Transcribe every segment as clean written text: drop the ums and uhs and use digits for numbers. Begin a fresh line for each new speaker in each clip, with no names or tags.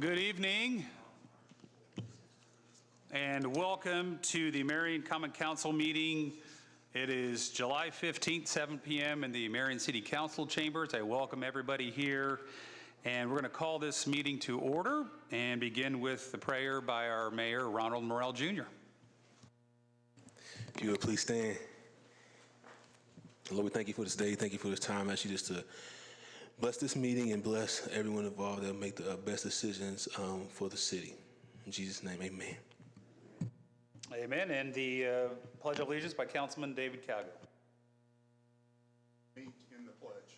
Good evening, and welcome to the Marion Common Council meeting. It is July 15th, 7 p.m. in the Marion City Council chambers. I welcome everybody here, and we're going to call this meeting to order and begin with the prayer by our Mayor, Ronald Morrell, Jr.
If you would please stand. Lord, we thank you for this day. Thank you for this time. I ask you just to bless this meeting and bless everyone involved that will make the best decisions for the city. In Jesus' name, amen.
Amen. And the Pledge of Allegiance by Councilman David Calgill.
In the pledge.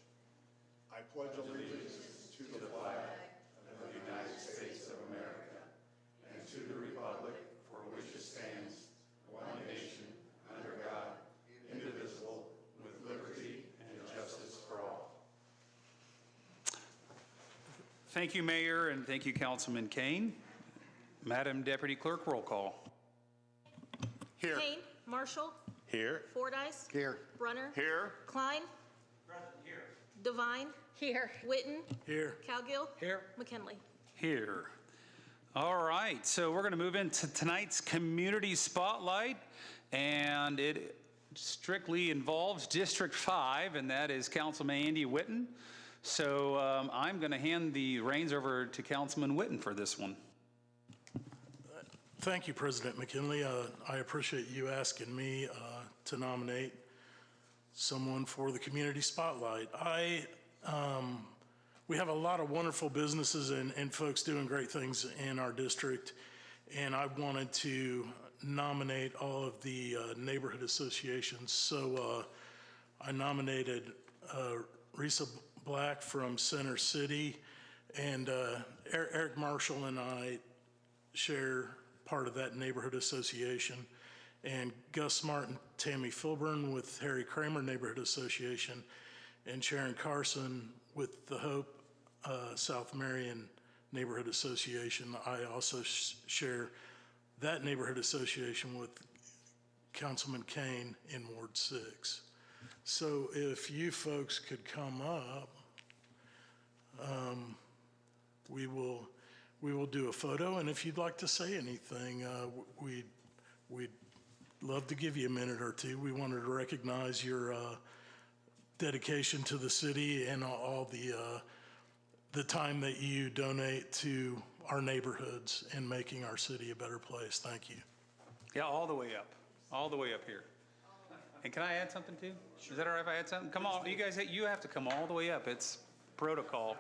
I pledge allegiance to the flag of the United States of America and to the republic for which it stands, one nation, under God, indivisible, with liberty and justice for all.
Thank you, Mayor, and thank you, Councilman Kane. Madam Deputy Clerk, roll call.
Here.
Kane, Marshall,
Here.
Fordyce,
Here.
Brunner,
Here.
Klein,
Present here.
Devine, here, Witten,
Here.
Calgill,
Here.
McKinley.
Here. All right, so we're going to move into tonight's community spotlight, and it strictly involves District 5, and that is Councilman Andy Witten. So I'm going to hand the reins over to Councilman Witten for this one.
Thank you, President McKinley. I appreciate you asking me to nominate someone for the community spotlight. We have a lot of wonderful businesses and folks doing great things in our district, and I wanted to nominate all of the neighborhood associations. So I nominated Risa Black from Center City, and Eric Marshall and I share part of that neighborhood association, and Gus Smart and Tammy Filburn with Harry Kramer Neighborhood Association, and Sharon Carson with the Hope South Marion Neighborhood Association. I also share that neighborhood association with Councilman Kane in Ward 6. So if you folks could come up, we will do a photo, and if you'd like to say anything, we'd love to give you a minute or two. We wanted to recognize your dedication to the city and all the time that you donate to our neighborhoods and making our city a better place. Thank you.
Yeah, all the way up here. And can I add something too? Is that all right if I add something? Come on, you guys, you have to come all the way up. It's protocol.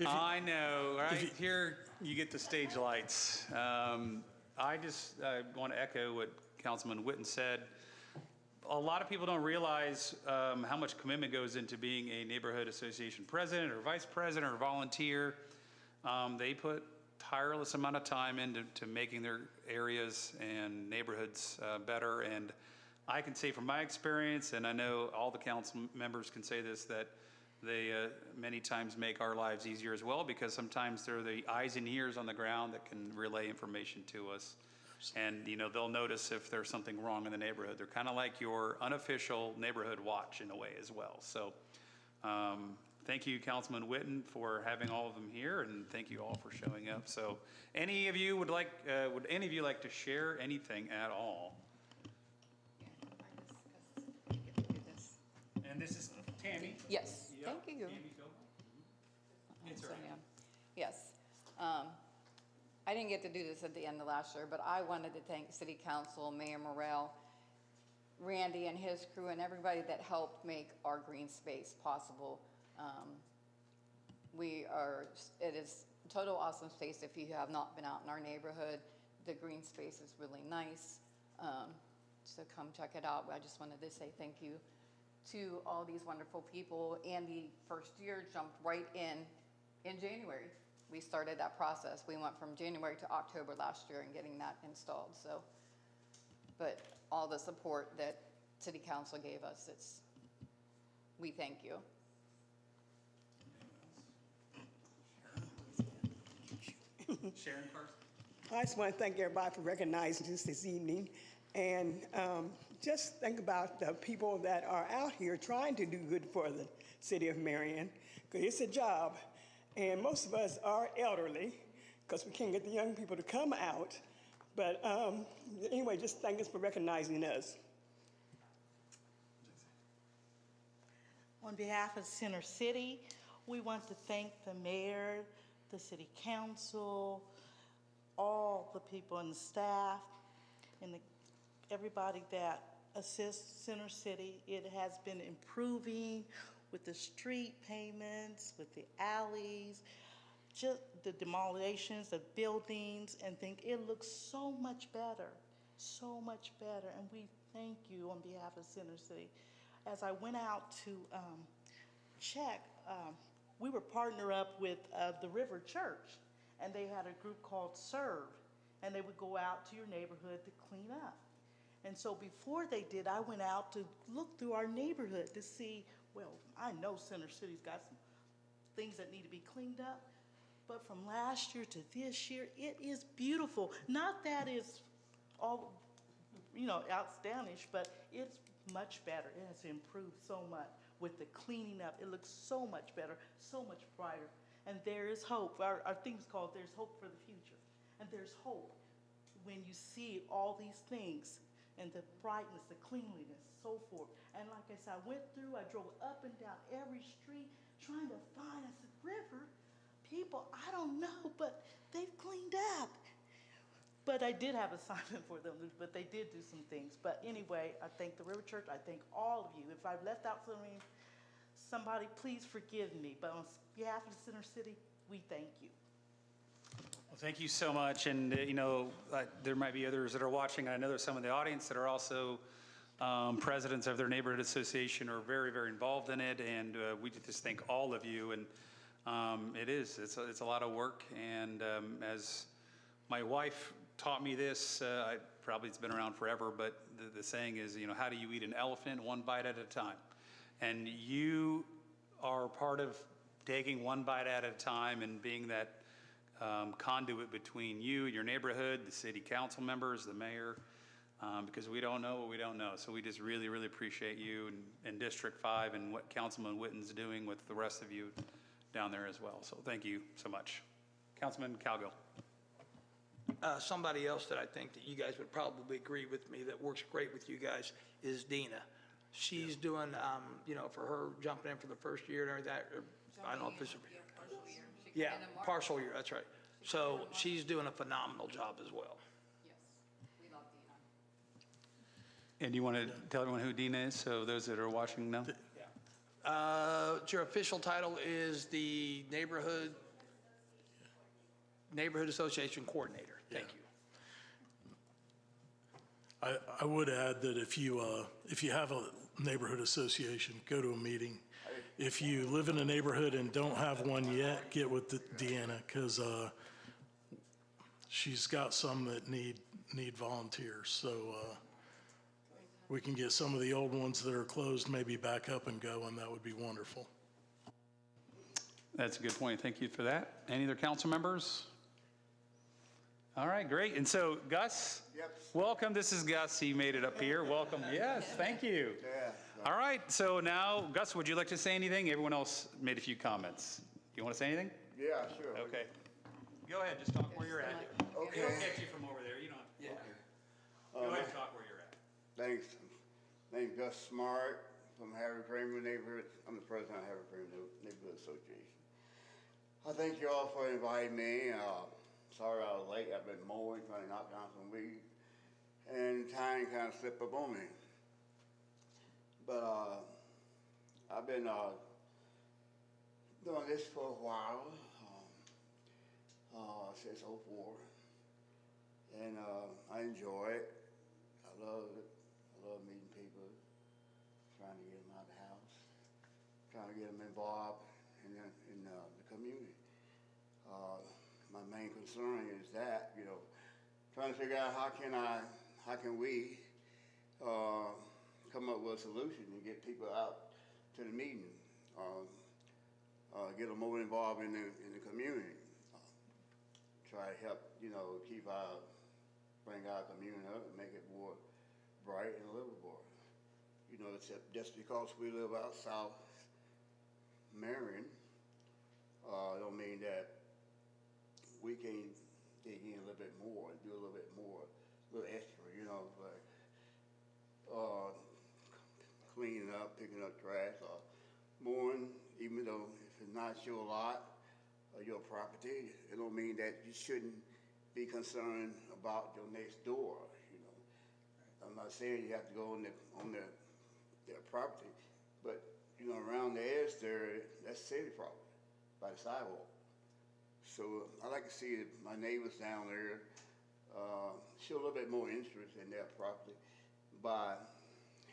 I know, right? Here you get the stage lights. I just want to echo what Councilman Witten said. A lot of people don't realize how much commitment goes into being a neighborhood association president or vice president or volunteer. They put tireless amount of time into making their areas and neighborhoods better. And I can say from my experience, and I know all the council members can say this, that they many times make our lives easier as well, because sometimes they're the eyes and ears on the ground that can relay information to us. And they'll notice if there's something wrong in the neighborhood. They're kind of like your unofficial neighborhood watch in a way as well. So thank you, Councilman Witten, for having all of them here, and thank you all for showing up. So would any of you like to share anything at all? And this is Tammy.
Yes.
Yep.
Thank you.
Tammy, go. It's all right.
Yes. I didn't get to do this at the end of last year, but I wanted to thank City Council, Mayor Morrell, Randy and his crew, and everybody that helped make our green space possible. It is a total awesome space. If you have not been out in our neighborhood, the green space is really nice. So come check it out. I just wanted to say thank you to all these wonderful people. Andy, first year, jumped right in January. We started that process. We went from January to October last year and getting that installed. So, but all the support that City Council gave us, we thank you.
Sharon Carson.
I just want to thank everybody for recognizing us this evening. And just think about the people that are out here trying to do good for the city of Marion, because it's a job. And most of us are elderly because we can't get the young people to come out. But anyway, just thank us for recognizing us.
On behalf of Center City, we want to thank the mayor, the city council, all the people and the staff, and everybody that assists Center City. It has been improving with the street payments, with the alleys, just the demolitions of buildings, and think it looks so much better, so much better. And we thank you on behalf of Center City. As I went out to check, we were partnered up with the River Church, and they had a group called Serve, and they would go out to your neighborhood to clean up. And so before they did, I went out to look through our neighborhood to see, well, I know Center City's got some things that need to be cleaned up, but from last year to this year, it is beautiful. Not that it's all, outstanding, but it's much better. It has improved so much with the cleaning up. It looks so much better, so much brighter. And there is hope. Our thing's called There's Hope for the Future. And there's hope when you see all these things and the brightness, the cleanliness, so forth. And like I said, I drove up and down every street trying to find, I said, River, people, I don't know, but they've cleaned up. But I did have assignment for them, but they did do some things. But anyway, I thank the River Church. I thank all of you. If I've left out somebody, please forgive me. But on behalf of Center City, we thank you.
Well, thank you so much. And, there might be others that are watching. I know there's some in the audience that are also presidents of their neighborhood association or very, very involved in it. And we just thank all of you. And it's a lot of work. And as my wife taught me this, it's been around forever, but the saying is, how do you eat an elephant? One bite at a time. And you are part of taking one bite at a time and being that conduit between you, your neighborhood, the city council members, the mayor, because we don't know what we don't know. So we just really, really appreciate you and District 5 and what Councilman Witten's doing with the rest of you down there as well. So thank you so much. Councilman Calgill.
Somebody else that I think that you guys would probably agree with me that works great with you guys is Dina. She's doing, for her jumping in for the first year and everything. I don't know if it's partial year. That's right. So she's doing a phenomenal job as well.
Yes, we love Dina.
And you want to tell everyone who Dina is, so those that are watching know?
Your official title is the Neighborhood Association Coordinator. Thank you.
I would add that if you have a neighborhood association, go to a meeting. If you live in a neighborhood and don't have one yet, get with Deanna, because she's got some that need volunteers. So we can get some of the old ones that are closed maybe back up and going. That would be wonderful.
That's a good point. Thank you for that. Any other council members? All right, great. And so, Gus, welcome. This is Gus. He made it up here. Welcome. Yes, thank you.
Yeah.
All right, so now, Gus, would you like to say anything? Everyone else made a few comments. You want to say anything?
Yeah, sure.
Okay. Go ahead, just talk where you're at.
Okay.
It'll catch you from over there. You don't have to.
Yeah.
Go ahead and talk where you're at.
Thanks. Name's Gus Smart from Harry Kramer Neighborhood. I'm the president of Harry Kramer Neighborhood Association. I thank you all for inviting me. Sorry I was late. I've been mowing, trying to knock down some weeds, and time kind of slipped up on me. But I've been doing this for a while, since '04, and I enjoy it. I love it. I love meeting people, trying to get them out of the house, trying to get them involved in the community. My main concern is that, trying to figure out how can we come up with a solution and get people out to the meeting, get them more involved in the community, try to help, bring our community up and make it more bright and livable. Except just because we live out south Marion, Don't mean that we can't dig in a little bit more and do a little bit more, a little extra, you know, like cleaning up, picking up trash, or mowing, even though if it's not your lot or your property, it don't mean that you shouldn't be concerned about your next door, you know. I'm not saying you have to go on their property, but you know, around the edge there, that's city property by the sidewalk. So I like to see my neighbors down there show a little bit more interest in their property by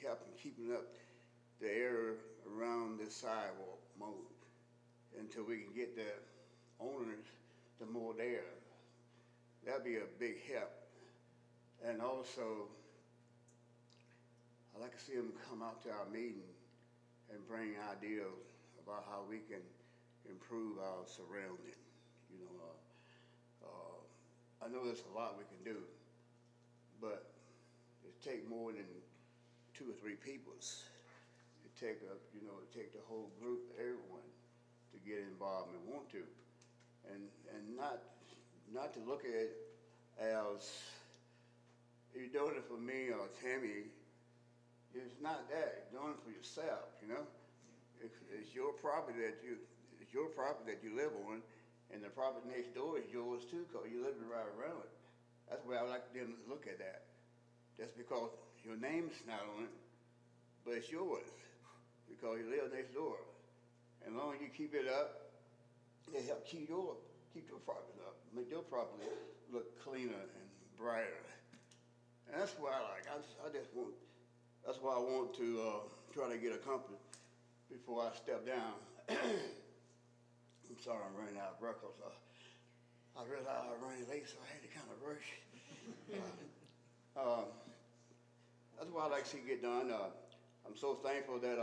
helping keeping up the area around the sidewalk mode until we can get the owners to mow there. That'd be a big help. And also, I'd like to see them come out to our meeting and bring ideas about how we can improve our surrounding. You know, I know there's a lot we can do, but it take more than 2 or 3 peoples. It take the whole group, everyone, to get involved and want to, and not to look at it as you're doing it for me or Tammy. It's not that. You're doing it for yourself, you know. It's your property that you live on, and the property next door is yours too, because you live right around it. That's the way I like them to look at that. Just because your name's not on it, but it's yours because you live next door. And as long as you keep it up, it helps keep your property up, make your property look cleaner and brighter. And that's what I like. That's what I want to try to get accomplished before I step down. I'm sorry I'm running out of breath because I realized I was running late, so I had to kind of rush. That's what I like to see get done. I'm so thankful that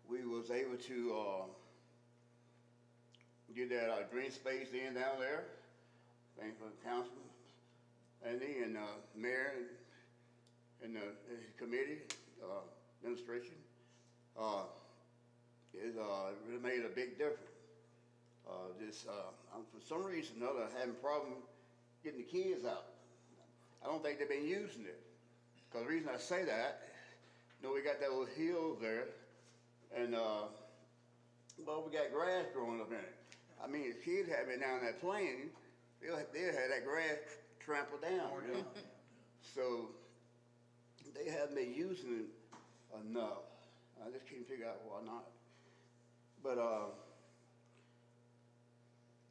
we was able to get that green space in down there. Thankful to Councilman Andy and Mayor and the committee, administration. It really made a big difference. For some reason or another, having a problem getting the kids out. I don't think they've been using it. Because the reason I say that, you know, we got that little hill there, and well, we got grass growing up in it. I mean, if kids had been down there playing, they'll have that grass trampled down, you know. So they haven't been using it enough. I just can't figure out why not. But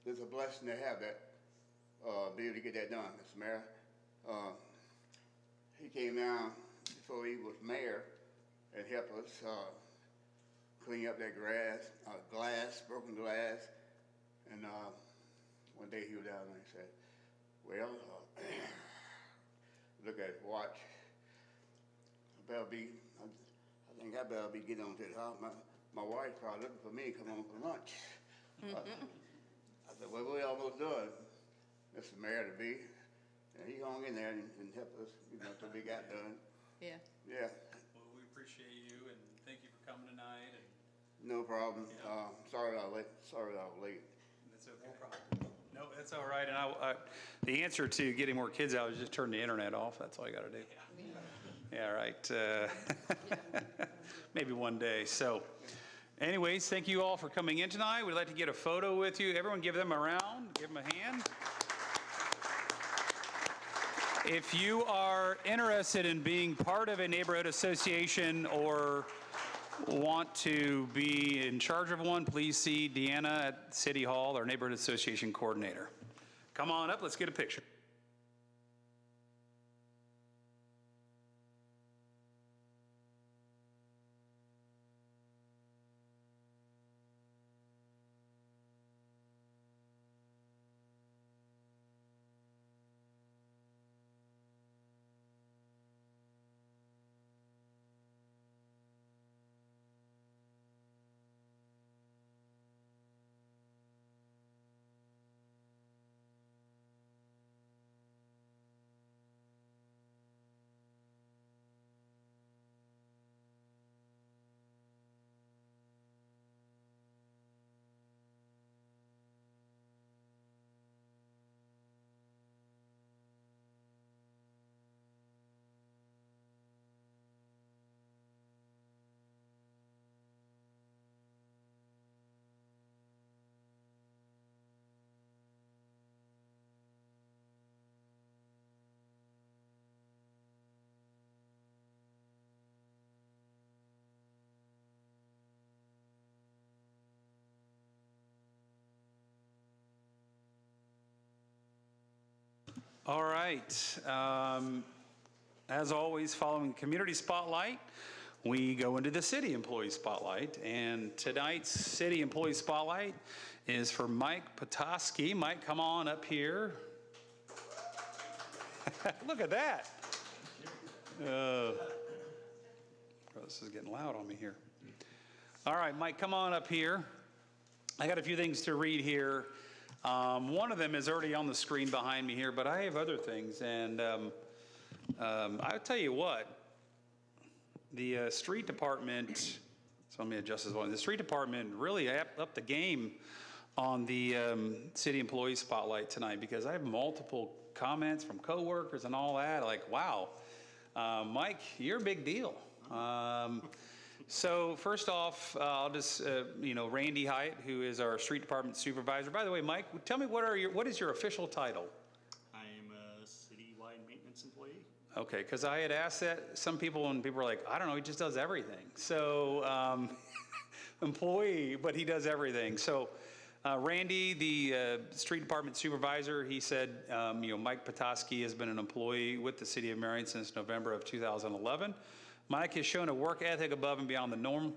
it's a blessing to have that, be able to get that done, Mr. Mayor. He came down before he was mayor and helped us clean up that broken glass. And one day he was down there and said, well, look at his watch. I think I better be getting on to the house. My wife's probably looking for me to come home for lunch. I said, well, we're almost done, Mr. Mayor to be. And he hung in there and helped us, you know, till we got done.
Yeah.
Yeah.
Well, we appreciate you and thank you for coming tonight. And
No problem.
Yeah.
Sorry I was late.
that's okay. No problem. No, that's all right. And the answer to getting more kids out is just turn the internet off. That's all you got to do. Yeah, right. Maybe one day. So anyways, thank you all for coming in tonight. We'd like to get a photo with you. Everyone give them a round. Give them a hand. If you are interested in being part of a neighborhood association or want to be in charge of one, please see Deanna at City Hall, our neighborhood association coordinator. Come on up, let's get a picture. All right. As always, following Community Spotlight, we go into the City Employee Spotlight. And tonight's City Employee Spotlight is for Mike Petoskey. Mike, come on up here. Look at that. This is getting loud on me here. All right, Mike, come on up here. I got a few things to read here. One of them is already on the screen behind me here, but I have other things. And I'll tell you what, the street department, so let me adjust this one. The street department really upped the game on the City Employee Spotlight tonight, because I have multiple comments from coworkers and all that. Like, wow, Mike, you're a big deal. So first off, I'll just, Randy Hyatt, who is our street department supervisor. By the way, Mike, tell me what is your official title?
I am a citywide maintenance employee.
Okay, because I had asked that some people, and people were like, I don't know, he just does everything. So employee, but he does everything. So Randy, the street department supervisor, he said, Mike Petoskey has been an employee with the City of Marion since November of 2011. Mike has shown a work ethic above and beyond the norm.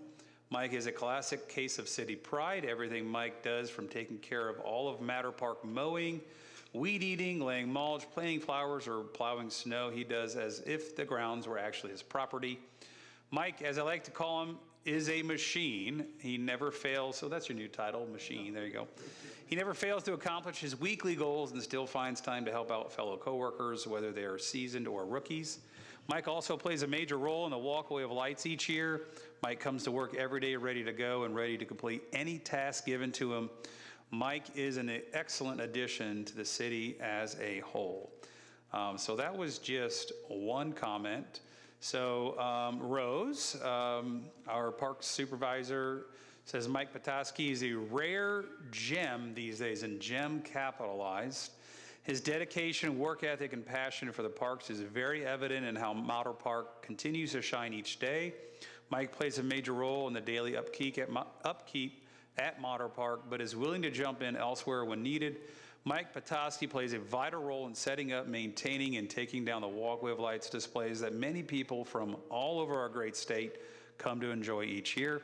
Mike is a classic case of city pride. Everything Mike does, from taking care of all of Matter Park mowing, weed eating, laying mulch, planting flowers, or plowing snow, he does as if the grounds were actually his property. Mike, as I like to call him, is a machine. He never fails. So that's your new title, machine. There you go. He never fails to accomplish his weekly goals and still finds time to help out fellow coworkers, whether they are seasoned or rookies. Mike also plays a major role in the walkway of lights each year. Mike comes to work every day ready to go and ready to complete any task given to him. Mike is an excellent addition to the city as a whole. So that was just one comment. So Rose, our parks supervisor, says Mike Petoskey is a rare gem these days, and gem capitalized. His dedication, work ethic, and passion for the parks is very evident in how Matter Park continues to shine each day. Mike plays a major role in the daily upkeep at Matter Park, but is willing to jump in elsewhere when needed. Mike Petoskey plays a vital role in setting up, maintaining, and taking down the walkway of lights displays that many people from all over our great state come to enjoy each year.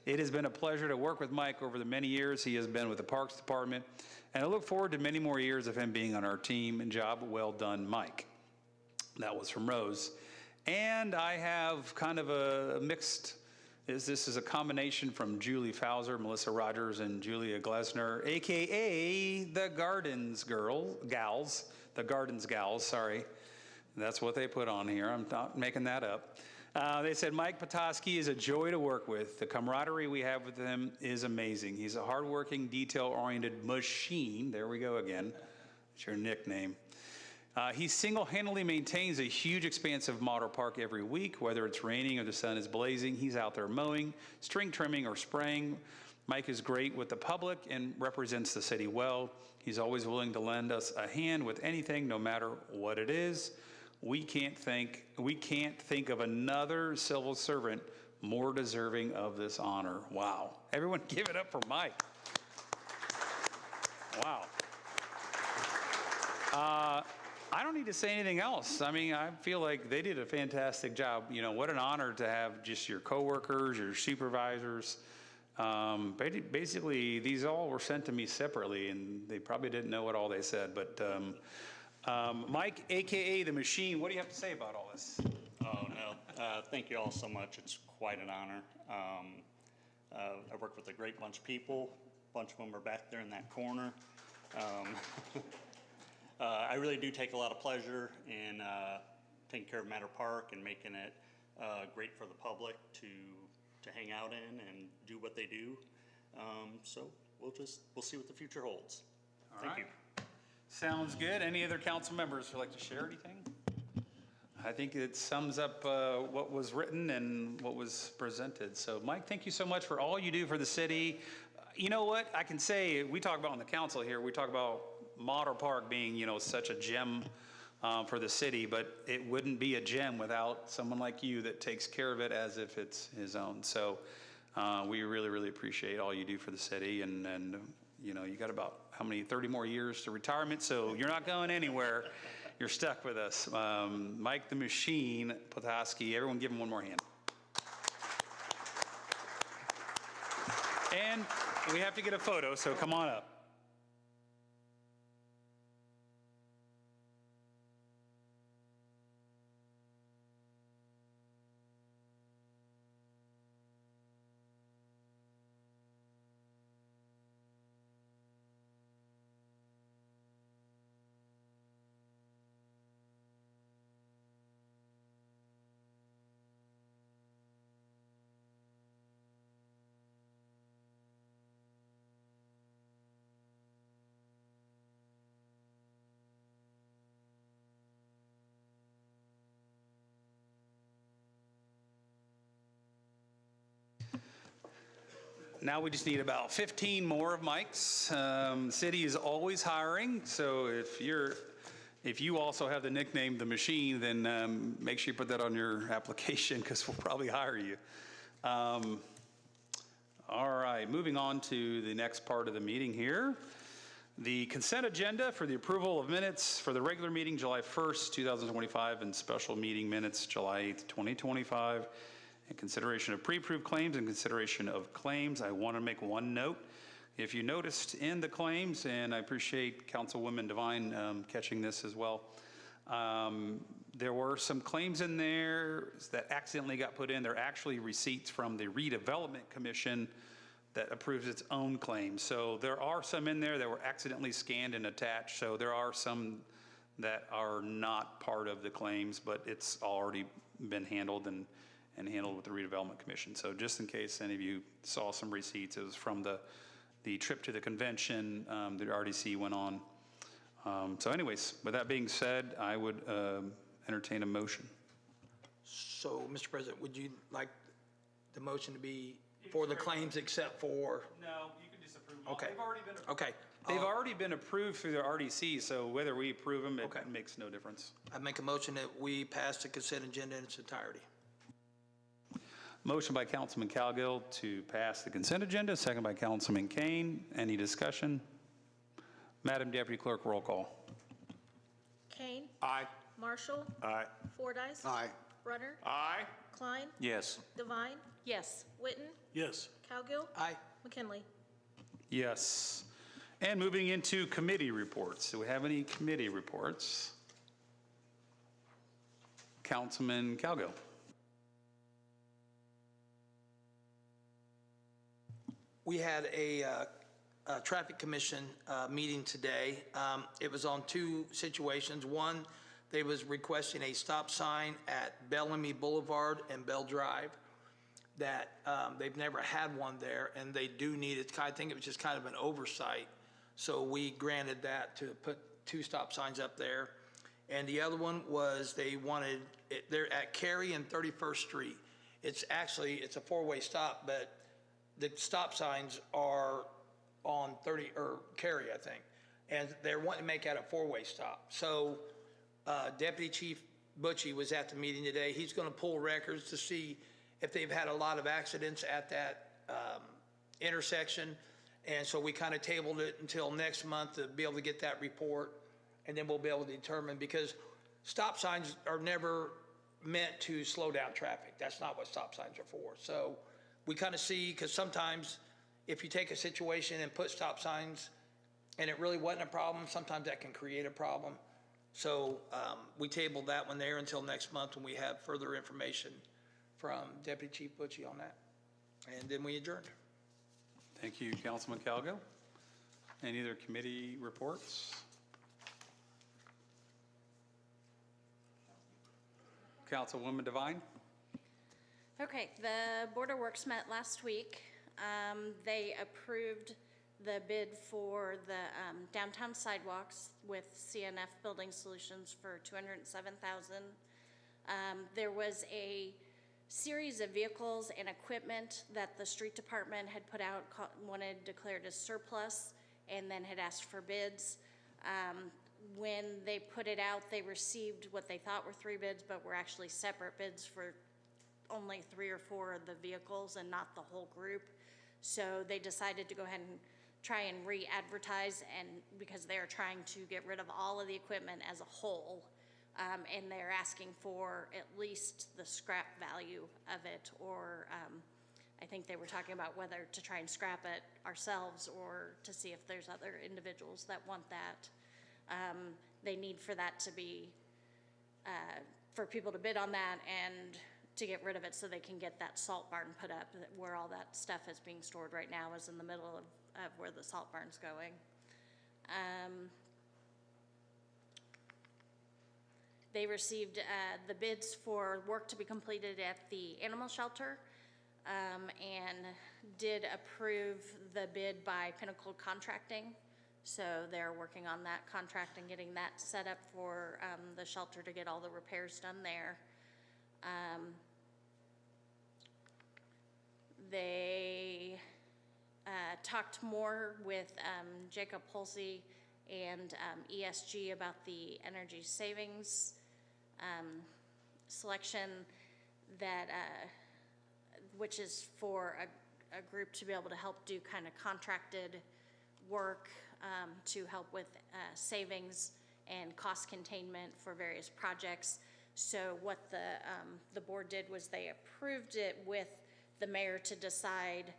It has been a pleasure to work with Mike over the many years he has been with the Parks Department, and I look forward to many more years of him being on our team. And job well done, Mike. That was from Rose. And I have kind of a mixed, this is a combination from Julie Fauser, Melissa Rogers, and Julia Glesner, AKA the Gardens Gals, sorry. That's what they put on here. I'm not making that up. They said, Mike Petoskey is a joy to work with. The camaraderie we have with him is amazing. He's a hardworking, detail-oriented machine. There we go again. It's your nickname. He single-handedly maintains a huge expanse of Matter Park every week, whether it's raining or the sun is blazing. He's out there mowing, string trimming, or spraying. Mike is great with the public and represents the city well. He's always willing to lend us a hand with anything, no matter what it is. We can't think of another civil servant more deserving of this honor. Wow. Everyone give it up for Mike. Wow. I don't need to say anything else. I mean, I feel like they did a fantastic job. You know, what an honor to have just your coworkers, your supervisors. Basically, these all were sent to me separately, and they probably didn't know what all they said. But Mike, AKA the Machine, what do you have to say about all this?
Oh, no. Thank you all so much. It's quite an honor. I work with a great bunch of people. A bunch of them are back there in that corner. I really do take a lot of pleasure in taking care of Matter Park and making it great for the public to hang out in and do what they do. So we'll see what the future holds. Thank you.
Sounds good. Any other council members who'd like to share anything? I think it sums up what was written and what was presented. So Mike, thank you so much for all you do for the city. You know what I can say, we talk about on the council here, we talk about Matter Park being, you know, such a gem for the city, but it wouldn't be a gem without someone like you that takes care of it as if it's his own. So we really, really appreciate all you do for the city, and you know, you got about, how many, 30 more years to retirement, so you're not going anywhere. you're stuck with us. Mike the Machine Potaski, everyone give him one more hand. And we have to get a photo, so come on up. Now we just need about 15 more of Mike's. City is always hiring, so if you also have the nickname The Machine, then make sure you put that on your application because we'll probably hire you. All right, moving on to the next part of the meeting here. The consent agenda for the approval of minutes for the regular meeting July 1st, 2025, and special meeting minutes July 8th, 2025. And consideration of pre-approved claims and consideration of claims. I want to make one note. If you noticed in the claims, and I appreciate Councilwoman Devine catching this as well, there were some claims in there that accidentally got put in. They're actually receipts from the Redevelopment Commission that approves its own claims. So there are some in there that were accidentally scanned and attached. So there are some that are not part of the claims, but it's already been handled and handled with the Redevelopment Commission. So just in case any of you saw some receipts, it was from the trip to the convention that RDC went on. So anyways, with that being said, I would entertain a motion.
So, Mr. President, would you like the motion to be for the claims except for?
No, you can just approve them.
Okay.
They've already been approved.
Okay.
They've already been approved through the RDC, so whether we approve them, it
Okay.
makes no difference.
I make a motion that we pass the consent agenda in its entirety.
Motion by Councilman Cowgill to pass the consent agenda, second by Councilman Kane. Any discussion? Madam Deputy Clerk, roll call.
Kane.
Aye.
Marshall.
Aye.
Fordyce.
Aye.
Brunner.
Aye.
Klein.
Yes.
Devine. Yes. Witten.
Yes.
Cowgill.
Aye.
McKinley.
Yes. And moving into committee reports. Do we have any committee reports? Councilman Cowgill.
We had a Traffic Commission meeting today. It was on two situations. One, they was requesting a stop sign at Bellamy Boulevard and Bell Drive that they've never had one there, and they do need it. I think it was just kind of an oversight. So we granted that to put two stop signs up there. And the other one was they wanted, they're at Cary and 31st Street. It's a four-way stop, but the stop signs are on Cary, I think, and they're wanting to make that a four-way stop. So Deputy Chief Butchie was at the meeting today. He's going to pull records to see if they've had a lot of accidents at that intersection. And so we kind of tabled it until next month to be able to get that report, and then we'll be able to determine, because stop signs are never meant to slow down traffic. That's not what stop signs are for. So we kind of see, because sometimes if you take a situation and put stop signs and it really wasn't a problem, sometimes that can create a problem. So we tabled that one there until next month when we have further information from Deputy Chief Butchie on that. And then we adjourned.
Thank you, Councilman Cowgill. Any other committee reports? Councilwoman Devine?
Okay, the Board of Works met last week. They approved the bid for the downtown sidewalks with CNF Building Solutions for $207,000. There was a series of vehicles and equipment that the street department had put out, wanted declared as surplus, and then had asked for bids. When they put it out, they received what they thought were 3 bids, but were actually separate bids for only 3 or 4 of the vehicles and not the whole group. So they decided to go ahead and try and re-advertise, and because they're trying to get rid of all of the equipment as a whole. And they're asking for at least the scrap value of it, or I think they were talking about whether to try and scrap it ourselves or to see if there's other individuals that want that. They need for that to be, for people to bid on that and to get rid of it so they can get that salt barn put up, where all that stuff is being stored right now is in the middle of where the salt barn's going. They received the bids for work to be completed at the animal shelter, and did approve the bid by Pinnacle Contracting. So they're working on that contract and getting that set up for the shelter to get all the repairs done there. They talked more with Jacob Hulsey and ESG about the energy savings selection that, which is for a group to be able to help do kind of contracted work to help with savings and cost containment for various projects. So what the board did was they approved it with the mayor to decide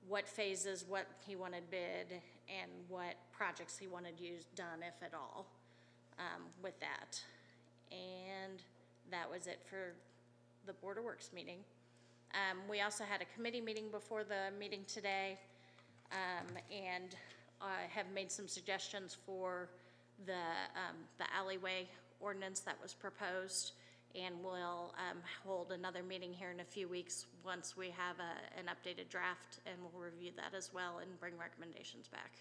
what phases, what he wanted bid, and what projects he wanted done, if at all, with that. And that was it for the Board of Works meeting. We also had a committee meeting before the meeting today, and have made some suggestions for the alleyway ordinance that was proposed, and we'll hold another meeting here in a few weeks once we have an updated draft, and we'll review that as well and bring recommendations back.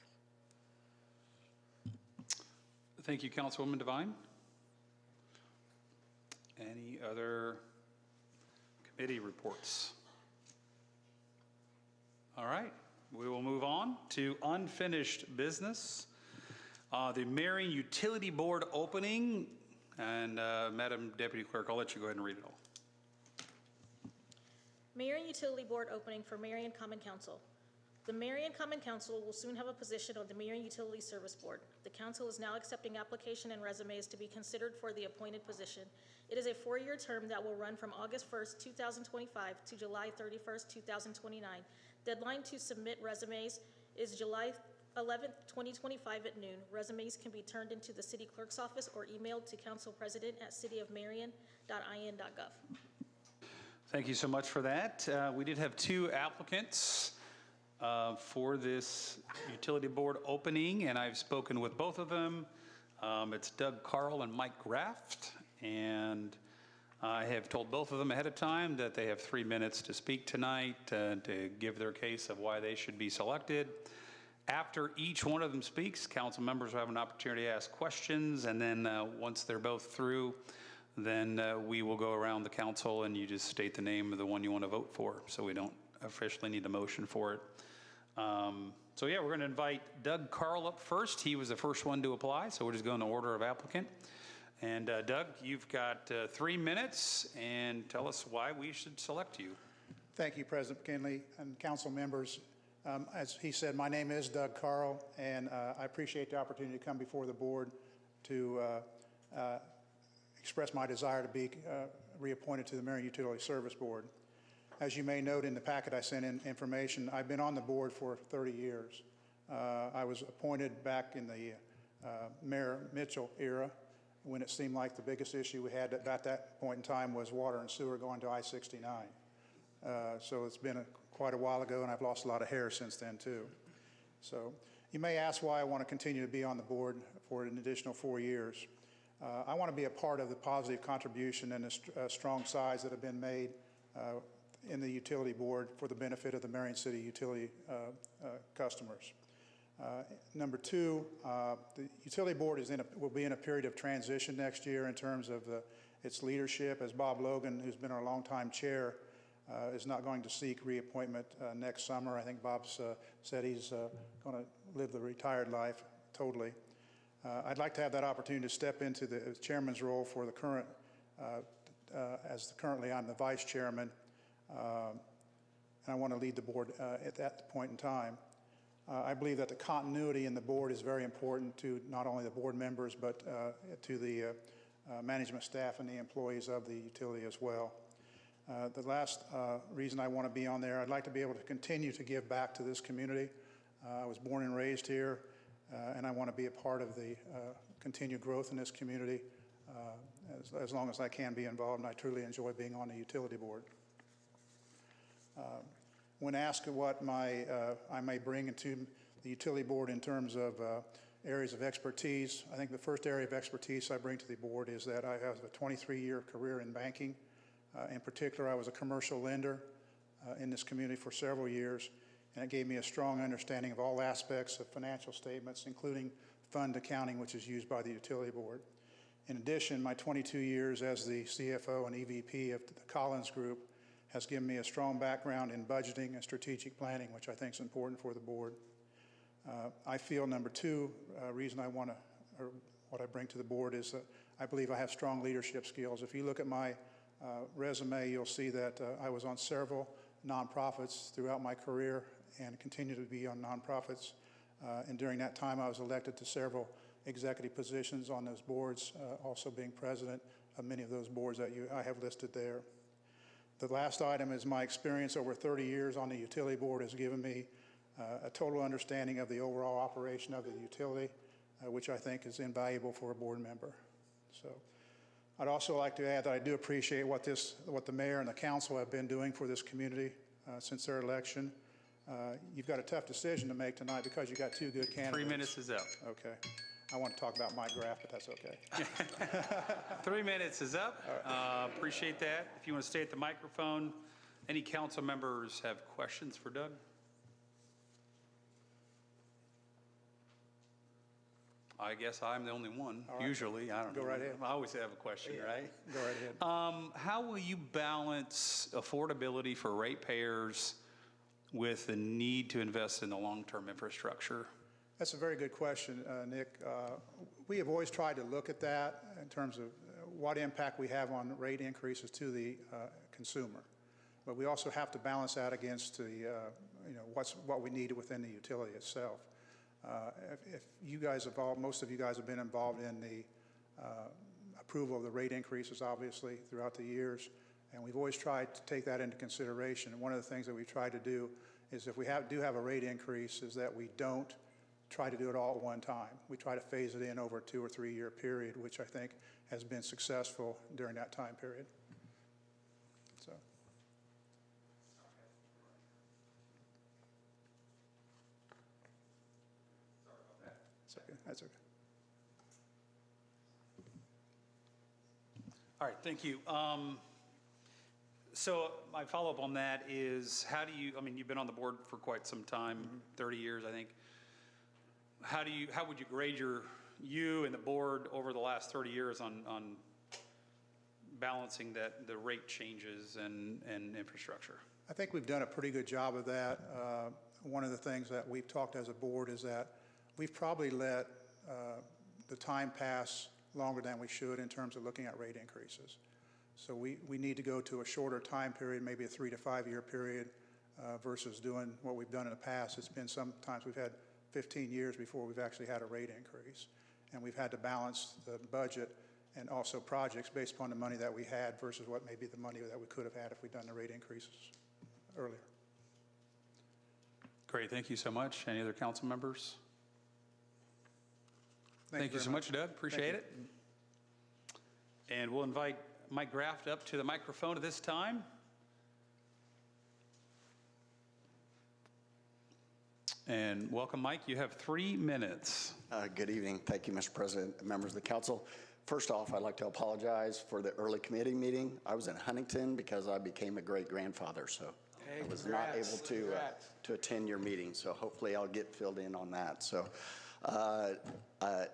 Thank you, Councilwoman Devine. Any other committee reports? All right, we will move on to unfinished business. The Marion Utility Board opening, and Madam Deputy Clerk, I'll let you go ahead and read it all.
Marion Utility Board opening for Marion Common Council. The Marion Common Council will soon have a position on the Marion Utility Service Board. The council is now accepting application and resumes to be considered for the appointed position. It is a 4-year term that will run from August 1st, 2025 to July 31st, 2029. Deadline to submit resumes is July 11th, 2025 at noon. Resumes can be turned into the city clerk's office or emailed to councilpresident@cityofmarion.in.gov.
Thank you so much for that. We did have 2 applicants for this utility board opening, and I've spoken with both of them. It's Doug Carl and Mike Graft, and I have told both of them ahead of time that they have 3 minutes to speak tonight to give their case of why they should be selected. After each one of them speaks, council members will have an opportunity to ask questions, and then once they're both through, then we will go around the council and you just state the name of the one you want to vote for, so we don't officially need a motion for it. So yeah, we're going to invite Doug Carl up first. He was the first one to apply, so we'll just go in the order of applicant. And Doug, you've got 3 minutes, and tell us why we should select you.
Thank you, President McKinley and council members. As he said, my name is Doug Carl, and I appreciate the opportunity to come before the board to express my desire to be reappointed to the Marion Utility Service Board. As you may note in the packet I sent in information, I've been on the board for 30 years. I was appointed back in the Mayor Mitchell era, when it seemed like the biggest issue we had at that point in time was water and sewer going to I-69. So it's been quite a while ago, and I've lost a lot of hair since then too. So you may ask why I want to continue to be on the board for an additional 4 years. I want to be a part of the positive contribution and the strong sides that have been made in the utility board for the benefit of the Marion City utility customers. Number 2, the utility board will be in a period of transition next year in terms of its leadership, as Bob Logan, who's been our longtime chair, is not going to seek reappointment next summer. I think Bob's said he's going to live the retired life totally. I'd like to have that opportunity to step into the chairman's role for the current, currently I'm the vice chairman, and I want to lead the board at that point in time. I believe that the continuity in the board is very important to not only the board members, but to the management staff and the employees of the utility as well. The last reason I want to be on there, I'd like to be able to continue to give back to this community. I was born and raised here, and I want to be a part of the continued growth in this community as long as I can be involved, and I truly enjoy being on the utility board. When asked what I may bring into the utility board in terms of areas of expertise, I think the first area of expertise I bring to the board is that I have a 23-year career in banking. In particular, I was a commercial lender in this community for several years, and it gave me a strong understanding of all aspects of financial statements, including fund accounting, which is used by the utility board. In addition, my 22 years as the CFO and EVP of the Collins Group has given me a strong background in budgeting and strategic planning, which I think is important for the board. I feel number two reason I want to, or what I bring to the board is that I believe I have strong leadership skills. If you look at my resume, you'll see that I was on several nonprofits throughout my career and continue to be on nonprofits. And during that time, I was elected to several executive positions on those boards, also being president of many of those boards that I have listed there. The last item is my experience over 30 years on the utility board has given me a total understanding of the overall operation of the utility, which I think is invaluable for a board member. So I'd also like to add that I do appreciate what the mayor and the council have been doing for this community since their election. You've got a tough decision to make tonight because you got two good candidates.
3 minutes is up.
Okay. I want to talk about my graph, but that's okay.
3 minutes is up. Appreciate that. If you want to stay at the microphone, any council members have questions for Doug? I guess I'm the only one, usually. I don't know.
Go right ahead.
I always have a question, right?
Go right ahead.
How will you balance affordability for ratepayers with the need to invest in the long-term infrastructure?
That's a very good question, Nick. We have always tried to look at that in terms of what impact we have on rate increases to the consumer. But we also have to balance that against the, what we need within the utility itself. If you guys most of you guys have been involved in the approval of the rate increases, obviously, throughout the years, and we've always tried to take that into consideration. And one of the things that we've tried to do is if we do have a rate increase is that we don't try to do it all at one time. We try to phase it in over a 2 or 3 year period, which I think has been successful during that time period. So. That's okay. That's okay.
All right, thank you. So my follow-up on that is how do you, you've been on the board for quite some time, 30 years, I think. How would you grade you and the board over the last 30 years on balancing the rate changes and infrastructure?
I think we've done a pretty good job of that. One of the things that we've talked as a board is that we've probably let the time pass longer than we should in terms of looking at rate increases. So we need to go to a shorter time period, maybe a 3 to 5 year period versus doing what we've done in the past. It's been sometimes we've had 15 years before we've actually had a rate increase. And we've had to balance the budget and also projects based upon the money that we had versus what may be the money that we could have had if we'd done the rate increases earlier.
Great, thank you so much. Any other council members? Thank you so much, Doug. Appreciate it. And we'll invite Mike Graft up to the microphone at this time. And welcome, Mike. You have 3 minutes.
Good evening. Thank you, Mr. President, members of the council. First off, I'd like to apologize for the early committee meeting. I was in Huntington because I became a great-grandfather, so I was not able to attend your meeting. So hopefully I'll get filled in on that. So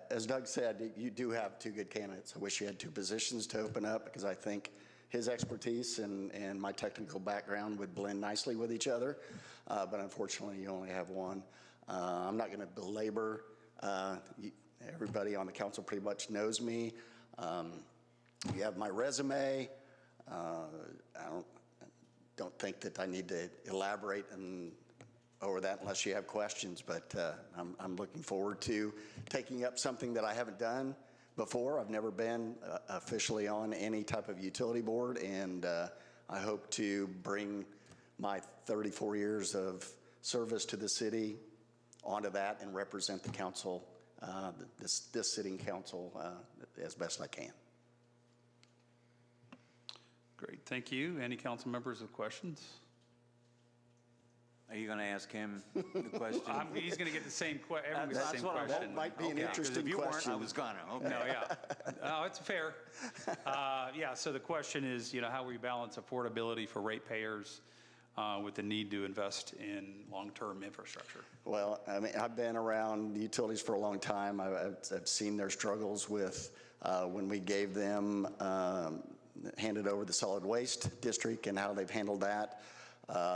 as Doug said, you do have 2 good candidates. I wish you had 2 positions to open up because I think his expertise and my technical background would blend nicely with each other, but unfortunately you only have 1. I'm not going to belabor. Everybody on the council pretty much knows me. You have my resume. I don't think that I need to elaborate over that unless you have questions, but I'm looking forward to taking up something that I haven't done before. I've never been officially on any type of utility board, and I hope to bring my 34 years of service to the city onto that and represent the council, this sitting council, as best I can.
Great, thank you. Any council members with questions?
Are you going to ask him the question?
He's going to get the same everyone gets the
That's
same
what I
question.
That might be an
Okay, 'cause
interesting
if you weren't,
question.
I was gonna, okay.
No, yeah. No, it's fair. Yeah, so the question is, how we balance affordability for ratepayers with the need to invest in long-term infrastructure.
Well, I mean, I've been around utilities for a long time. I've seen their struggles with when we gave them, handed over the solid waste district and how they've handled that.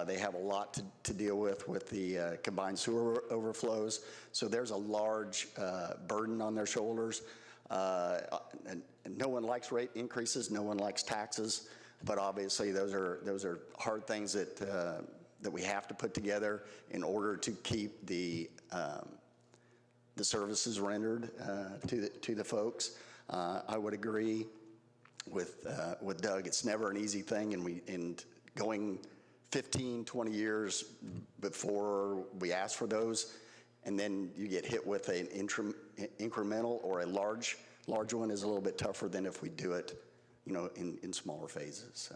They have a lot to deal with the combined sewer overflows. So there's a large burden on their shoulders. And no one likes rate increases. No one likes taxes. But obviously, those are hard things that we have to put together in order to keep the services rendered to the folks. I would agree with Doug. It's never an easy thing, and going 15, 20 years before we ask for those, and then you get hit with an incremental or a large one is a little bit tougher than if we do it, in smaller phases. So.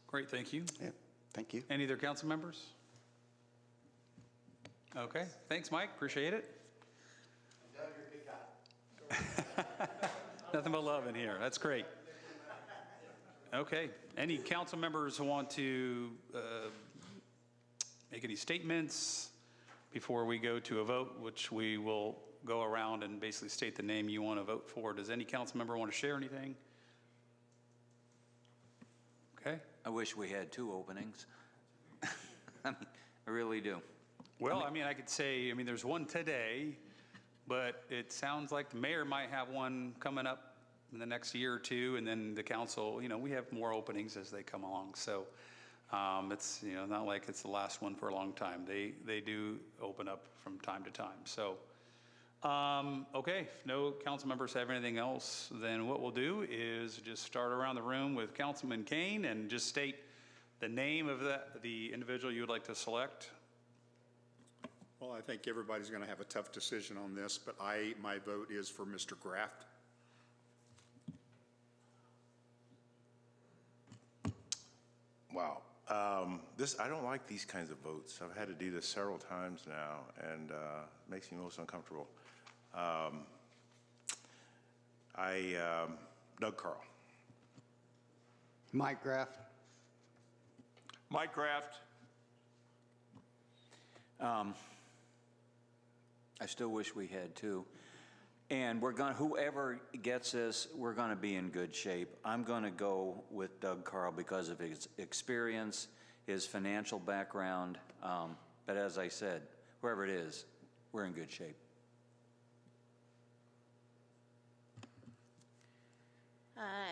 Great, thank you.
Yeah, thank you.
Any other council members? Okay, thanks, Mike. Appreciate it.
Doug, you're a big guy.
Nothing but love in here. That's great. Okay. Any council members who want to make any statements before we go to a vote, which we will go around and basically state the name you want to vote for? Does any council member want to share anything? Okay.
I wish we had 2 openings. I really do.
Well, I could say, there's one today, but it sounds like the mayor might have one coming up in the next year or two, and then the council, we have more openings as they come along. So it's, not like it's the last one for a long time. They do open up from time to time. So, okay, if no council members have anything else, then what we'll do is just start around the room with Councilman Kane and just state the name of the individual you would like to select.
Well, I think everybody's going to have a tough decision on this, but my vote is for Mr. Graft.
Wow. I don't like these kinds of votes. I've had to do this several times now, and it makes me most uncomfortable. Doug Carl.
Mike Graff.
Mike Graft.
I still wish we had 2. And whoever gets this, we're gonna be in good shape. I'm gonna go with Doug Carl because of his experience, his financial background. But as I said, whoever it is, we're in good shape.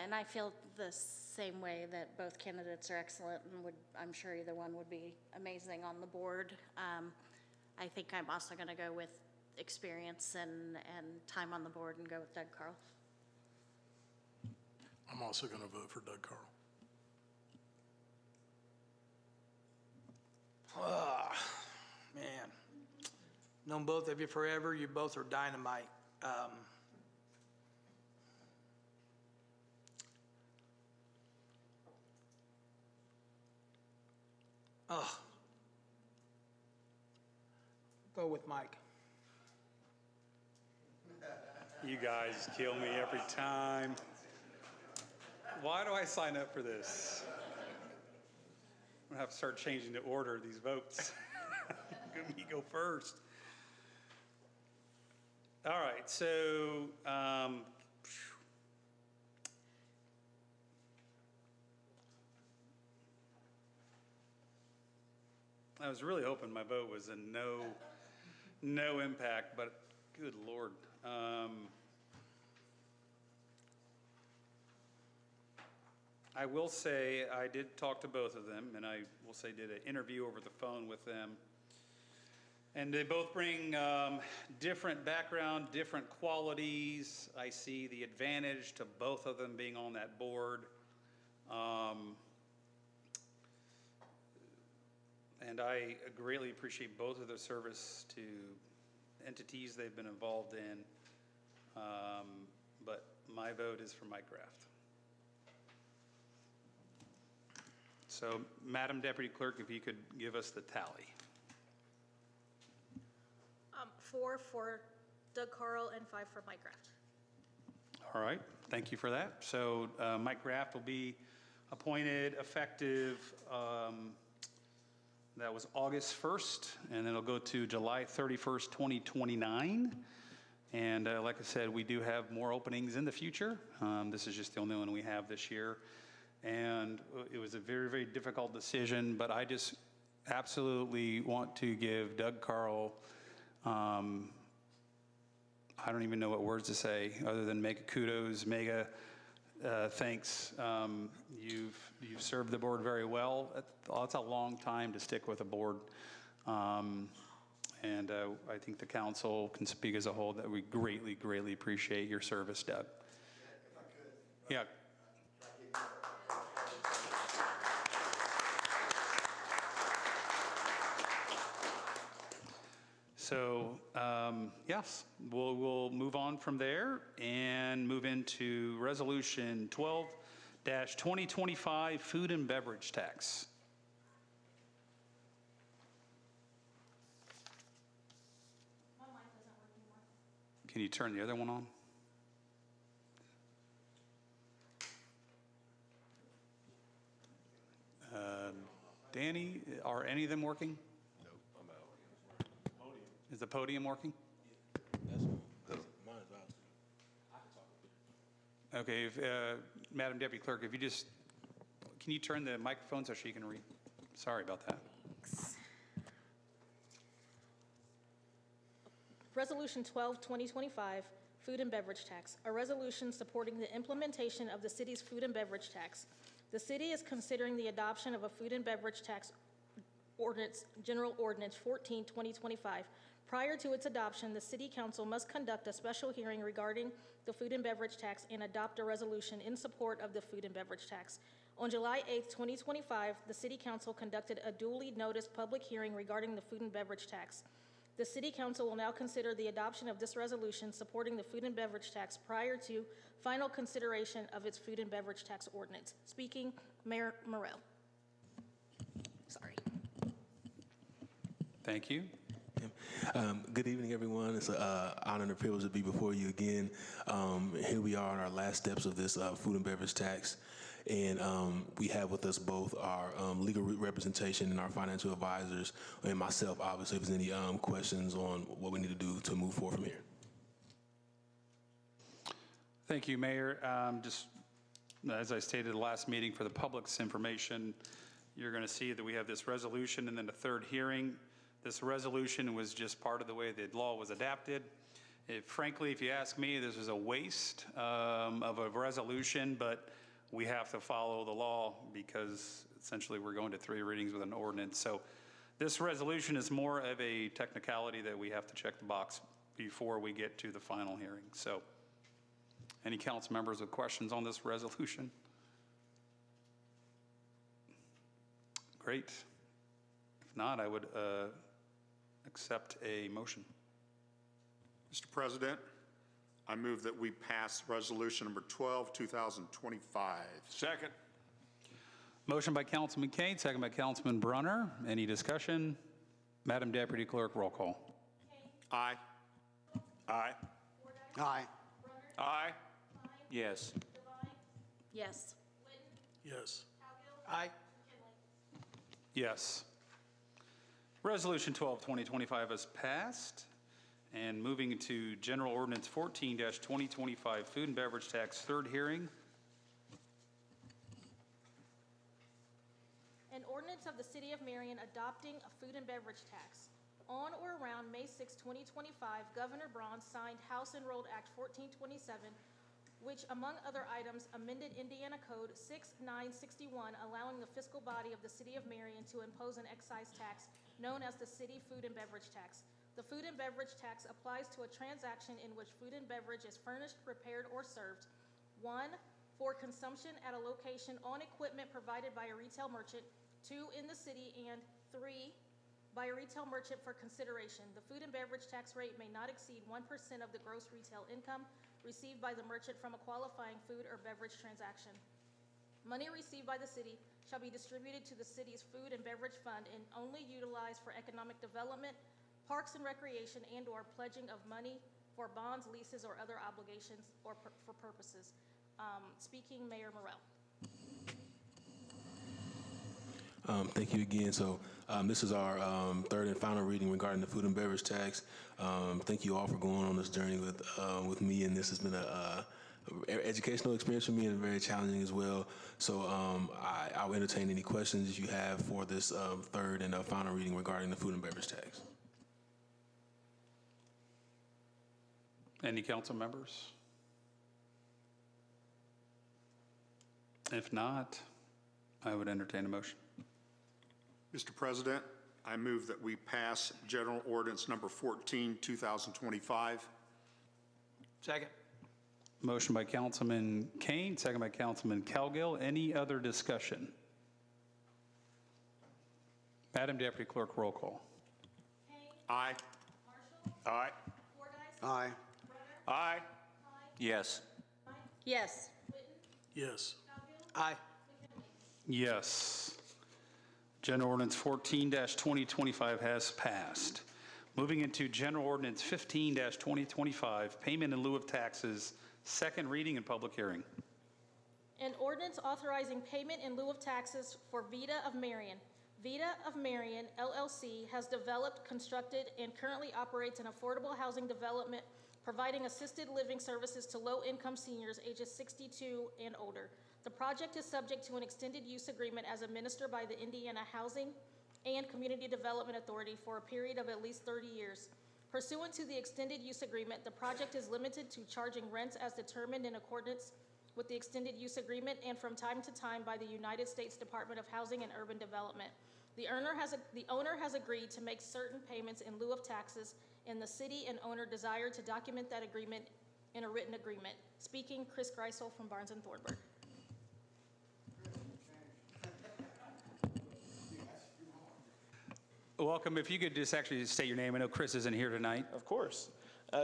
And I feel the same way, that both candidates are excellent, and I'm sure either one would be amazing on the board. I think I'm also going to go with experience and time on the board and go with Doug Carl.
I'm also going to vote for Doug Carl.
Man, known both of you forever. You both are dynamite. Go with Mike.
You guys kill me every time. Why do I sign up for this? I'm gonna have to start changing the order of these votes. Let me go first. All right, so I was really hoping my vote was a no impact, but good Lord. I will say, I did talk to both of them, and I will say did an interview over the phone with them. And they both bring different background, different qualities. I see the advantage to both of them being on that board. And I greatly appreciate both of their service to entities they've been involved in. But my vote is for Mike Graft. So, Madam Deputy Clerk, if you could give us the tally.
4 for Doug Carl and 5 for Mike Graft.
All right, thank you for that. So Mike Graft will be appointed effective, that was August 1st, and then it'll go to July 31st, 2029. And like I said, we do have more openings in the future. This is just the only one we have this year. And it was a very, very difficult decision, but I just absolutely want to give Doug Carl, I don't even know what words to say other than mega kudos, mega thanks. You've served the board very well. That's a long time to stick with a board. And I think the council can speak as a whole that we greatly, greatly appreciate your service, Doug.
If I could.
Yeah. So, yes, we'll move on from there and move into Resolution 12-2025, Food and Beverage Tax.
My mic doesn't work anymore.
Can you turn the other one on? Danny, are any of them working? Is the podium working? Okay, Madam Deputy Clerk, if you just, can you turn the microphone so she can read? Sorry about that.
Resolution 12-2025, Food and Beverage Tax, a resolution supporting the implementation of the city's food and beverage tax. The city is considering the adoption of a food and beverage tax ordinance, General Ordinance 14-2025. Prior to its adoption, the City Council must conduct a special hearing regarding the food and beverage tax and adopt a resolution in support of the food and beverage tax. On July 8, 2025, the City Council conducted a duly noticed public hearing regarding the food and beverage tax. The City Council will now consider the adoption of this resolution supporting the food and beverage tax prior to final consideration of its food and beverage tax ordinance. Speaking, Mayor Morrell. Sorry.
Thank you.
Good evening, everyone. It's an honor and a privilege to be before you again. Here we are in our last steps of this food and beverage tax. And we have with us both our legal representation and our financial advisors, and myself, obviously, if there's any questions on what we need to do to move forward from here.
Thank you, Mayor. Just as I stated at the last meeting, for the public's information, you're going to see that we have this resolution and then a third hearing. This resolution was just part of the way the law was adapted. Frankly, if you ask me, this is a waste of a resolution, but we have to follow the law because essentially we're going to 3 readings with an ordinance. So this resolution is more of a technicality that we have to check the box before we get to the final hearing. So any council members with questions on this resolution? Great. If not, I would accept a motion.
Mr. President, I move that we pass resolution number 12, 2025.
Second.
Motion by Councilman Kane, second by Councilman Brunner. Any discussion? Madam Deputy Clerk, roll call.
Aye.
Aye. Aye. Aye.
Yes.
Yes.
Yes.
Aye.
Yes. Resolution 12, 2025 is passed. And moving to General Ordinance 14-2025, Food and Beverage Tax, third hearing.
An ordinance of the City of Marion adopting a food and beverage tax. On or around May 6, 2025, Governor Braun signed House Enrolled Act 1427, which, among other items, amended Indiana Code 6961, allowing the fiscal body of the City of Marion to impose an excise tax known as the City Food and Beverage Tax. The food and beverage tax applies to a transaction in which food and beverage is furnished, prepared, or served, 1, for consumption at a location on equipment provided by a retail merchant, 2, in the city, and 3, by a retail merchant for consideration. The food and beverage tax rate may not exceed 1% of the gross retail income received by the merchant from a qualifying food or beverage transaction. Money received by the city shall be distributed to the city's food and beverage fund and only utilized for economic development, parks and recreation, and/or pledging of money for bonds, leases, or other obligations or for purposes. Speaking, Mayor Morrell.
Thank you again. So this is our third and final reading regarding the food and beverage tax. Thank you all for going on this journey with me, and this has been a educational experience for me and very challenging as well. So I'll entertain any questions you have for this third and final reading regarding the food and beverage tax.
Any council members? If not, I would entertain a motion.
Mr. President, I move that we pass General Ordinance Number 14, 2025.
Second.
Motion by Councilman Kane, second by Councilman Cowgill. Any other discussion? Madam Deputy Clerk, roll call.
Aye. Aye.
Aye.
Aye.
Yes.
Yes.
Yes.
Aye.
Yes. General Ordinance 14-2025 has passed. Moving into General Ordinance 15-2025, payment in lieu of taxes, second reading and public hearing.
An ordinance authorizing payment in lieu of taxes for Vita of Marion. Vita of Marion, LLC, has developed, constructed, and currently operates an affordable housing development providing assisted living services to low-income seniors ages 62 and older. The project is subject to an extended use agreement as administered by the Indiana Housing and Community Development Authority for a period of at least 30 years. Pursuant to the extended use agreement, the project is limited to charging rents as determined in accordance with the extended use agreement and from time to time by the United States Department of Housing and Urban Development. The owner has agreed to make certain payments in lieu of taxes, and the city and owner desire to document that agreement in a written agreement. Speaking, Chris Greisel from Barnes & Thornburg.
Welcome. If you could just actually state your name. I know Chris isn't here tonight.
Of course.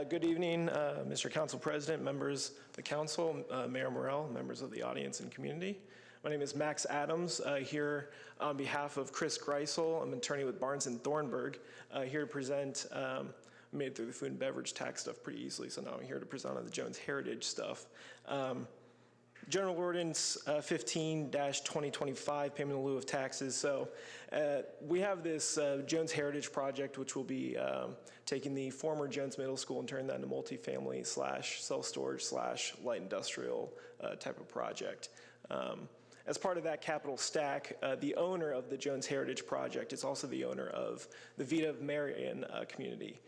Good evening, Mr. Council President, members of the council, Mayor Morrell, members of the audience and community. My name is Max Adams, here on behalf of Chris Greisel. I'm an attorney with Barnes & Thornburg, here to present, made through the food and beverage tax stuff pretty easily, so now I'm here to present on the Jones Heritage stuff. General Ordinance 15-2025, payment in lieu of taxes. So we have this Jones Heritage project, which will be taking the former Jones Middle School and turning that into multifamily / self-storage / light industrial type of project. As part of that capital stack, the owner of the Jones Heritage project is also the owner of the Vita of Marion community.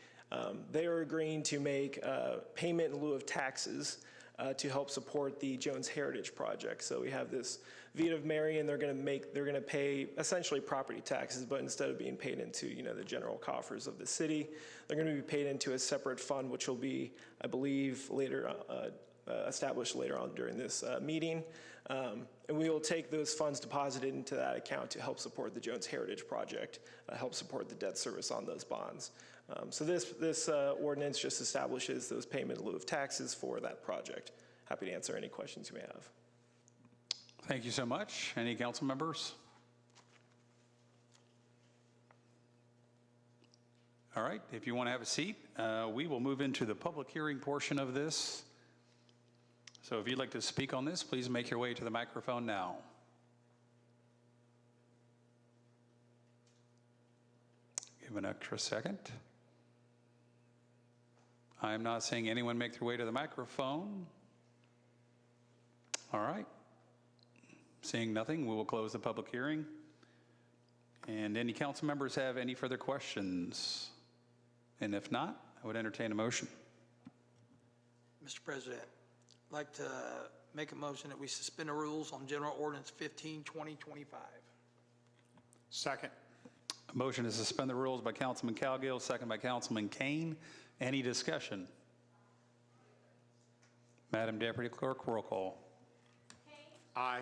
They are agreeing to make payment in lieu of taxes to help support the Jones Heritage project. So we have this Vita of Marion. They're going to pay essentially property taxes, but instead of being paid into the general coffers of the city, they're going to be paid into a separate fund, which will be, I believe, later established later on during this meeting. And we will take those funds deposited into that account to help support the Jones Heritage project, help support the debt service on those bonds. So this ordinance just establishes those payment in lieu of taxes for that project. Happy to answer any questions you may have.
Thank you so much. Any council members? All right, if you want to have a seat, we will move into the public hearing portion of this. So if you'd like to speak on this, please make your way to the microphone now. Give an extra second. I am not seeing anyone make their way to the microphone. All right. Seeing nothing, we will close the public hearing. And any council members have any further questions? And if not, I would entertain a motion.
Mr. President, like to make a motion that we suspend the rules on General Ordinance 15, 2025.
Second.
A motion to suspend the rules by Councilman Cowgill, second by Councilman Kane. Any discussion? Madam Deputy Clerk, roll call.
Aye.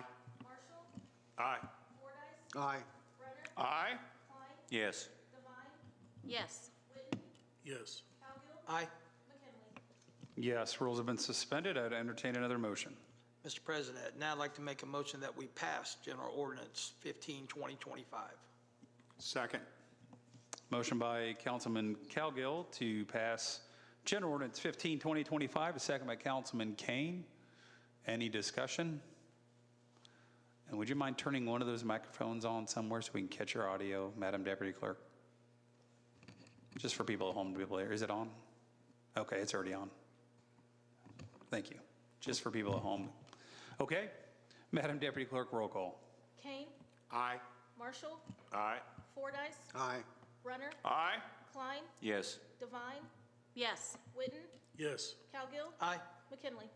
Aye.
Aye.
Aye.
Yes.
Yes.
Yes.
Aye.
Yes, rules have been suspended. I'd entertain another motion.
Mr. President, now I'd like to make a motion that we pass General Ordinance 15, 2025.
Second.
Motion by Councilman Cowgill to pass General Ordinance 15, 2025, a second by Councilman Kane. Any discussion? And would you mind turning one of those microphones on somewhere so we can catch your audio, Madam Deputy Clerk? Just for people at home to be able to hear. Is it on? Okay, it's already on. Thank you. Just for people at home. Okay. Madam Deputy Clerk, roll call.
Kane,
Aye.
Marshall,
Aye.
Fordyce,
Aye.
Brunner,
Aye.
Klein,
Yes.
Devine,
Yes.
Witten,
Yes.
Cowgill,
Aye.
McKinley.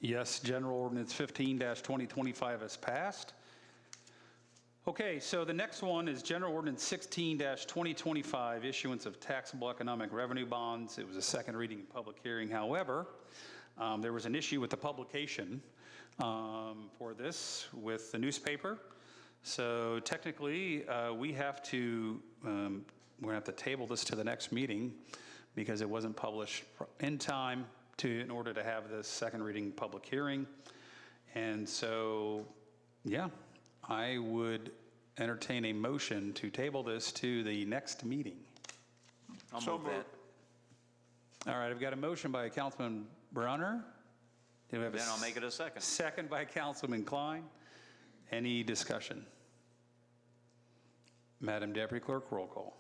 Yes, General Ordinance 15-2025 is passed. Okay, so the next one is General Ordinance 16-2025, issuance of taxable economic revenue bonds. It was a second reading and public hearing. However, there was an issue with the publication for this with the newspaper. So technically, we have to, we're going to have to table this to the next meeting because it wasn't published in time in order to have this second reading public hearing. And so, yeah, I would entertain a motion to table this to the next meeting.
I'll
So
move that.
All right, I've got a motion by Councilman Brunner. Do we have a
Then I'll make it a second.
second by Councilman Klein? Any discussion? Madam Deputy Clerk, roll call.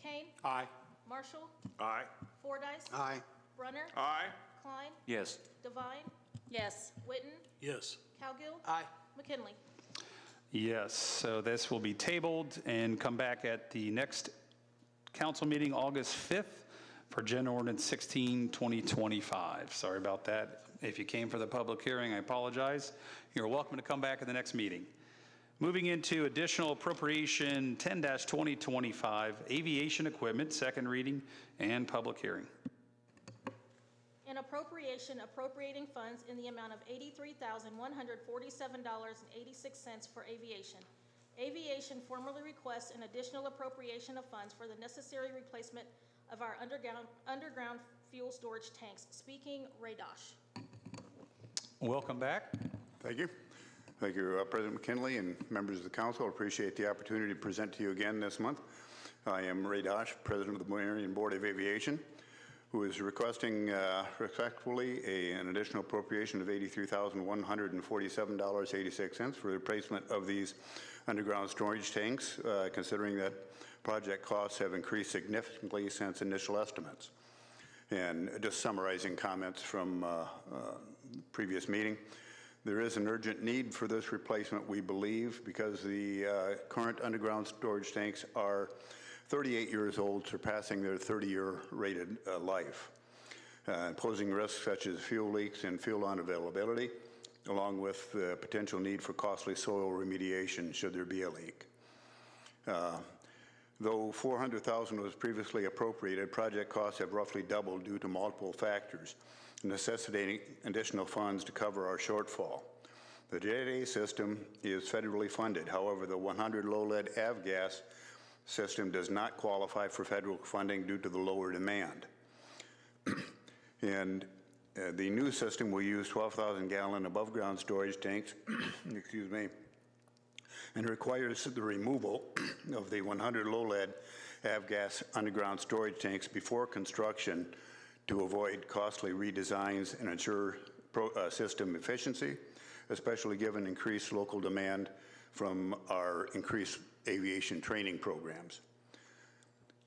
Kane,
Aye.
Marshall,
Aye.
Fordyce,
Aye.
Brunner,
Aye.
Klein,
Yes.
Devine,
Yes.
Witten,
Yes.
Cowgill,
Aye.
McKinley.
Yes, so this will be tabled and come back at the next council meeting, August 5th, for General Ordinance 16-2025. Sorry about that. If you came for the public hearing, I apologize. You're welcome to come back at the next meeting. Moving into additional appropriation 10-2025, aviation equipment, second reading and public hearing.
An appropriation appropriating funds in the amount of $83,147.86 for aviation. Aviation formally requests an additional appropriation of funds for the necessary replacement of our underground fuel storage tanks. Speaking, Ray Dosh.
Welcome back.
Thank you. Thank you, President McKinley and members of the council. I appreciate the opportunity to present to you again this month. I am Ray Dosh, President of the Marion Board of Aviation, who is requesting respectfully an additional appropriation of $83,147.86 for the replacement of these underground storage tanks, considering that project costs have increased significantly since initial estimates. And just summarizing comments from previous meeting, there is an urgent need for this replacement, we believe, because the current underground storage tanks are 38 years old, surpassing their 30-year rated life, posing risks such as fuel leaks and fuel unavailability, along with the potential need for costly soil remediation should there be a leak. Though $400,000 was previously appropriated, project costs have roughly doubled due to multiple factors, necessitating additional funds to cover our shortfall. The JDA system is federally funded. However, the 100 low-lead avgas system does not qualify for federal funding due to the lower demand. And the new system will use 12,000-gallon above-ground storage tanks, excuse me, and requires the removal of the 100 low-lead avgas underground storage tanks before construction to avoid costly redesigns and ensure system efficiency, especially given increased local demand from our increased aviation training programs.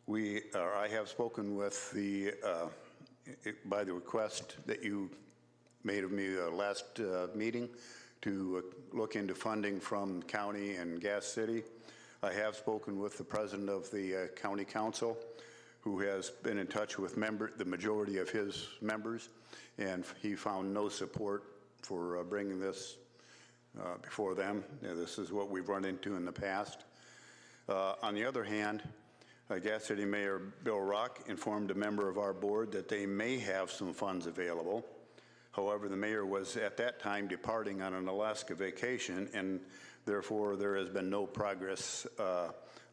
I have spoken with by the request that you made of me last meeting to look into funding from county and Gas City. I have spoken with the president of the county council, who has been in touch with the majority of his members, and he found no support for bringing this before them. This is what we've run into in the past. On the other hand, Gas City Mayor Bill Rock informed a member of our board that they may have some funds available. However, the mayor was at that time departing on an Alaska vacation, and therefore there has been no progress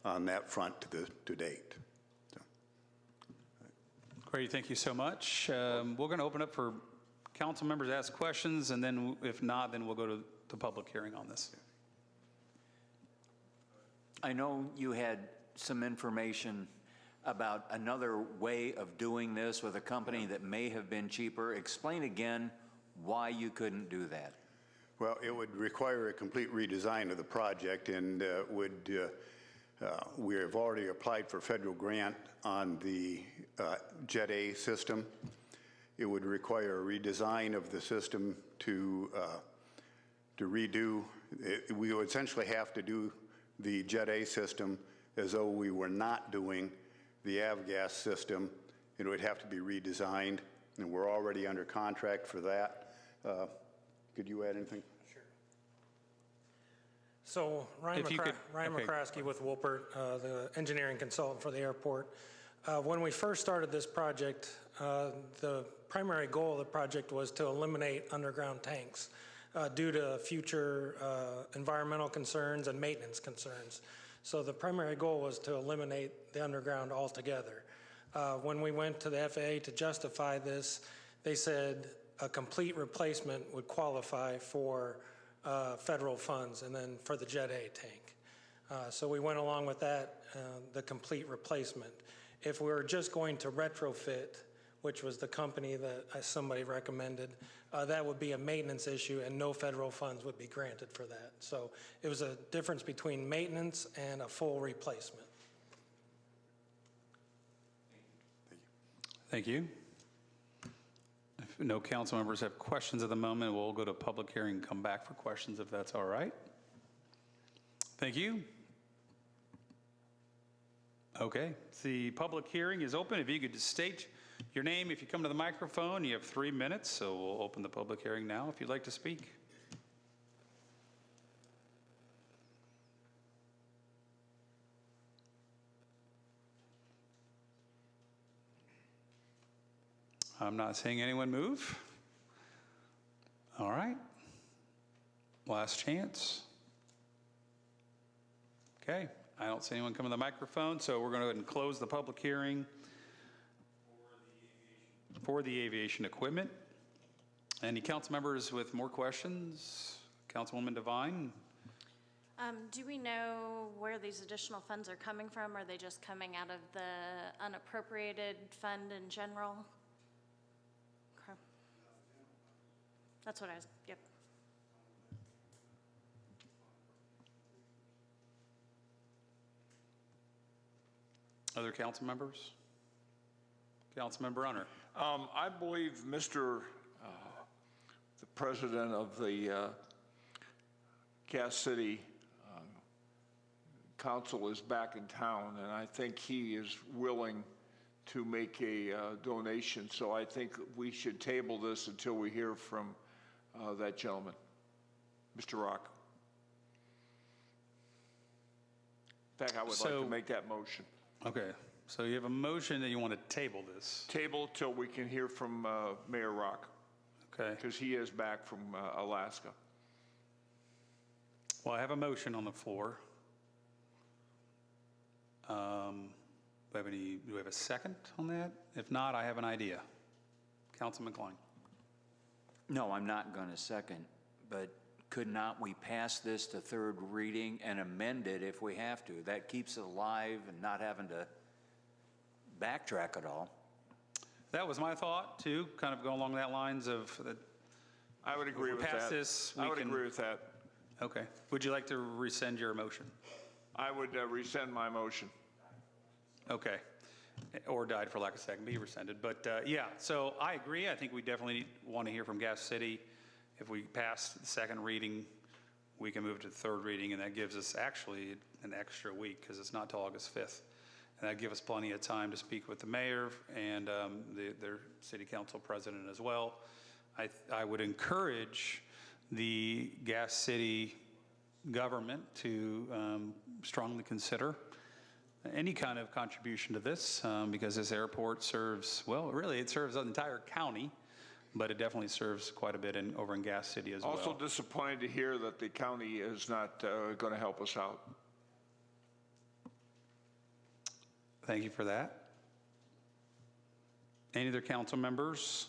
on that front to date. So.
Great, thank you so much. We're going to open up for council members to ask questions, and then if not, then we'll go to the public hearing on this.
I know you had some information about another way of doing this with a company that may have been cheaper. Explain again why you couldn't do that.
Well, it would require a complete redesign of the project, and we have already applied for federal grant on the Jet A system. It would require a redesign of the system to redo. We would essentially have to do the Jet A system as though we were not doing the Avgas system. It would have to be redesigned, and we're already under contract for that. Could you add anything?
Sure. So Ryan McCraskey with Wolpert, the engineering consultant for the airport. When we first started this project, the primary goal of the project was to eliminate underground tanks due to future environmental concerns and maintenance concerns. So the primary goal was to eliminate the underground altogether. When we went to the FAA to justify this, they said a complete replacement would qualify for federal funds, and then for the Jet A tank. So we went along with that, the complete replacement. If we were just going to retrofit, which was the company that somebody recommended, that would be a maintenance issue, and no federal funds would be granted for that. So it was a difference between maintenance and a full replacement.
Thank you. If no council members have questions at the moment, we'll go to public hearing and come back for questions if that's all right. Thank you. Okay, the public hearing is open. If you could just state your name, if you come to the microphone, you have 3 minutes, so we'll open the public hearing now if you'd like to speak. I'm not seeing anyone move. All right. Last chance. Okay, I don't see anyone come to the microphone, so we're going to go ahead and close the public hearing for the aviation equipment. Any council members with more questions? Councilwoman Devine?
Do we know where these additional funds are coming from? Are they just coming out of the unappropriated fund in general? Okay. That's what I was, yep.
Other council members? Councilmember Runner.
I believe the president of the Gas City Council is back in town, and I think he is willing to make a donation. So I think we should table this until we hear from that gentleman, Mr. Rock. In fact, I would like to make that motion.
Okay, so you have a motion that you want to table this.
Table till we can hear from Mayor Rock.
Okay.
Because he is back from Alaska.
Well, I have a motion on the floor. Do we have a second on that? If not, I have an idea. Councilman Klein.
No, I'm not going to second, but could not we pass this to third reading and amend it if we have to? That keeps it alive and not having to backtrack at all.
That was my thought too, kind of go along that lines of that.
I would agree with that.
Pass this,
I would agree with that.
Okay. Would you like to rescind your motion?
I would rescind my motion.
Okay. Or died for lack of a second, be rescinded. But yeah, so I agree. I think we definitely want to hear from Gas City. If we pass the second reading, we can move to the third reading, and that gives us actually an extra week because it's not till August 5th. And that give us plenty of time to speak with the mayor and their city council president as well. I would encourage the Gas City government to strongly consider any kind of contribution to this because this airport serves, well, really it serves the entire county, but it definitely serves quite a bit over in Gas City as well.
Also disappointed to hear that the county is not going to help us out.
Thank you for that. Any other council members?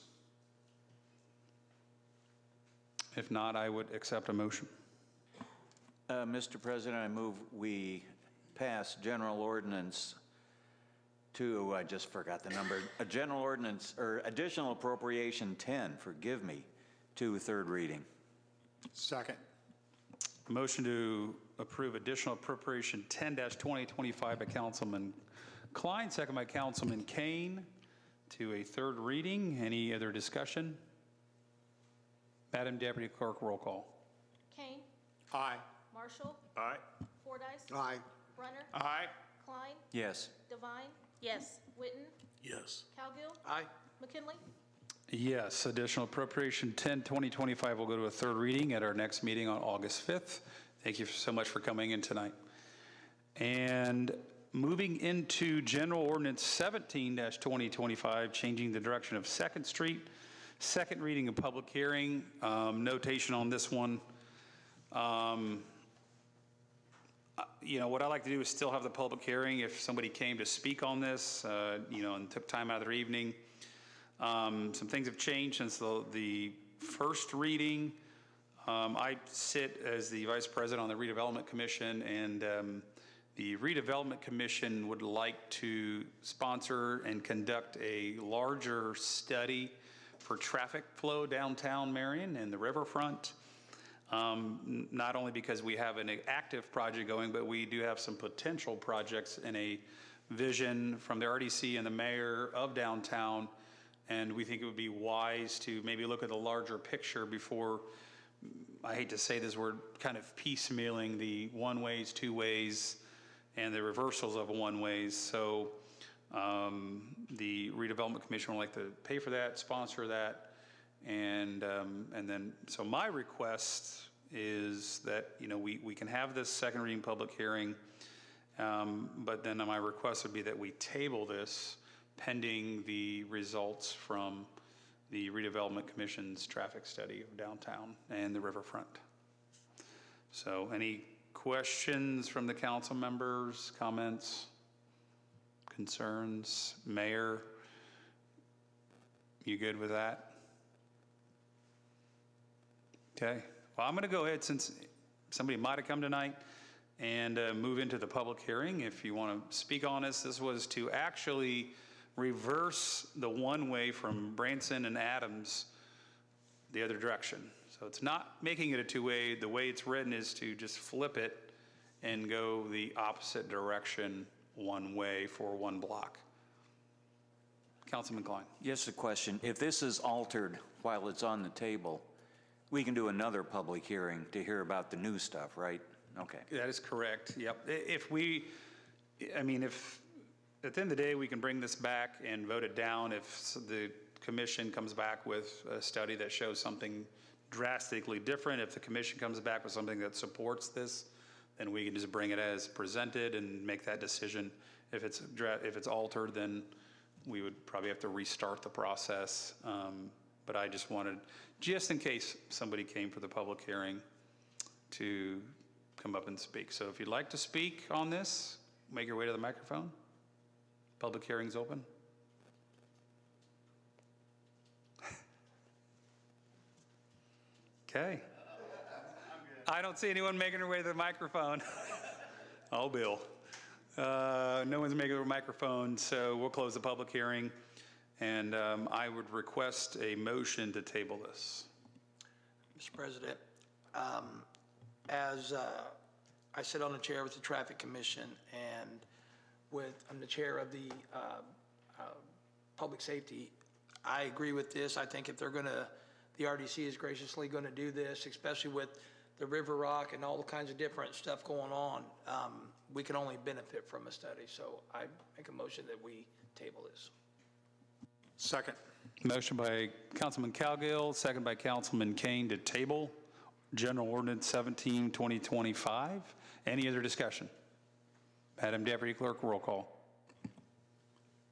If not, I would accept a motion.
Mr. President, I move we pass General Ordinance I just forgot the number, a General Ordinance, or Additional Appropriation 10, forgive me, to third reading.
Second.
Motion to approve Additional Appropriation 10-2025 by Councilman Klein, second by Councilman Kane, to a third reading. Any other discussion? Madam Deputy Clerk, roll call.
Kane.
Aye.
Marshall.
Aye.
Fordyce.
Aye.
Brunner.
Aye.
Klein.
Yes.
Devine.
Yes.
Witten.
Yes.
Cowgill.
Aye.
McKinley.
Yes, Additional Appropriation 10-2025 will go to a third reading at our next meeting on August 5th. Thank you so much for coming in tonight. And moving into General Ordinance 17-2025, changing the direction of 2nd Street, second reading and public hearing. Notation on this one. You know, what I like to do is still have the public hearing if somebody came to speak on this, you know, and took time out of their evening. Some things have changed since the first reading. I sit as the Vice President on the Redevelopment Commission, and the Redevelopment Commission would like to sponsor and conduct a larger study for traffic flow downtown Marion and the riverfront. Not only because we have an active project going, but we do have some potential projects in a vision from the RDC and the mayor of downtown. And we think it would be wise to maybe look at the larger picture before, I hate to say this word, kind of piecemealing the one-ways, two-ways, and the reversals of one-ways. So the Redevelopment Commission would like to pay for that, sponsor that. And then, so my request is that, you know, we can have this second reading public hearing, but then my request would be that we table this pending the results from the Redevelopment Commission's traffic study of downtown and the riverfront. So any questions from the council members, comments, concerns? Mayor, you good with that? Okay, well, I'm going to go ahead, since somebody might have come tonight, and move into the public hearing. If you want to speak on this was to actually reverse the one-way from Branson and Adams the other direction. So it's not making it a two-way. The way it's written is to just flip it and go the opposite direction one way for one block. Councilman Klein.
Yes, a question. If this is altered while it's on the table, we can do another public hearing to hear about the new stuff, right? Okay.
That is correct, yep. If at the end of the day, we can bring this back and vote it down if the commission comes back with a study that shows something drastically different. If the commission comes back with something that supports this, then we can just bring it as presented and make that decision. If it's altered, then we would probably have to restart the process. But I just wanted, just in case somebody came for the public hearing, to come up and speak. So if you'd like to speak on this, make your way to the microphone. Public hearing's open. Okay. I don't see anyone making their way to the microphone. Oh, Bill. No one's making their microphone, so we'll close the public hearing. And I would request a motion to table this.
Mr. President, as I sit on the chair with the Traffic Commission, and I'm the chair of the Public Safety, I agree with this. I think if the RDC is graciously going to do this, especially with the River Rock and all the kinds of different stuff going on, we can only benefit from a study. So I make a motion that we table this.
Second.
Motion by Councilman Cowgill, second by Councilman Kane to table General Ordinance 17, 2025. Any other discussion? Madam Deputy Clerk, roll call.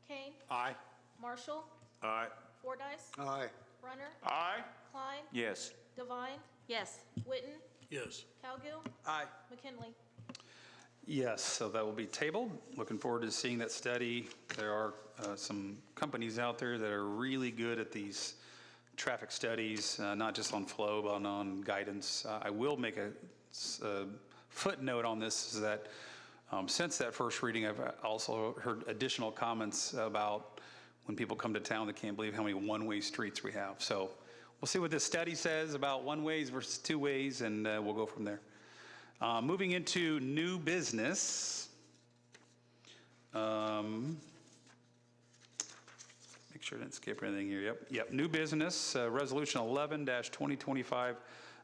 Kane.
Aye.
Marshall.
Aye.
Fordyce.
Aye.
Brunner.
Aye.
Klein.
Yes.
Devine.
Yes.
Witten.
Yes.
Cowgill.
Aye.
McKinley.
Yes, so that will be tabled. Looking forward to seeing that study. There are some companies out there that are really good at these traffic studies, not just on flow, but on guidance. I will make a footnote on this, is that since that first reading, I've also heard additional comments about when people come to town, they can't believe how many one-way streets we have. So we'll see what this study says about one-ways versus two-ways, and we'll go from there. Moving into new business. Make sure I didn't skip anything here. Yep. New business, Resolution 11-2025,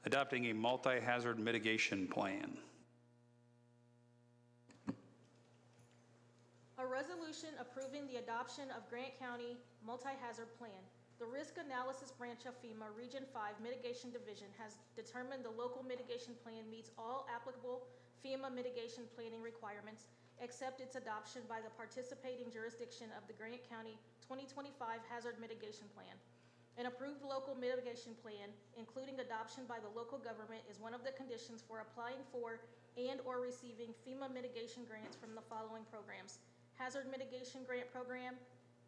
adopting a multi-hazard mitigation plan.
A resolution approving the adoption of Grant County Multi-Hazard Plan. The Risk Analysis Branch of FEMA Region 5 Mitigation Division has determined the local mitigation plan meets all applicable FEMA mitigation planning requirements, except its adoption by the participating jurisdiction of the Grant County 2025 Hazard Mitigation Plan. An approved local mitigation plan, including adoption by the local government, is one of the conditions for applying for and/or receiving FEMA mitigation grants from the following programs: Hazard Mitigation Grant Program,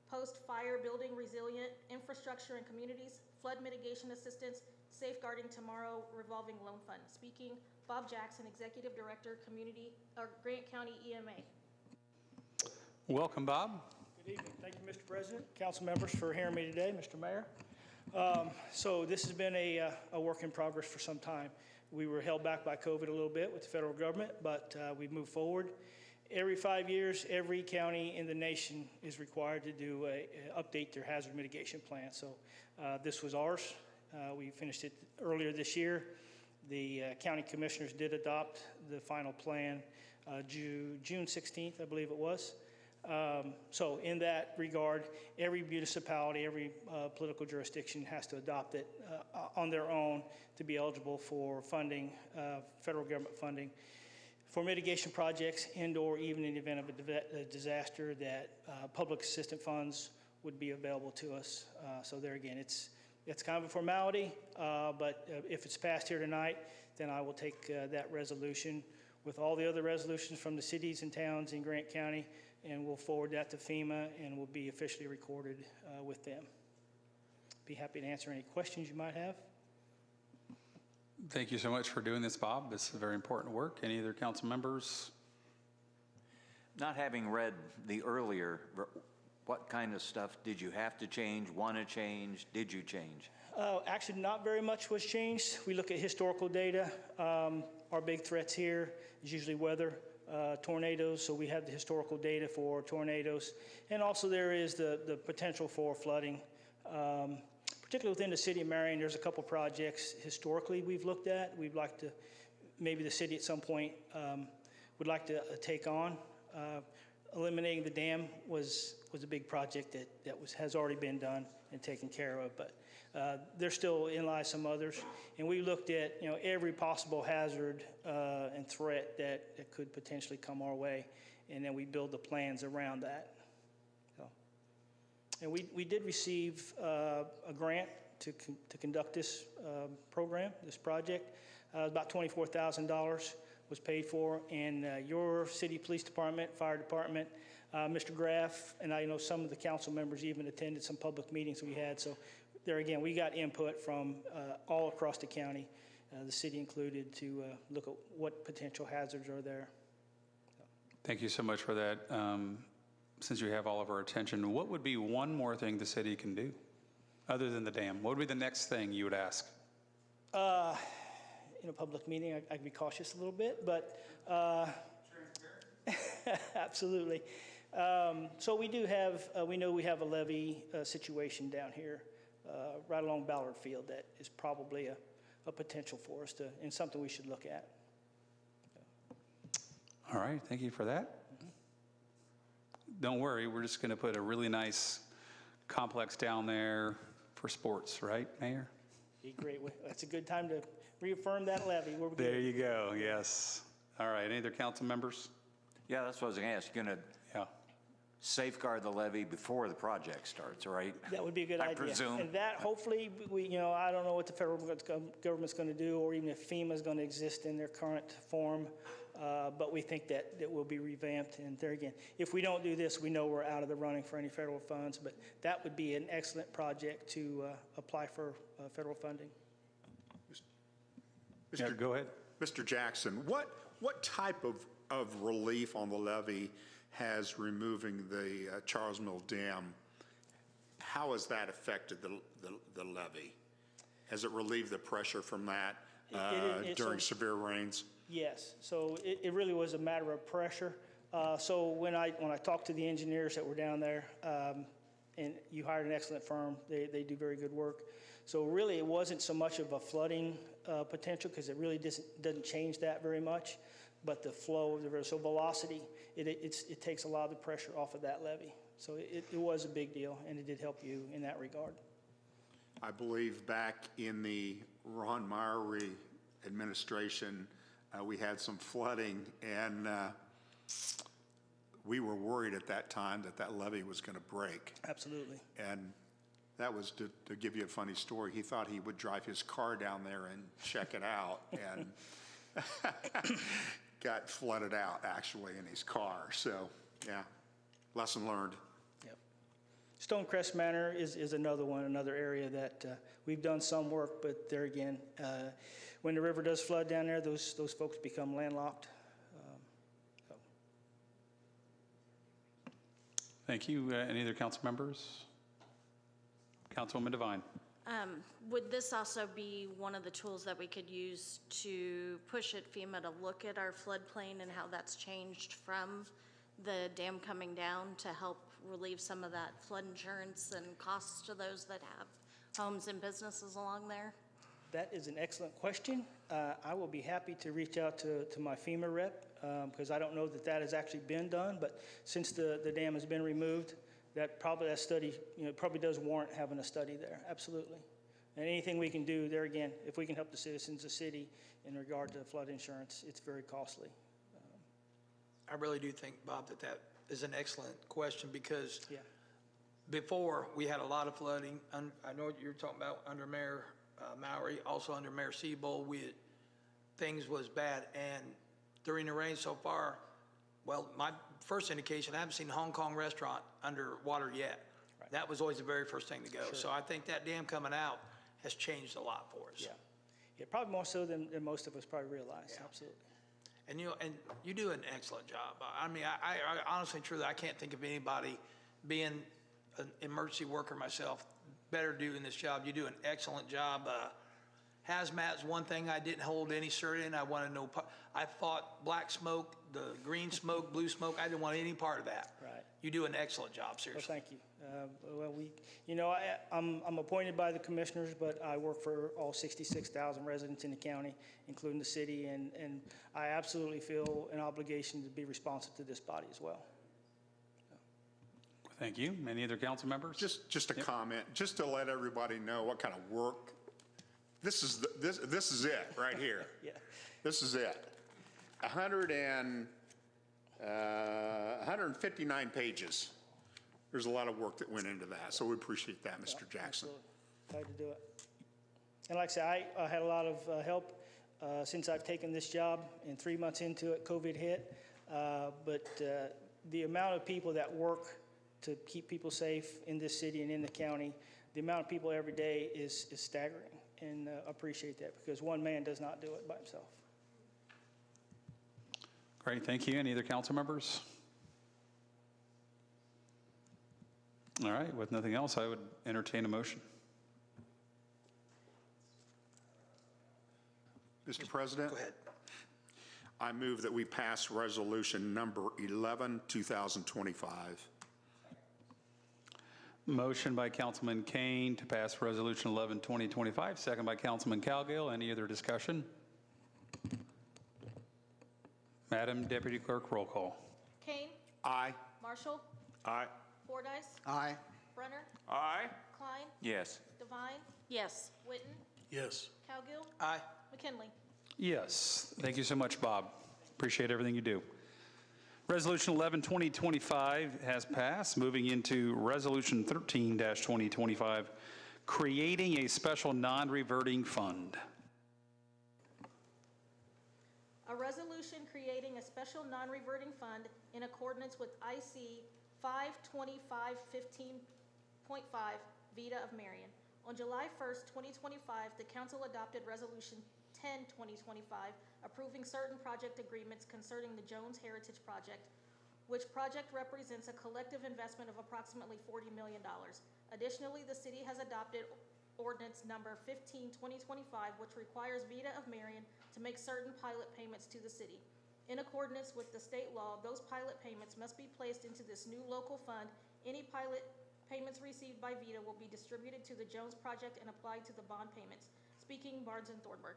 Post-Fire Building Resilient Infrastructure and Communities, Flood Mitigation Assistance, Safeguarding Tomorrow Revolving Loan Fund. Speaking, Bob Jackson, Executive Director, Grant County EMA.
Welcome, Bob.
Good evening. Thank you, Mr. President, council members, for hearing me today, Mr. Mayor. So this has been a work in progress for some time. We were held back by COVID a little bit with the federal government, but we've moved forward. Every 5 years, every county in the nation is required to do update their hazard mitigation plan. So this was ours. We finished it earlier this year. The county commissioners did adopt the final plan June 16th, I believe it was. So in that regard, every municipality, every political jurisdiction has to adopt it on their own to be eligible for funding, federal government funding, for mitigation projects and/or even in the event of a disaster, that public assistance funds would be available to us. So there again, it's kind of a formality, but if it's passed here tonight, then I will take that resolution with all the other resolutions from the cities and towns in Grant County, and we'll forward that to FEMA, and will be officially recorded with them. Be happy to answer any questions you might have.
Thank you so much for doing this, Bob. This is very important work. Any other council members?
Not having read the earlier, what kind of stuff did you have to change, want to change, did you change?
Actually, not very much was changed. We look at historical data. Our big threats here is usually weather, tornadoes, so we have the historical data for tornadoes. And also there is the potential for flooding. Particularly within the city of Marion, there's a couple projects historically we've looked at. We'd like to, maybe the city at some point would like to take on. Eliminating the dam was a big project that has already been done and taken care of, but there still in lies some others. And we looked at every possible hazard and threat that could potentially come our way, and then we build the plans around that. And we did receive a grant to conduct this program, this project. About $24,000 was paid for, and your city police department, fire department, Mr. Graff, and I know some of the council members even attended some public meetings we had. So there again, we got input from all across the county, the city included, to look at what potential hazards are there.
Thank you so much for that. Since you have all of our attention, what would be one more thing the city can do other than the dam? What would be the next thing you would ask?
In a public meeting, I'd be cautious a little bit, but absolutely. So we do have, we know we have a levee situation down here right along Ballard Field that is probably a potential for us to, and something we should look at.
All right, thank you for that. Don't worry, we're just going to put a really nice complex down there for sports, right, Mayor?
Be great. That's a good time to reaffirm that levy.
There you go, yes. All right, any other council members?
Yeah, that's what I was going to ask. You're going to safeguard the levee before the project starts, right?
That would be a good idea.
I presume.
And that, hopefully, I don't know what the federal government's going to do, or even if FEMA's going to exist in their current form, but we think that it will be revamped. And there again, if we don't do this, we know we're out of the running for any federal funds, but that would be an excellent project to apply for federal funding.
Go ahead.
Mr. Jackson, what type of relief on the levee has removing the Charles Mill Dam, how has that affected the levee? Has it relieved the pressure from that during severe rains?
Yes, so it really was a matter of pressure. So when I talked to the engineers that were down there, and you hired an excellent firm, they do very good work. So really it wasn't so much of a flooding potential, because it really doesn't change that very much, but the flow of the river, so velocity, it takes a lot of the pressure off of that levee. So it was a big deal, and it did help you in that regard.
I believe back in the Ron Myery administration, we had some flooding, and we were worried at that time that levee was going to break.
Absolutely.
And that was, to give you a funny story, he thought he would drive his car down there and check it out, and got flooded out, actually, in his car. So, yeah, lesson learned.
Yep. Stonecrest Manor is another area that we've done some work, but there again, when the river does flood down there, those folks become landlocked.
Thank you. Any other council members? Councilwoman Devine.
Would this also be one of the tools that we could use to push at FEMA to look at our floodplain and how that's changed from the dam coming down to help relieve some of that flood insurance and costs to those that have homes and businesses along there?
That is an excellent question. I will be happy to reach out to my FEMA rep, because I don't know that has actually been done, but since the dam has been removed, that study, probably does warrant having a study there, absolutely. And anything we can do there, again, if we can help the citizens of the city in regard to flood insurance, it's very costly.
I really do think, Bob, that is an excellent question, because before we had a lot of flooding. I know what you're talking about under Mayor Mowry, also under Mayor Seabold, things was bad. And during the rain so far, well, my first indication, I haven't seen a Hong Kong restaurant underwater yet. Right. That was always the very first thing to go. Sure. So I think that dam coming out has changed a lot for us.
Yeah, probably more so than most of us probably realize, absolutely.
And you do an excellent job. I mean, I honestly, truly, I can't think of anybody, being an emergency worker myself, better doing this job. You do an excellent job. Hazmat's one thing I didn't hold any cert in. I want to know. I fought black smoke, the green smoke, blue smoke. I didn't want any part of that.
Right.
You do an excellent job, seriously.
Well, thank you. I'm appointed by the commissioners, but I work for all 66,000 residents in the county, including the city, and I absolutely feel an obligation to be responsive to this body as well.
Thank you. Any other council members?
Just a comment, just to let everybody know what kind of work. This is it right here.
Yeah.
This is it. 159 pages. There's a lot of work that went into that, so we appreciate that, Mr. Jackson.
Absolutely. Glad to do it. And like I said, I had a lot of help since I've taken this job, and 3 months into it, COVID hit. But the amount of people that work to keep people safe in this city and in the county, the amount of people every day is staggering, and appreciate that, because one man does not do it by himself.
Great, thank you. Any other council members? All right, with nothing else, I would entertain a motion.
Mr. President?
Go ahead.
I move that we pass resolution number 11, 2025.
Motion by Councilman Kane to pass resolution 11, 2025, second by Councilman Cowgill. Any other discussion? Madam Deputy Clerk, roll call.
Kane.
Aye.
Marshall.
Aye.
Fordyce.
Aye.
Brenner.
Aye.
Klein.
Yes.
Devine.
Yes.
Witten.
Yes.
Cowgill.
Aye.
McKinley.
Yes. Thank you so much, Bob. Appreciate everything you do. Resolution 11-2025 has passed. Moving into Resolution 13-2025, creating a special non-reverting fund.
A resolution creating a special non-reverting fund in accordance with IC 52515.5 Vita of Marion. On July 1st, 2025, the council adopted Resolution 10-2025, approving certain project agreements concerning the Jones Heritage Project, which project represents a collective investment of approximately $40 million. Additionally, the city has adopted ordinance number 15-2025, which requires Vita of Marion to make certain pilot payments to the city. In accordance with the state law, those pilot payments must be placed into this new local fund. Any pilot payments received by Vita will be distributed to the Jones Project and applied to the bond payments. Speaking, Barnes and Thornburg.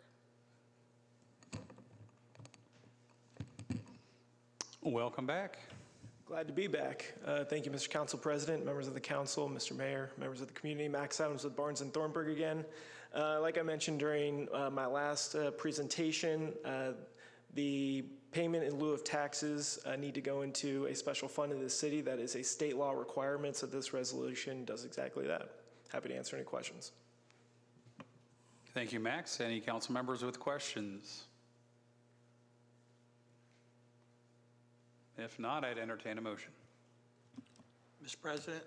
Welcome back.
Glad to be back. Thank you, Mr. Council President, members of the council, Mr. Mayor, members of the community. Max Adams with Barnes and Thornburg again. Like I mentioned during my last presentation, the payment in lieu of taxes need to go into a special fund in the city. That is a state law requirement, so this resolution does exactly that. Happy to answer any questions.
Thank you, Max. Any council members with questions? If not, I'd entertain a motion.
Mr. President,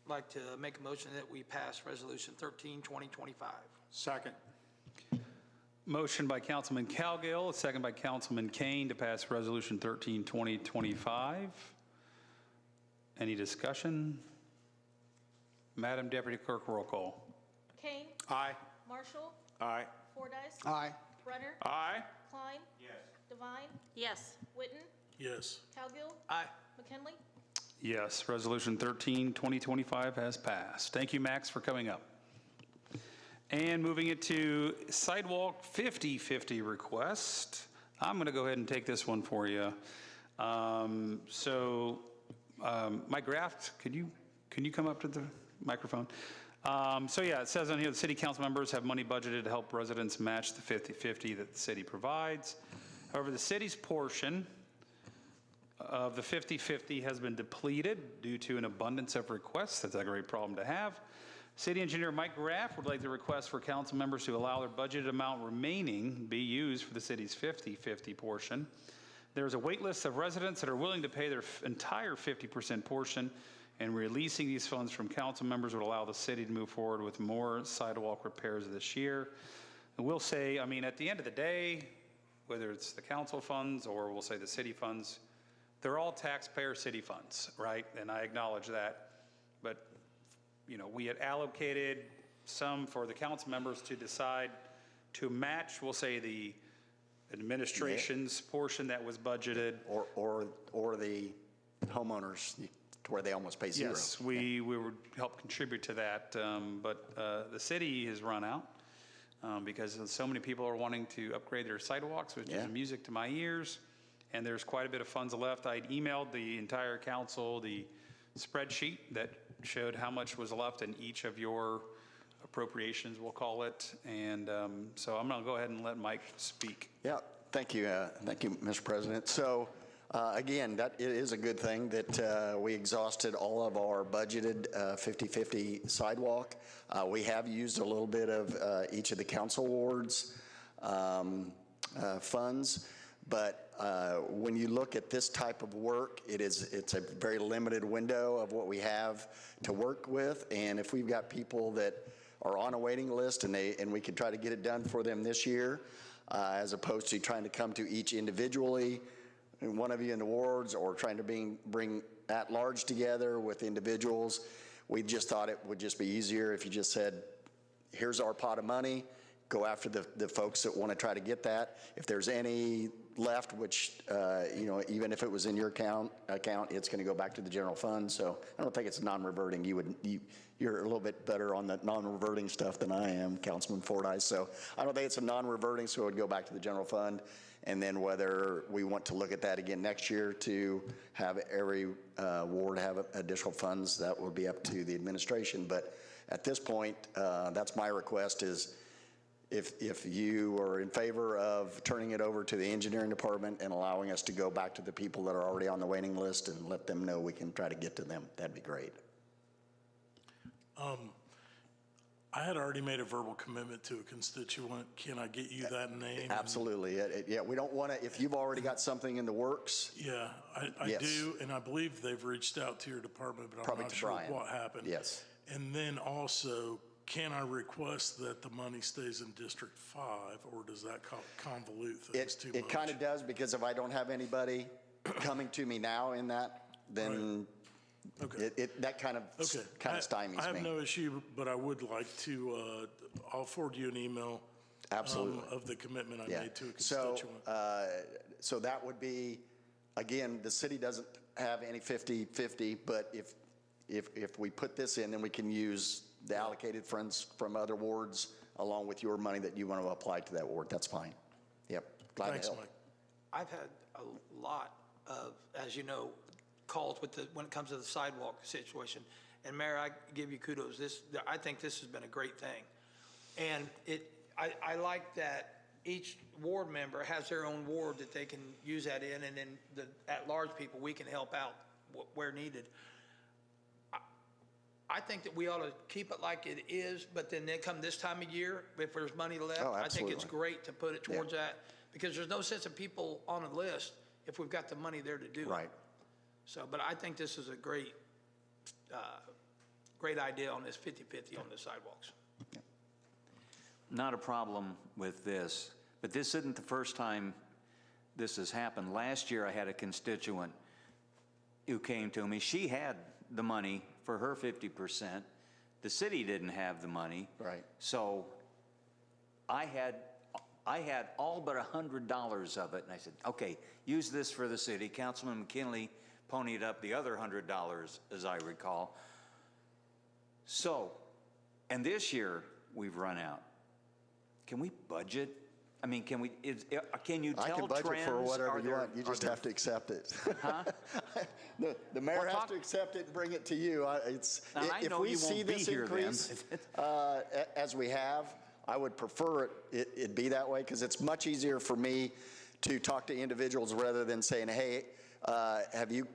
I'd like to make a motion that we pass Resolution 13-2025.
Second.
Motion by Councilman Cowgill, second by Councilman Kane to pass Resolution 13-2025. Any discussion? Madam Deputy Clerk, roll call.
Kane.
Aye.
Marshall.
Aye.
Fordyce.
Aye.
Brenner.
Aye.
Klein.
Yes.
Devine.
Yes.
Witten.
Yes.
Cowgill.
Aye.
McKinley.
Yes, Resolution 13-2025 has passed. Thank you, Max, for coming up. And moving into Sidewalk 50/50 request. I'm going to go ahead and take this one for you. Mike Graft, can you come up to the microphone? It says on here, the city council members have money budgeted to help residents match the 50/50 that the city provides. However, the city's portion of the 50/50 has been depleted due to an abundance of requests. That's a great problem to have. City Engineer Mike Graff would like to request for council members to allow their budgeted amount remaining be used for the city's 50/50 portion. There's a wait list of residents that are willing to pay their entire 50% portion, and releasing these funds from council members would allow the city to move forward with more sidewalk repairs this year. And we'll say, at the end of the day, whether it's the council funds or we'll say the city funds, they're all taxpayer city funds, right? And I acknowledge that. But, we had allocated some for the council members to decide to match, we'll say, the administration's portion that was budgeted.
Or the homeowners, to where they almost pay zero.
Yes, we would help contribute to that. But the city has run out because so many people are wanting to upgrade their sidewalks, which is music to my ears. And there's quite a bit of funds left. I'd emailed the entire council the spreadsheet that showed how much was left in each of your appropriations, we'll call it. And so I'm going to go ahead and let Mike speak.
Yeah, thank you. Thank you, Mr. President. So again, it is a good thing that we exhausted all of our budgeted 50/50 sidewalk. We have used a little bit of each of the council wards funds. But when you look at this type of work, it's a very limited window of what we have to work with. And if we've got people that are on a waiting list and we can try to get it done for them this year, as opposed to trying to come to each individually, one of you in the wards, or trying to bring at large together with individuals, we just thought it would just be easier if you just said, here's our pot of money, go after the folks that want to try to get that. If there's any left, which, even if it was in your account, it's going to go back to the general fund. So I don't think it's non-reverting. You're a little bit better on the non-reverting stuff than I am, Councilman Fordyce. So I don't think it's a non-reverting, so it would go back to the general fund. And then whether we want to look at that again next year to have every ward have additional funds, that will be up to the administration. But at this point, that's my request is, if you are in favor of turning it over to the engineering department and allowing us to go back to the people that are already on the waiting list and let them know we can try to get to them, that'd be great.
I had already made a verbal commitment to a constituent. Can I get you that name?
Absolutely. Yeah, we don't want to, if you've already got something in the works.
Yeah, I
Yes.
do, and I believe they've reached out to your department, but I'm
Probably
not
to
sure
Brian.
what happened.
Yes.
And then also, can I request that the money stays in District 5, or does that convolute things too much?
It kind of does, because if I don't have anybody coming to me now in that, then that kind of stymies me.
I have no issue, but I would like to, I'll forward you an email.
Absolutely.
Of the commitment I made to a
So,
constituent.
so that would be, again, the city doesn't have any 50-50, but if we put this in, then we can use the allocated funds from other wards along with your money that you want to apply to that ward. That's fine. Yep. Glad
Thanks,
to help.
Mike.
I've had a lot of, as you know, calls when it comes to the sidewalk situation. And Mayor, I give you kudos. I think this has been a great thing. And I like that each ward member has their own ward that they can use that in, and then the at-large people, we can help out where needed. I think that we ought to keep it like it is, but then come this time of year, if there's money left, I think it's great to put it towards that, because there's no sense of people on a list if we've got the money there to do it.
Right.
So, but I think this is a great idea on this 50-50 on the sidewalks.
Not a problem with this, but this isn't the first time this has happened. Last year, I had a constituent who came to me. She had the money for her 50%. The city didn't have the money.
Right.
So I had all but $100 of it, and I said, okay, use this for the city. Councilman McKinley ponied up the other $100, as I recall. So, and this year, we've run out. Can we budget? I mean, can you tell
I can budget
trends?
for whatever you want. You just have to accept it.
Huh?
The mayor has to accept it and bring it to you. If we see this increase as we have, I would prefer it be that way, because it's much easier for me to talk to individuals rather than saying, hey, have you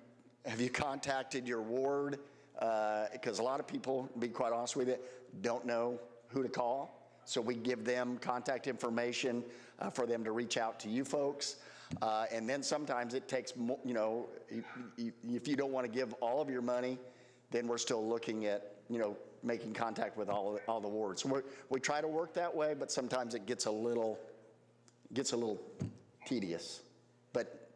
contacted your ward? Because a lot of people, to be quite honest with you, don't know who to call. So we give them contact information for them to reach out to you folks. And then sometimes it takes, if you don't want to give all of your money, then we're still looking at, making contact with all the wards. So we try to work that way, but sometimes it gets a little tedious. But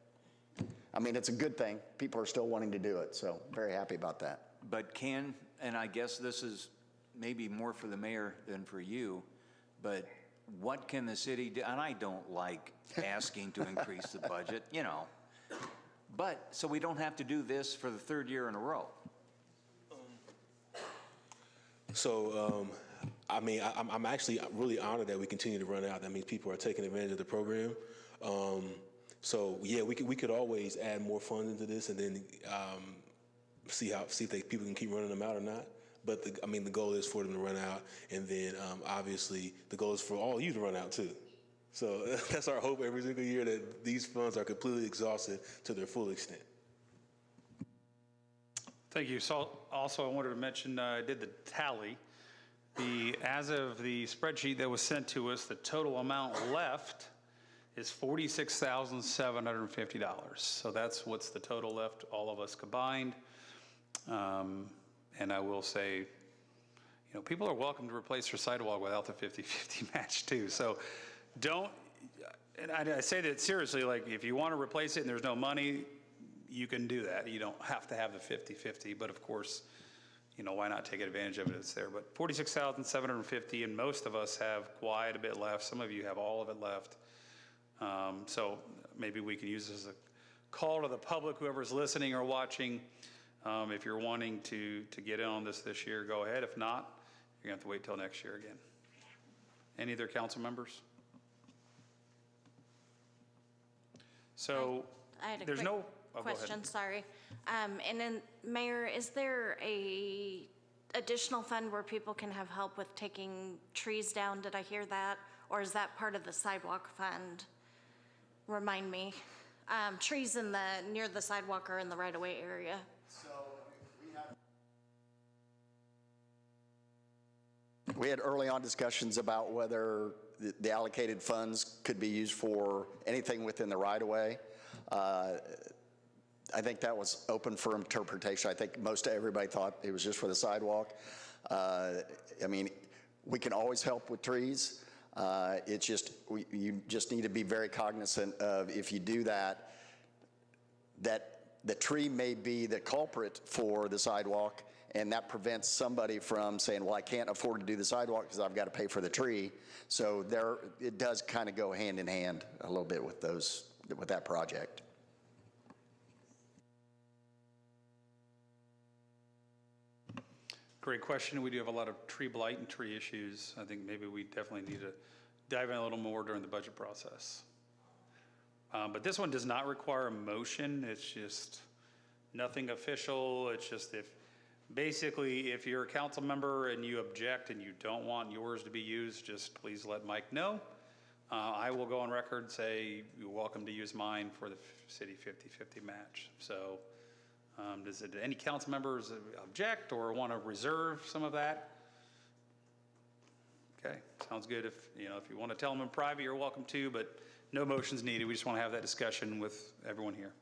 I mean, it's a good thing. People are still wanting to do it, so very happy about that.
But and I guess this is maybe more for the mayor than for you, but what can the city do? And I don't like asking to increase the budget, but so we don't have to do this for the third year in a row.
So, I mean, I'm actually really honored that we continue to run out. That means people are taking advantage of the program. So yeah, we could always add more funds into this, and then see if people can keep running them out or not. But the goal is for them to run out, and then obviously the goal is for all you to run out too. So that's our hope every single year, that these funds are completely exhausted to their full extent.
Thank you. So also I wanted to mention, I did the tally. As of the spreadsheet that was sent to us, the total amount left is $46,750. So that's what's the total left, all of us combined. And I will say, people are welcome to replace their sidewalk without the 50-50 match too. So and I say that seriously, like if you want to replace it and there's no money, you can do that. You don't have to have the 50-50, but of course, why not take advantage of it? It's there. But $46,750, and most of us have quite a bit left. Some of you have all of it left. So maybe we can use this as a call to the public, whoever's listening or watching. If you're wanting to get in on this year, go ahead. If not, you're going to have to wait till next year again. Any other council members? So
I had a
there's
quick
no oh, go ahead.
question, sorry. And then, Mayor, is there a additional fund where people can have help with taking trees down? Did I hear that? Or is that part of the sidewalk fund? Remind me. Trees in near the sidewalk or in the right-of-way area.
We had early on discussions about whether the allocated funds could be used for anything within the right-of-way. I think that was open for interpretation. I think most everybody thought it was just for the sidewalk. I mean, we can always help with trees. It's just, you just need to be very cognizant of, if you do that, that the tree may be the culprit for the sidewalk, and that prevents somebody from saying, well, I can't afford to do the sidewalk because I've got to pay for the tree. So there, it does kind of go hand in hand a little bit with that project.
Great question. We do have a lot of tree blight and tree issues. I think maybe we definitely need to dive in a little more during the budget process. But this one does not require a motion. It's just nothing official. It's just basically, if you're a council member and you object and you don't want yours to be used, just please let Mike know. I will go on record and say, you're welcome to use mine for the city 50-50 match. So does any council members object or want to reserve some of that? Okay, sounds good. If you want to tell them in private, you're welcome to, but no motions needed. We just want to have that discussion with everyone here.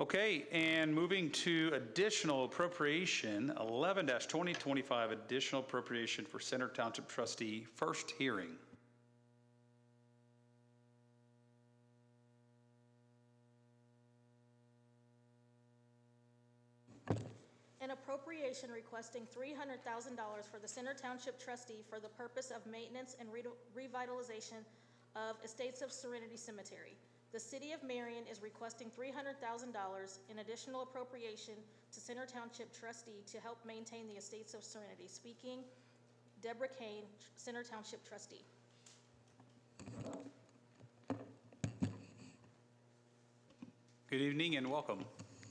Okay, and moving to additional appropriation, 11-2025, additional appropriation for Center Township Trustee, first hearing.
An appropriation requesting $300,000 for the Center Township Trustee for the purpose of maintenance and revitalization of Estates of Serenity Cemetery. The City of Marion is requesting $300,000 in additional appropriation to Center Township Trustee to help maintain the Estates of Serenity. Speaking, Deborah Kane, Center Township Trustee.
Good evening and welcome.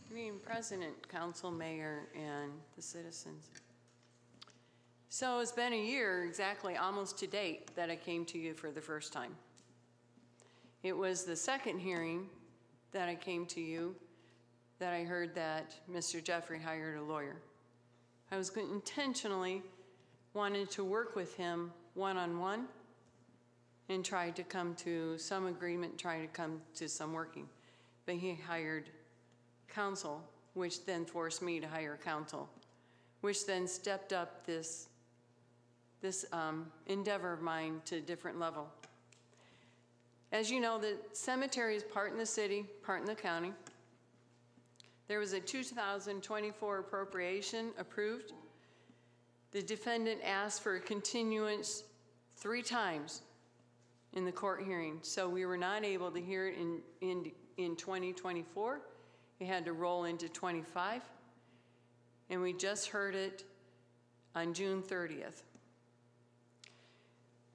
Good evening, President, Council, Mayor, and the citizens. So it's been a year exactly, almost to date, that I came to you for the first time. It was the second hearing that I came to you that I heard that Mr. Jeffrey hired a lawyer. I was intentionally wanted to work with him one-on-one and tried to come to some agreement, trying to come to some working. But he hired counsel, which then forced me to hire counsel, which then stepped up this endeavor of mine to a different level. As you know, the cemetery is part in the city, part in the county. There was a 2024 appropriation approved. The defendant asked for a continuance 3 times in the court hearing, so we were not able to hear it in 2024. It had to roll into 25, and we just heard it on June 30th.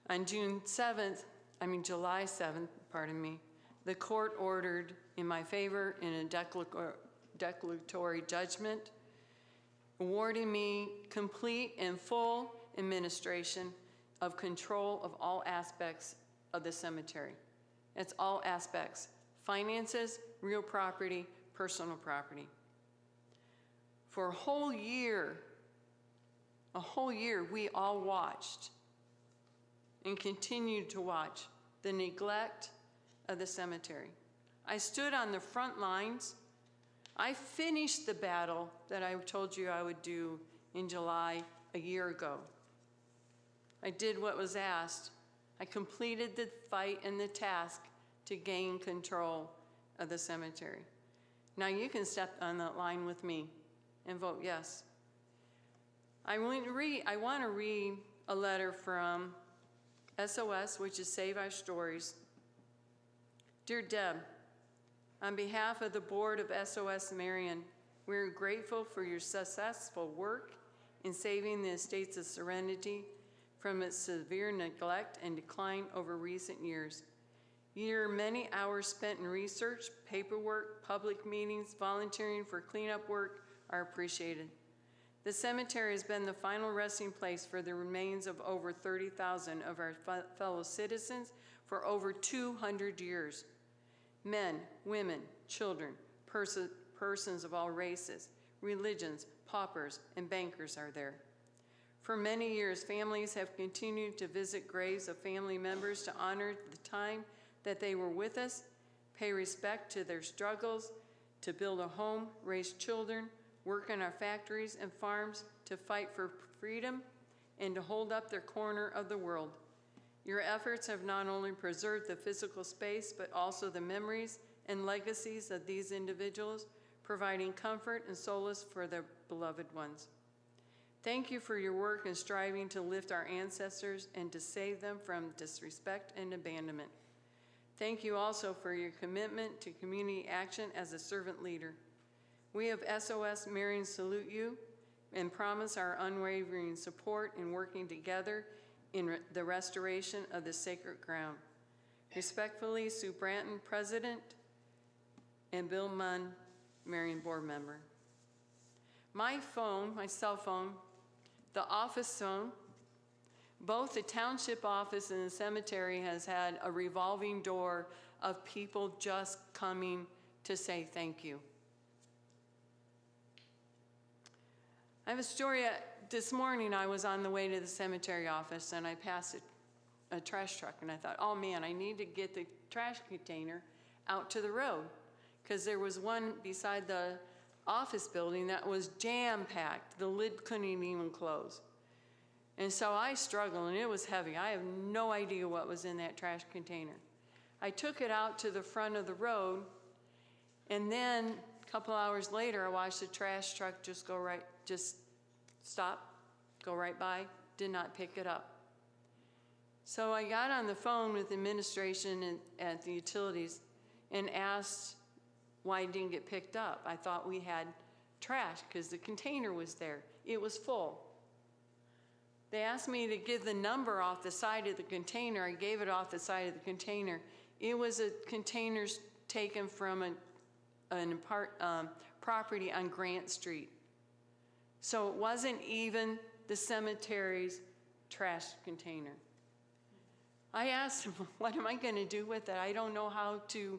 On July 7th, pardon me, the court ordered in my favor in a declaratory judgment, awarding me complete and full administration of control of all aspects of the cemetery. It's all aspects: finances, real property, personal property. For a whole year, we all watched and continued to watch the neglect of the cemetery. I stood on the front lines. I finished the battle that I told you I would do in July a year ago. I did what was asked. I completed the fight and the task to gain control of the cemetery. Now you can step on that line with me and vote yes. I want to read a letter from SOS, which is Save Our Stories, Dear Deb, on behalf of the board of SOS Marion, we're grateful for your successful work in saving the estates of Serenity from its severe neglect and decline over recent years. Your many hours spent in research, paperwork, public meetings, volunteering for cleanup work are appreciated. The cemetery has been the final resting place for the remains of over 30,000 of our fellow citizens for over 200 years. Men, women, children, persons of all races, religions, paupers, and bankers are there. For many years, families have continued to visit graves of family members to honor the time that they were with us, pay respect to their struggles, to build a home, raise children, work in our factories and farms, to fight for freedom, and to hold up their corner of the world. Your efforts have not only preserved the physical space, but also the memories and legacies of these individuals, providing comfort and solace for their beloved ones. Thank you for your work in striving to lift our ancestors and to save them from disrespect and abandonment. Thank you also for your commitment to community action as a servant leader. We of SOS Marion salute you and promise our unwavering support in working together in the restoration of the sacred ground. Respectfully, Sue Branton, President, and Bill Munn, Marion Board Member. My phone, my cell phone, the office phone, both the township office and the cemetery has had a revolving door of people just coming to say thank you. I have a story. This morning I was on the way to the cemetery office and I passed a trash truck and I thought, oh man, I need to get the trash container out to the road because there was one beside the office building that was jam-packed. The lid couldn't even close. And so I struggled, and it was heavy. I have no idea what was in that trash container. I took it out to the front of the road, and then a couple hours later, I watched the trash truck just stop, go right by, did not pick it up. So I got on the phone with administration at the utilities and asked why it didn't get picked up. I thought we had trash because the container was there. It was full. They asked me to give the number off the side of the container. I gave it off the side of the container. It was a container taken from an property on Grant Street. So it wasn't even the cemetery's trash container. I asked them, what am I going to do with it? I don't know how to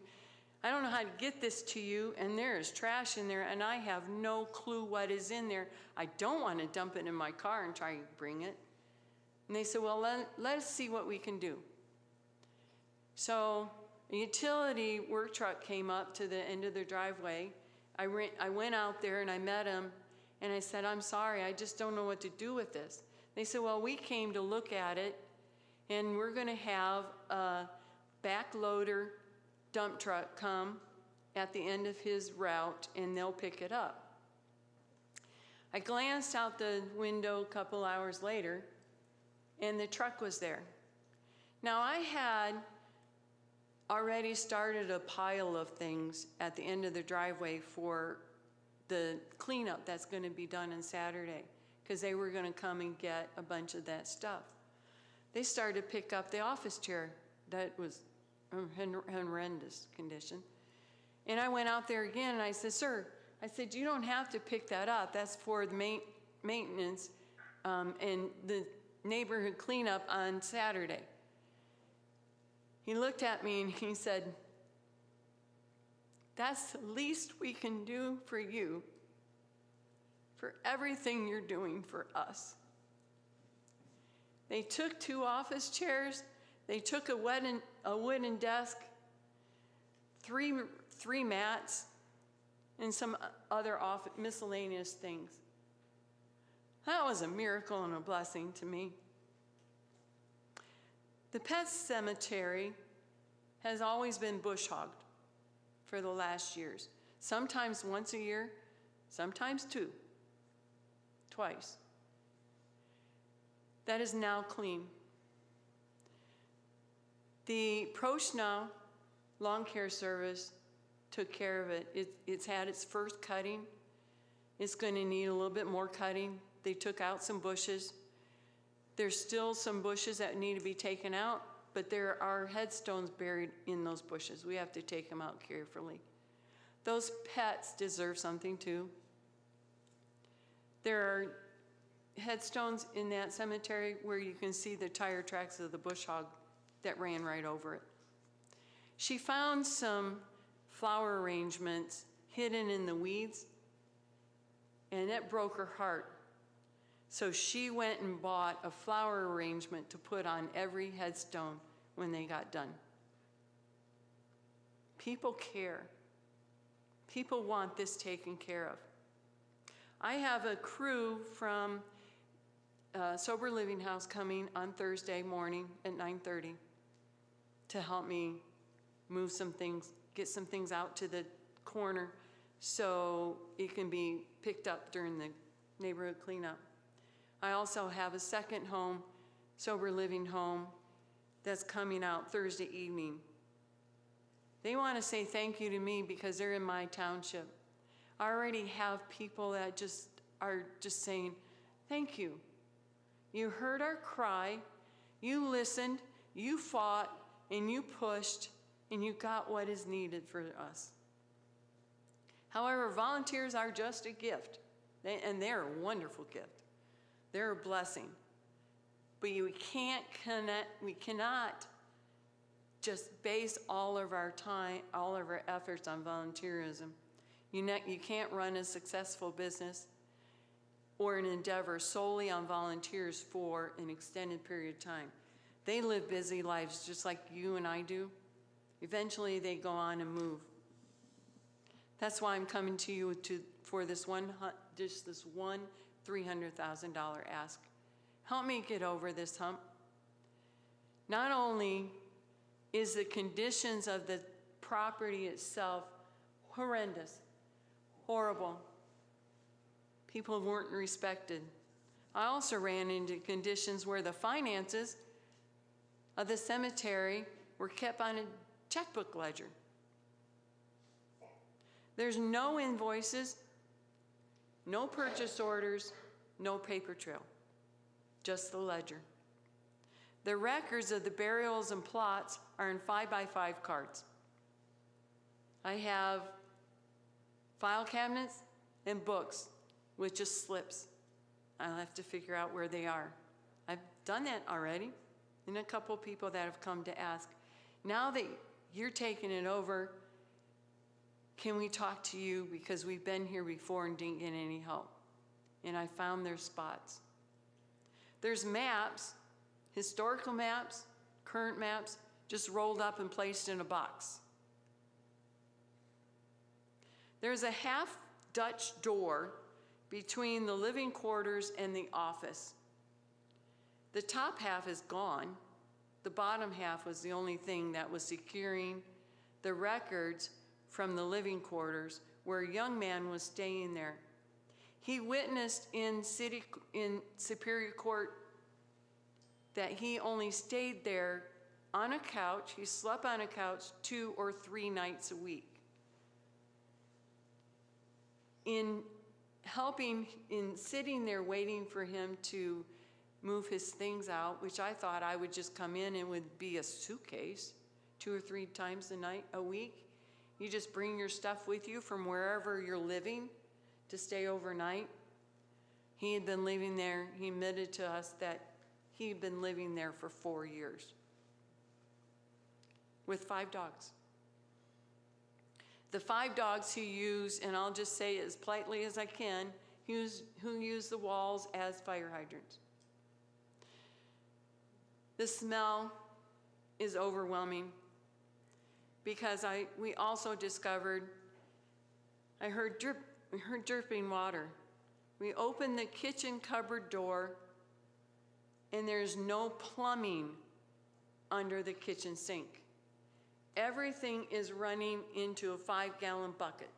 get this to you, and there is trash in there, and I have no clue what is in there. I don't want to dump it in my car and try to bring it. And they said, well, let us see what we can do. So a utility work truck came up to the end of their driveway. I went out there and I met him, and I said, I'm sorry, I just don't know what to do with this. They said, well, we came to look at it, and we're going to have a backloader dump truck come at the end of his route, and they'll pick it up. I glanced out the window a couple hours later, and the truck was there. Now, I had already started a pile of things at the end of the driveway for the cleanup that's going to be done on Saturday, because they were going to come and get a bunch of that stuff. They started to pick up the office chair that was in horrendous condition. And I went out there again and I said, sir, I said, you don't have to pick that up. That's for the maintenance and the neighborhood cleanup on Saturday. He looked at me and he said, that's the least we can do for you for everything you're doing for us. They took 2 office chairs, they took a wooden desk, three mats, and some other miscellaneous things. That was a miracle and a blessing to me. The pet cemetery has always been bush hogged for the last years. Sometimes once a year, sometimes twice. That is now clean. The Prochnow Lawn Care Service took care of it. It's had its first cutting. It's going to need a little bit more cutting. They took out some bushes. There's still some bushes that need to be taken out, but there are headstones buried in those bushes. We have to take them out carefully. Those pets deserve something too. There are headstones in that cemetery where you can see the tire tracks of the bush hog that ran right over it. She found some flower arrangements hidden in the weeds, and it broke her heart. So she went and bought a flower arrangement to put on every headstone when they got done. People care. People want this taken care of. I have a crew from Sober Living House coming on Thursday morning at 9:30 to help me move some things, get some things out to the corner so it can be picked up during the neighborhood cleanup. I also have a second home, Sober Living home, that's coming out Thursday evening. They want to say thank you to me because they're in my township. I already have people that are just saying, thank you. You heard our cry, you listened, you fought, and you pushed, and you got what is needed for us. However, volunteers are just a gift, and they're a wonderful gift. They're a blessing. But we cannot just base all of our time, all of our efforts on volunteerism. You can't run a successful business or an endeavor solely on volunteers for an extended period of time. They live busy lives just like you and I do. Eventually they go on and move. That's why I'm coming to you for this one $300,000 ask. Help me get over this hump. Not only is the conditions of the property itself horrendous, horrible. People weren't respected. I also ran into conditions where the finances of the cemetery were kept on a checkbook ledger. There's no invoices, no purchase orders, no paper trail, just the ledger. The records of the burials and plots are in 5x5 cards. I have file cabinets and books with just slips. I'll have to figure out where they are. I've done that already, and a couple people that have come to ask. Now that you're taking it over, can we talk to you because we've been here before and didn't get any help? And I found their spots. There's maps, historical maps, current maps, just rolled up and placed in a box. There's a half Dutch door between the living quarters and the office. The top half is gone. The bottom half was the only thing that was securing the records from the living quarters where a young man was staying there. He witnessed in Superior Court that he only stayed there on a couch. He slept on a couch 2 or 3 nights a week. In sitting there waiting for him to move his things out, which I thought I would just come in and would be a suitcase 2 or 3 times a week. You just bring your stuff with you from wherever you're living to stay overnight. He had been living there. He admitted to us that he had been living there for 4 years with 5 dogs. The 5 dogs who use, and I'll just say it as politely as I can, who use the walls as fire hydrants. The smell is overwhelming because we also discovered, we heard dripping water. We opened the kitchen cupboard door and there's no plumbing under the kitchen sink. Everything is running into a 5-gallon bucket,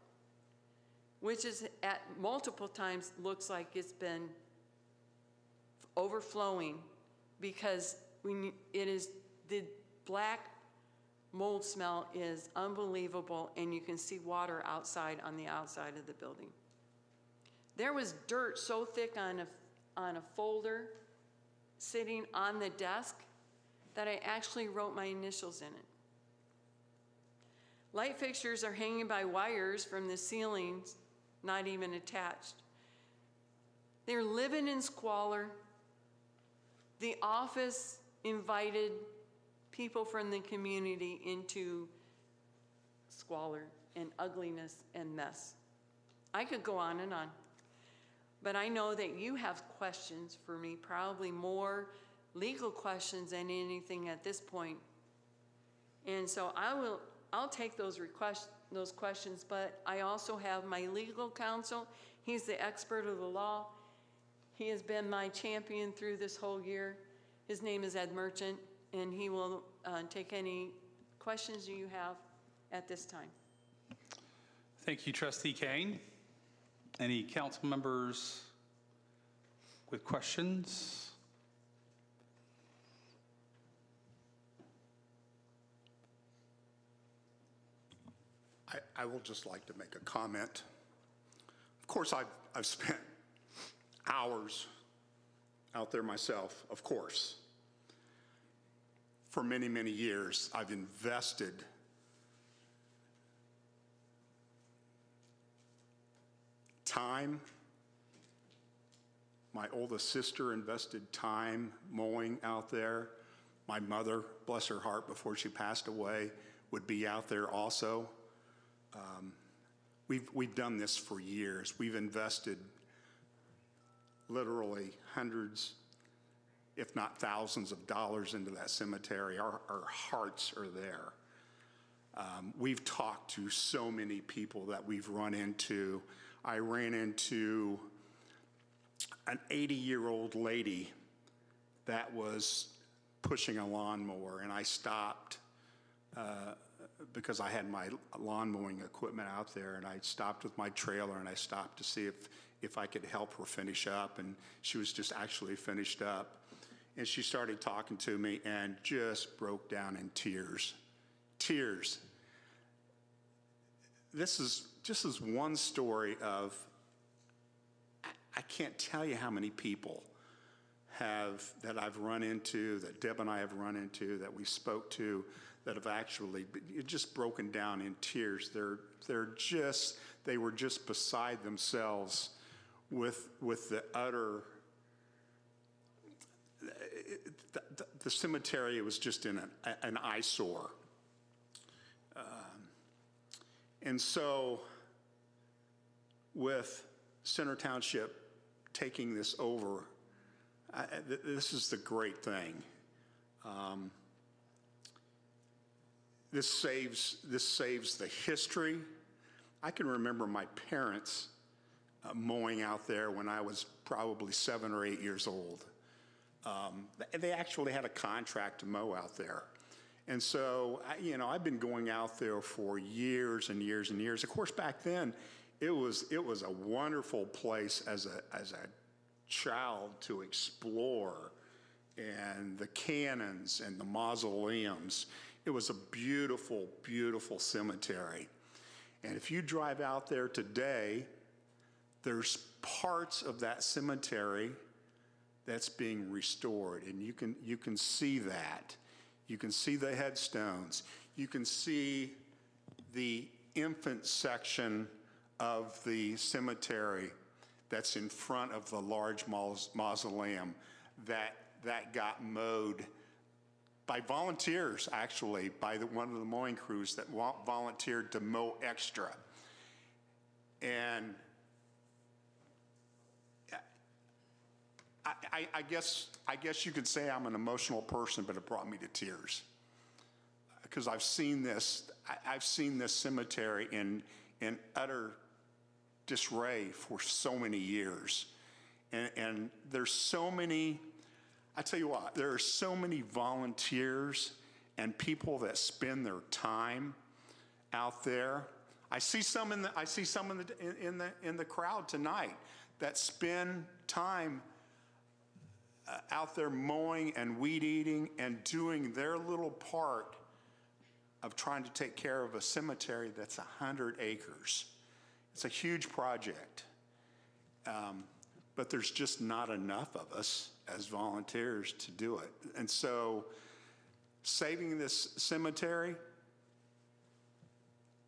which is at multiple times looks like it's been overflowing because it is the black mold smell is unbelievable, and you can see water outside on the outside of the building. There was dirt so thick on a folder sitting on the desk that I actually wrote my initials in it. Light fixtures are hanging by wires from the ceilings, not even attached. They're living in squalor. The office invited people from the community into squalor and ugliness and mess. I could go on and on, but I know that you have questions for me, probably more legal questions than anything at this point. And so I'll take those questions, but I also have my legal counsel. He's the expert of the law. He has been my champion through this whole year. His name is Ed Merchant, and he will take any questions you have at this time.
Thank you, Trustee Kane. Any council members with questions?
I will just like to make a comment. Of course, I've spent hours out there myself, of course. For many, many years, I've invested time. My oldest sister invested time mowing out there. My mother, bless her heart, before she passed away, would be out there also. We've done this for years. We've invested literally hundreds, if not thousands of dollars into that cemetery. Our hearts are there. We've talked to so many people that we've run into. I ran into an 80-year-old lady that was pushing a lawnmower, and I stopped because I had my lawn mowing equipment out there, and I stopped with my trailer, and I stopped to see if I could help her finish up, and she was just actually finished up. And she started talking to me and just broke down in tears. Tears. This is one story of, I can't tell you how many people that I've run into, that Deb and I have run into, that we spoke to, that have actually just broken down in tears. They were just beside themselves with the utter, the cemetery was just in an eyesore. And so with Center Township taking this over, this is the great thing. This saves the history. I can remember my parents mowing out there when I was probably 7 or 8 years old. They actually had a contract to mow out there. And so, I've been going out there for years and years and years. Of course, back then, it was a wonderful place as a child to explore, and the cannons and the mausoleums. It was a beautiful, beautiful cemetery. And if you drive out there today, there's parts of that cemetery that's being restored, and you can see that. You can see the headstones. You can see the infant section of the cemetery that's in front of the large mausoleum that got mowed by volunteers, actually, by one of the mowing crews that volunteered to mow extra. And I guess you could say I'm an emotional person, but it brought me to tears, because I've seen this cemetery in utter disarray for so many years, and there's so many. I tell you what, there are so many volunteers and people that spend their time out there. I see some in the crowd tonight that spend time out there mowing and weed eating and doing their little part of trying to take care of a cemetery that's 100 acres. It's a huge project. But there's just not enough of us as volunteers to do it. And so saving this cemetery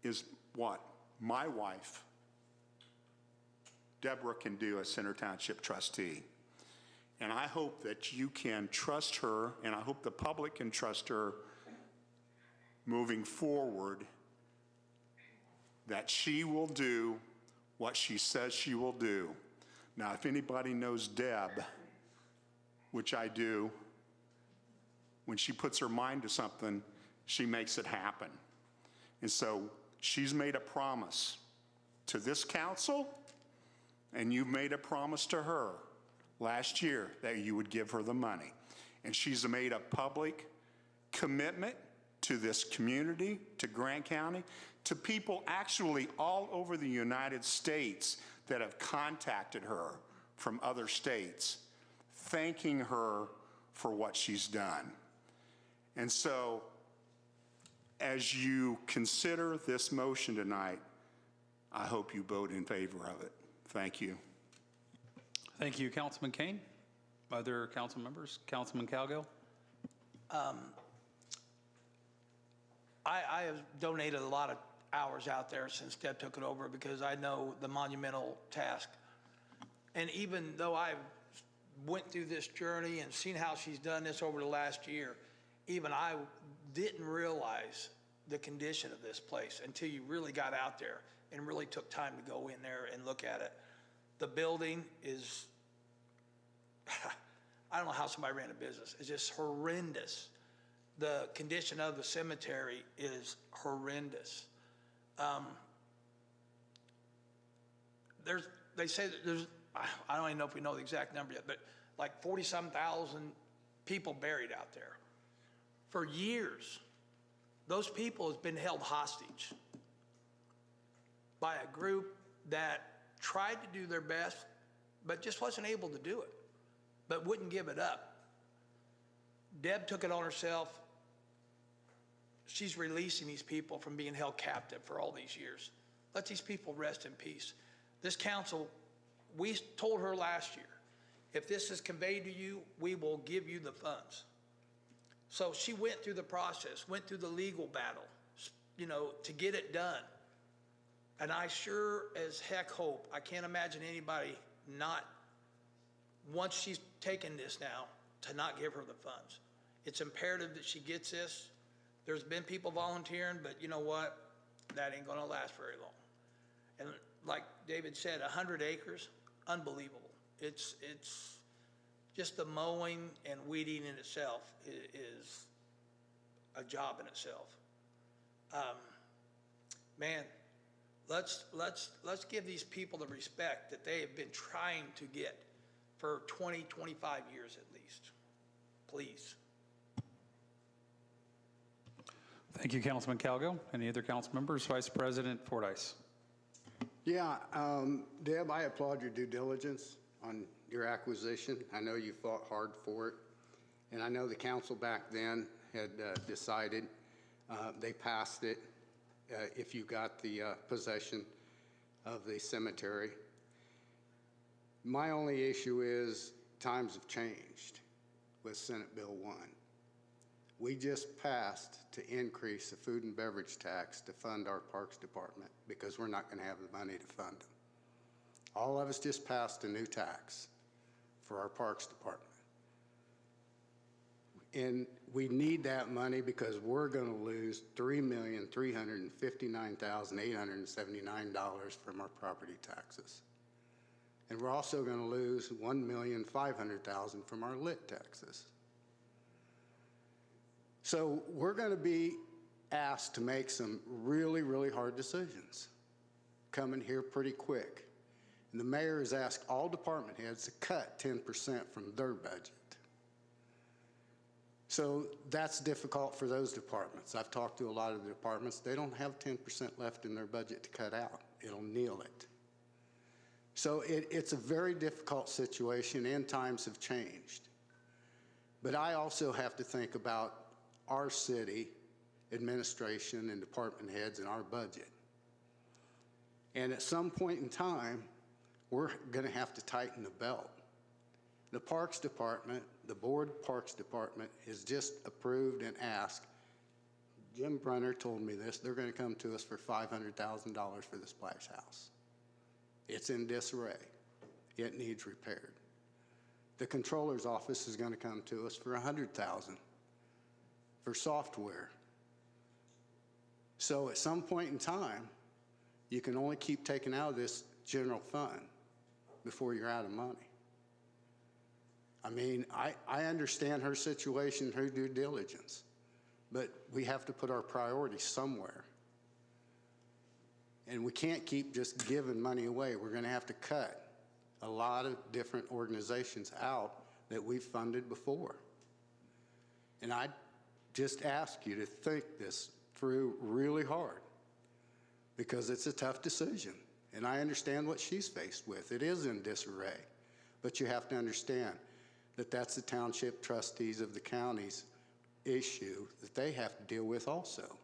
is what my wife, Deborah, can do as Center Township trustee. And I hope that you can trust her, and I hope the public can trust her moving forward, that she will do what she says she will do. Now, if anybody knows Deb, which I do, when she puts her mind to something, she makes it happen. And so she's made a promise to this council, and you've made a promise to her last year that you would give her the money. And she's made a public commitment to this community, to Grant County, to people actually all over the United States that have contacted her from other states, thanking her for what she's done. And so, as you consider this motion tonight, I hope you vote in favor of it. Thank you.
Thank you, Councilman Kane. Other council members? Councilman Calgill?
I have donated a lot of hours out there since Deb took it over because I know the monumental task. And even though I went through this journey and seen how she's done this over the last year, even I didn't realize the condition of this place until you really got out there and really took time to go in there and look at it. The building is, I don't know how somebody ran a business. It's just horrendous. The condition of the cemetery is horrendous. They say that there's, I don't even know if we know the exact number yet, but like 40-some thousand people buried out there. For years, those people have been held hostage by a group that tried to do their best, but just wasn't able to do it, but wouldn't give it up. Deb took it on herself. She's releasing these people from being held captive for all these years. Let these people rest in peace. This council, we told her last year, if this is conveyed to you, we will give you the funds. So she went through the process, went through the legal battle, you know, to get it done. And I sure as heck hope, I can't imagine anybody not, once she's taken this now, to not give her the funds. It's imperative that she gets this. There's been people volunteering, but you know what? That ain't gonna last very long. And like David said, 100 acres, unbelievable. It's just the mowing and weeding in itself is a job in itself. Man, let's give these people the respect that they have been trying to get for 20, 25 years at least. Please.
Thank you, Councilman Calgill. Any other council members? Vice President Fordyce.
Yeah, Deb, I applaud your due diligence on your acquisition. I know you fought hard for it, and I know the council back then had decided they passed it if you got the possession of the cemetery. My only issue is times have changed with Senate Bill 1. We just passed to increase the food and beverage tax to fund our Parks Department because we're not going to have the money to fund them. All of us just passed a new tax for our Parks Department. And we need that money because we're going to lose $3,359,879 from our property taxes. And we're also going to lose $1,500,000 from our lit taxes. So we're going to be asked to make some really, really hard decisions coming here pretty quick. And the mayor has asked all department heads to cut 10% from their budget. So that's difficult for those departments. I've talked to a lot of the departments. They don't have 10% left in their budget to cut out. It'll kneel it. So it's a very difficult situation, and times have changed. But I also have to think about our city administration and department heads in our budget. And at some point in time, we're going to have to tighten the belt. The Parks Department, the Board Parks Department has just approved and asked, Jim Brunner told me this, they're going to come to us for $500,000 for the splash house. It's in disarray. It needs repaired. The controller's office is going to come to us for $100,000 for software. So at some point in time, you can only keep taking out of this general fund before you're out of money. I mean, I understand her situation, her due diligence, but we have to put our priorities somewhere. And we can't keep just giving money away. We're going to have to cut a lot of different organizations out that we've funded before. And I just ask you to think this through really hard, because it's a tough decision. And I understand what she's faced with. It is in disarray. But you have to understand that that's the township trustees of the county's issue that they have to deal with also.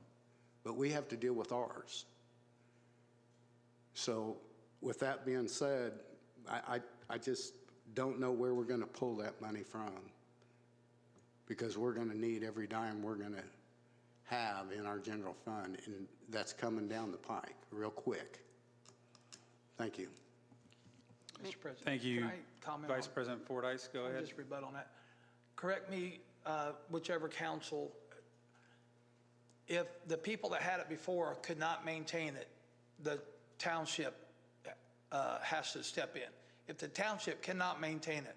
But we have to deal with ours. So with that being said, I just don't know where we're going to pull that money from, because we're going to need every dime we're going to have in our general fund, and that's coming down the pike real quick. Thank you.
Mr. President.
Thank you.
Can I comment
Vice
on-
President Fordyce, go
I'll
ahead.
just rebut on that. Correct me, whichever council, if the people that had it before could not maintain it, the township has to step in. If the township cannot maintain it,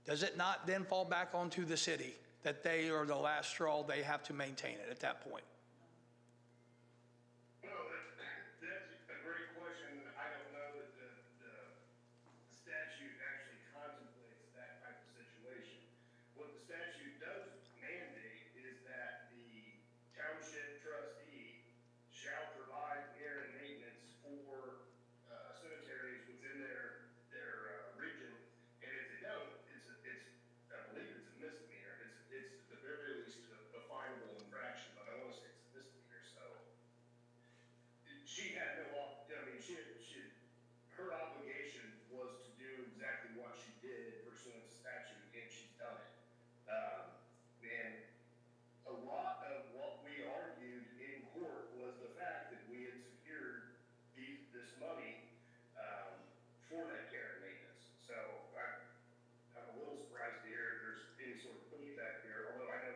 does it not then fall back onto the city that they are the last straw, they have to maintain it at that point?
Well, that's a great question. I don't know that the statute actually contemplates that type of situation. What the statute does mandate is that the township trustee shall provide care and maintenance for cemeteries within their region. And if they don't, I believe it's a misdemeanor. It's at the very least a finable infraction, but I want to say it's a misdemeanor. So she had her obligation was to do exactly what she did pursuant to statute, and she's done it. And a lot of what we argued in court was the fact that we had secured this money for that care and maintenance. So I'm a little surprised to hear if there's any sort of pushback here, although I know,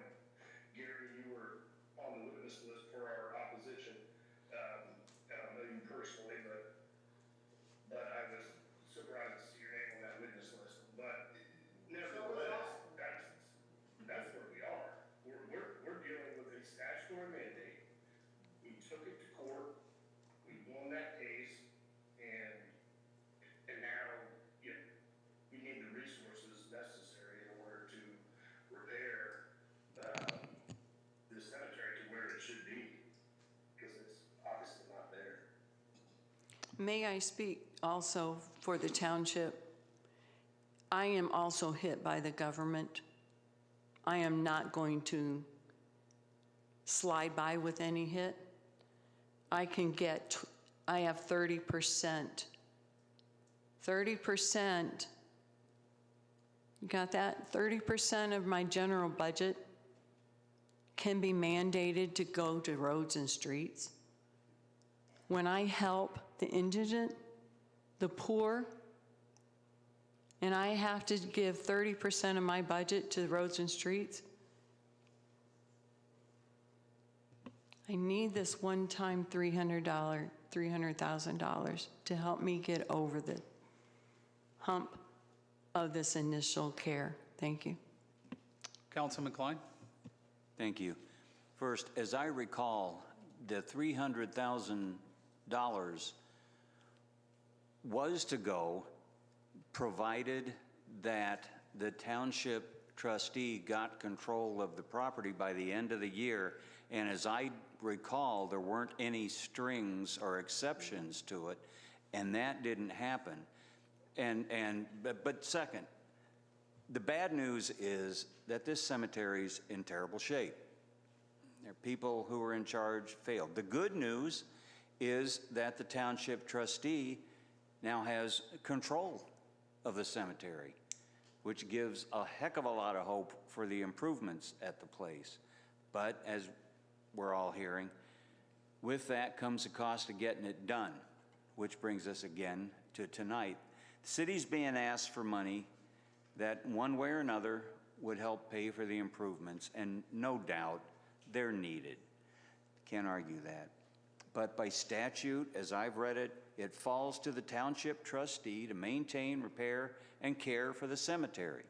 Gary, you were on the witness list for our opposition. I don't know you personally, but I was surprised to see your name on that witness list. But nevertheless, that's where we are. We're dealing with a statutory mandate. We took it to court. We won that case, and now we need the resources necessary in order to repair the cemetery to where it should be, because it's obviously not there.
May I speak also for the township? I am also hit by the government. I am not going to slide by with any hit. I have 30%. 30%. You got that? 30% of my general budget can be mandated to go to roads and streets. When I help the indigent, the poor, and I have to give 30% of my budget to roads and streets, I need this one-time $300,000 to help me get over the hump of this initial care. Thank you.
Councilman Klein?
Thank you. First, as I recall, the $300,000 was to go provided that the township trustee got control of the property by the end of the year. And as I recall, there weren't any strings or exceptions to it, and that didn't happen. But second, the bad news is that this cemetery's in terrible shape. Their people who were in charge failed. The good news is that the township trustee now has control of the cemetery, which gives a heck of a lot of hope for the improvements at the place. But as we're all hearing, with that comes the cost of getting it done, which brings us again to tonight. The city's being asked for money that one way or another would help pay for the improvements, and no doubt they're needed. Can't argue that. But by statute, as I've read it, it falls to the township trustee to maintain, repair, and care for the cemetery.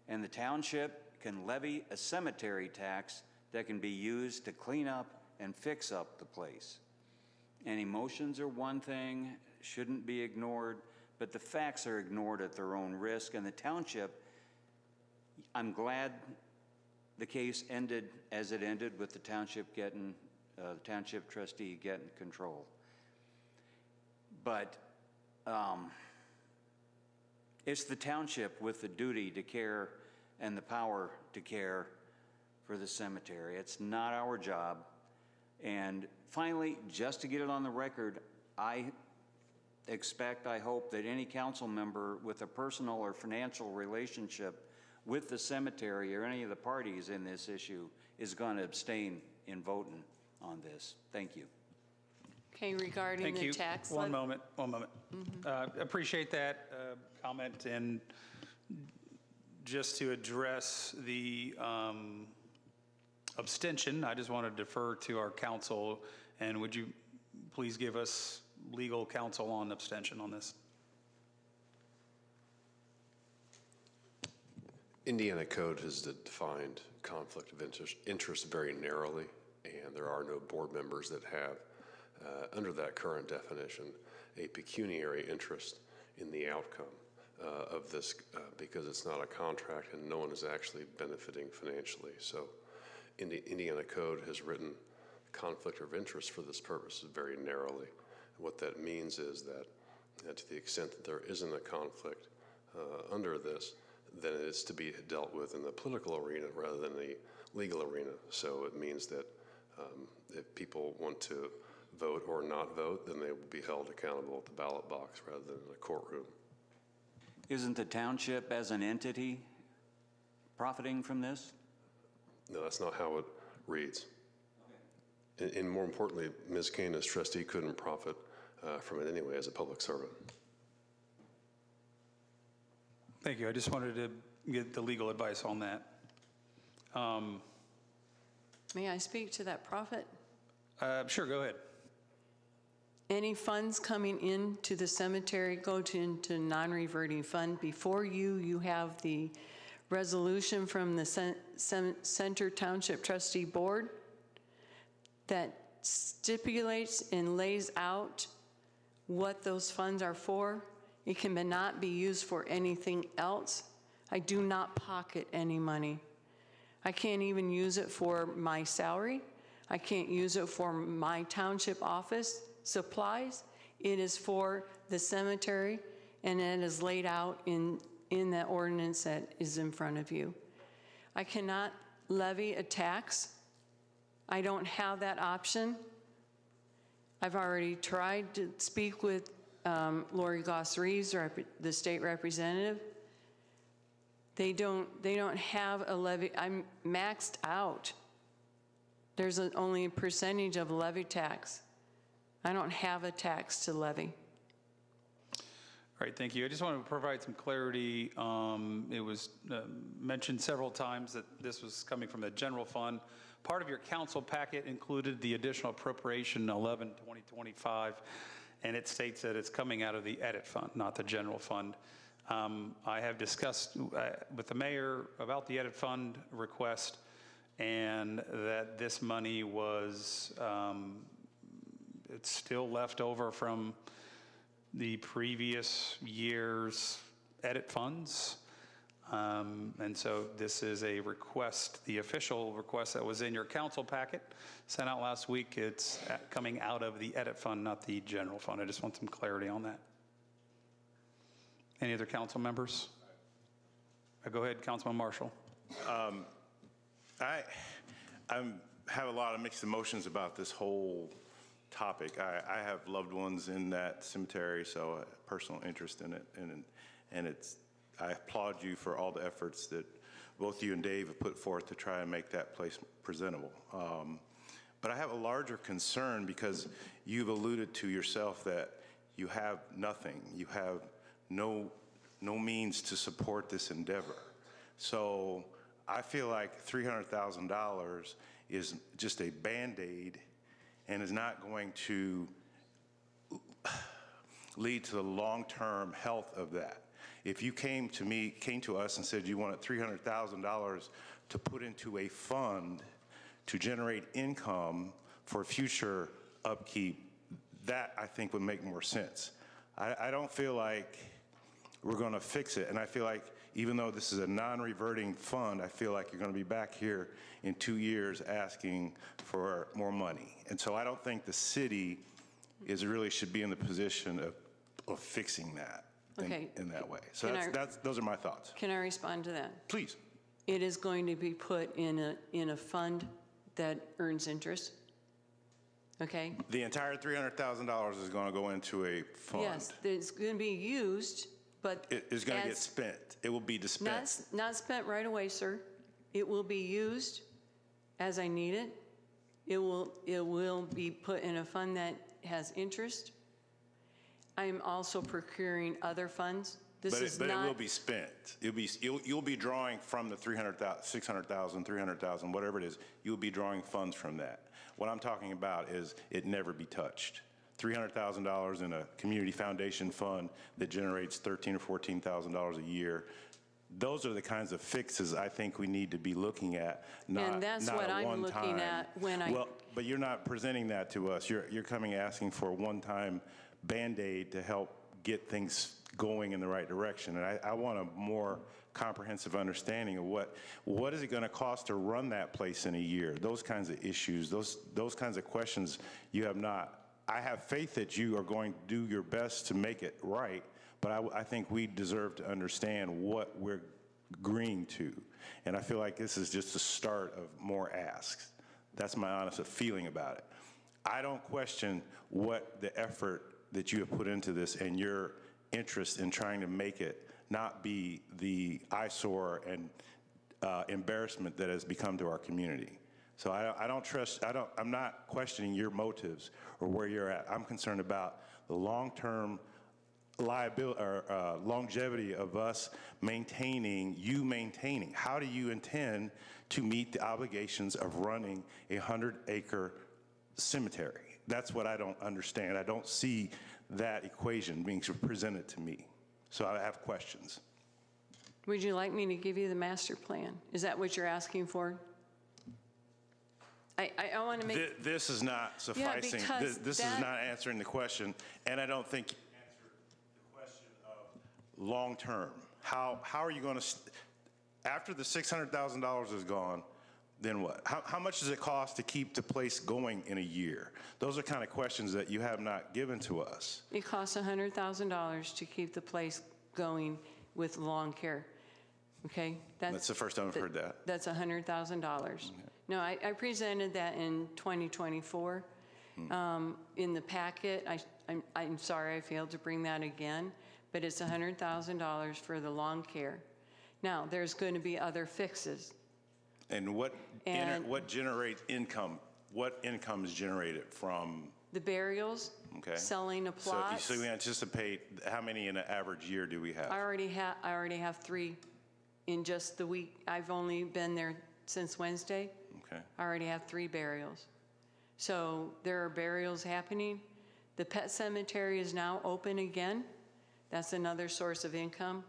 And the township can levy a cemetery tax that can be used to clean up and fix up the place. And emotions are one thing, shouldn't be ignored, but the facts are ignored at their own risk. And the township, I'm glad the case ended as it ended, with the township getting, the township trustee getting control. But it's the township with the duty to care and the power to care for the cemetery. It's not our job. And finally, just to get it on the record, I hope that any council member with a personal or financial relationship with the cemetery or any of the parties in this issue is going to abstain in voting on this. Thank you.
Okay, regarding
Thank
the
you.
tax
One
levy.
moment. Appreciate that comment. And just to address the abstention, I just want to defer to our counsel. And would you please give us legal counsel on abstention on this?
Indiana code has defined conflict of interest very narrowly, and there are no board members that have, under that current definition, a pecuniary interest in the outcome of this because it's not a contract and no one is actually benefiting financially. So Indiana code has written conflict of interest for this purpose very narrowly. And what that means is that to the extent that there isn't a conflict under this, then it's to be dealt with in the political arena rather than the legal arena. So it means that if people want to vote or not vote, then they will be held accountable at the ballot box rather than in a courtroom.
Isn't the township as an entity profiting from this?
No, that's not how it reads. Okay. And more importantly, Ms. Kane as trustee couldn't profit from it anyway as a public servant.
Thank you. I just wanted to get the legal advice on that.
May I speak to that profit?
Sure, go ahead.
Any funds coming into the cemetery go into non-reverting fund. Before you have the resolution from the Center Township Trustee Board that stipulates and lays out what those funds are for. It cannot be used for anything else. I do not pocket any money. I can't even use it for my salary. I can't use it for my township office supplies. It is for the cemetery, and it is laid out in the ordinance that is in front of you. I cannot levy a tax. I don't have that option. I've already tried to speak with Lori Goss-Reeves, the state representative. They don't have a levy. I'm maxed out. There's only a percentage of levy tax. I don't have a tax to levy.
All right, thank you. I just want to provide some clarity. It was mentioned several times that this was coming from the general fund. Part of your council packet included the additional appropriation 11-2025, and it states that it's coming out of the edit fund, not the general fund. I have discussed with the mayor about the edit fund request, and that this money was, it's still left over from the previous year's edit funds. And so this is a request, the official request that was in your council packet, sent out last week. It's coming out of the edit fund, not the general fund. I just want some clarity on that. Any other council members? Go ahead, Councilman Marshall.
I'm have a lot of mixed emotions about this whole topic. I have loved ones in that cemetery, so a personal interest in it, and I applaud you for all the efforts that both you and Dave have put forth to try and make that place presentable. But I have a larger concern because you've alluded to yourself that you have nothing. You have no means to support this endeavor. So I feel like $300,000 is just a Band-Aid and is not going to lead to the long-term health of that. If you came to us and said you wanted $300,000 to put into a fund to generate income for future upkeep, that I think would make more sense. I don't feel like we're going to fix it, and I feel like even though this is a non-reverting fund, I feel like you're going to be back here in 2 years asking for more money. And so I don't think the city really should be in the position of fixing that in that way. So those are my thoughts.
Can I respond to that?
Please.
It is going to be put in a fund that earns interest, okay?
The entire $300,000 is going to go into a fund.
Yes, it's going to be used, but
it's going to get spent. It will be dispensed.
Not spent right away, sir. It will be used as I need it. It will be put in a fund that has interest. I am also procuring other funds. But it will be spent. You'll be drawing from the 300,000, 600,000, 300,000, whatever it is. You'll be drawing funds from that. What I'm talking about is it never be touched. $300,000 in a community foundation fund that generates $13,000 or $14,000 a year. Those are the kinds of fixes I think we need to be looking at. And that's what I'm looking at when I.
Well, but you're not presenting that to us. You're coming asking for a one-time Band-Aid to help get things going in the right direction. And I want a more comprehensive understanding of what is it going to cost to run that place in a year? Those kinds of issues, those kinds of questions you have not. I have faith that you are going to do your best to make it right, but I think we deserve to understand what we're agreeing to. And I feel like this is just the start of more asks. That's my honest feeling about it. I don't question what the effort that you have put into this and your interest in trying to make it not be the eyesore and embarrassment that has become to our community. So I'm not questioning your motives or where you're at. I'm concerned about the long-term liability or longevity of us maintaining. How do you intend to meet the obligations of running a 100-acre cemetery? That's what I don't understand. I don't see that equation being presented to me. So I have questions.
Would you like me to give you the master plan? Is that what you're asking for? I want to make.
This is not sufficing.
Yeah,
this is not answering the question, and I don't think you answered the question of long term. How are you going to, after the $600,000 is gone, then what? How much does it cost to keep the place going in a year? Those are kind of questions that you have not given to us.
It costs $100,000 to keep the place going with lawn care. Okay?
That's the first time I've heard that.
That's $100,000. Okay. No, I presented that in 2024. In the packet, I'm sorry I failed to bring that again, but it's $100,000 for the lawn care. Now, there's going to be other fixes.
And what generates income? What income is generated from?
The burials, selling of plots.
So we anticipate, how many in an average year do we have?
I already have 3 in just the week. I've only been there since Wednesday.
Okay.
I already have 3 burials. So there are burials happening. The pet cemetery is now open again. That's another source of income.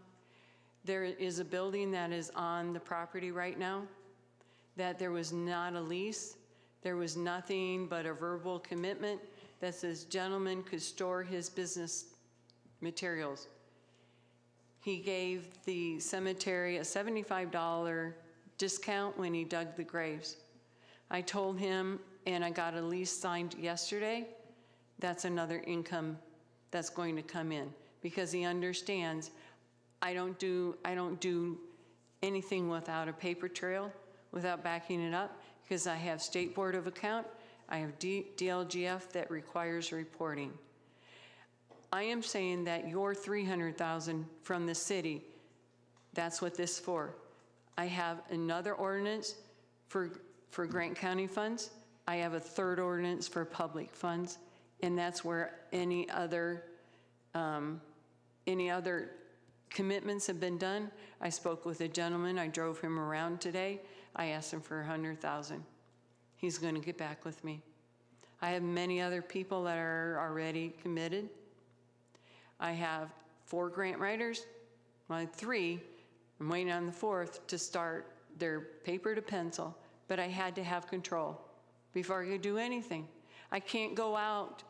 There is a building that is on the property right now that there was not a lease. There was nothing but a verbal commitment that says gentleman could store his business materials. He gave the cemetery a $75 discount when he dug the graves. I told him, and I got a lease signed yesterday, that's another income that's going to come in, because he understands I don't do anything without a paper trail, without backing it up, because I have State Board of Account, I have DLGF that requires reporting. I am saying that your $300,000 from the city, that's what this is for. I have another ordinance for Grant County funds. I have a third ordinance for public funds, and that's where any other commitments have been done. I spoke with a gentleman, I drove him around today. I asked him for $100,000. He's going to get back with me. I have many other people that are already committed. I have 4 grant writers, well, 3. I'm waiting on the 4th to start their paper to pencil, but I had to have control before I could do anything. I can't go out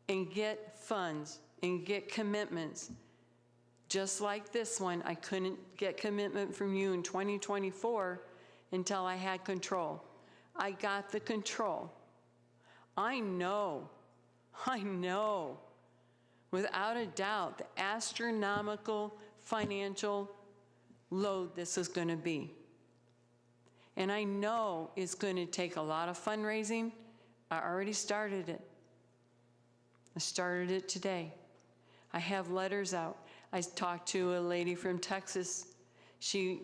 and get funds and get commitments. Just like this one, I couldn't get commitment from you in 2024 until I had control. I got the control. I know, without a doubt, the astronomical financial load this is going to be. And I know it's going to take a lot of fundraising. I already started it. I started it today. I have letters out. I talked to a lady from Texas. She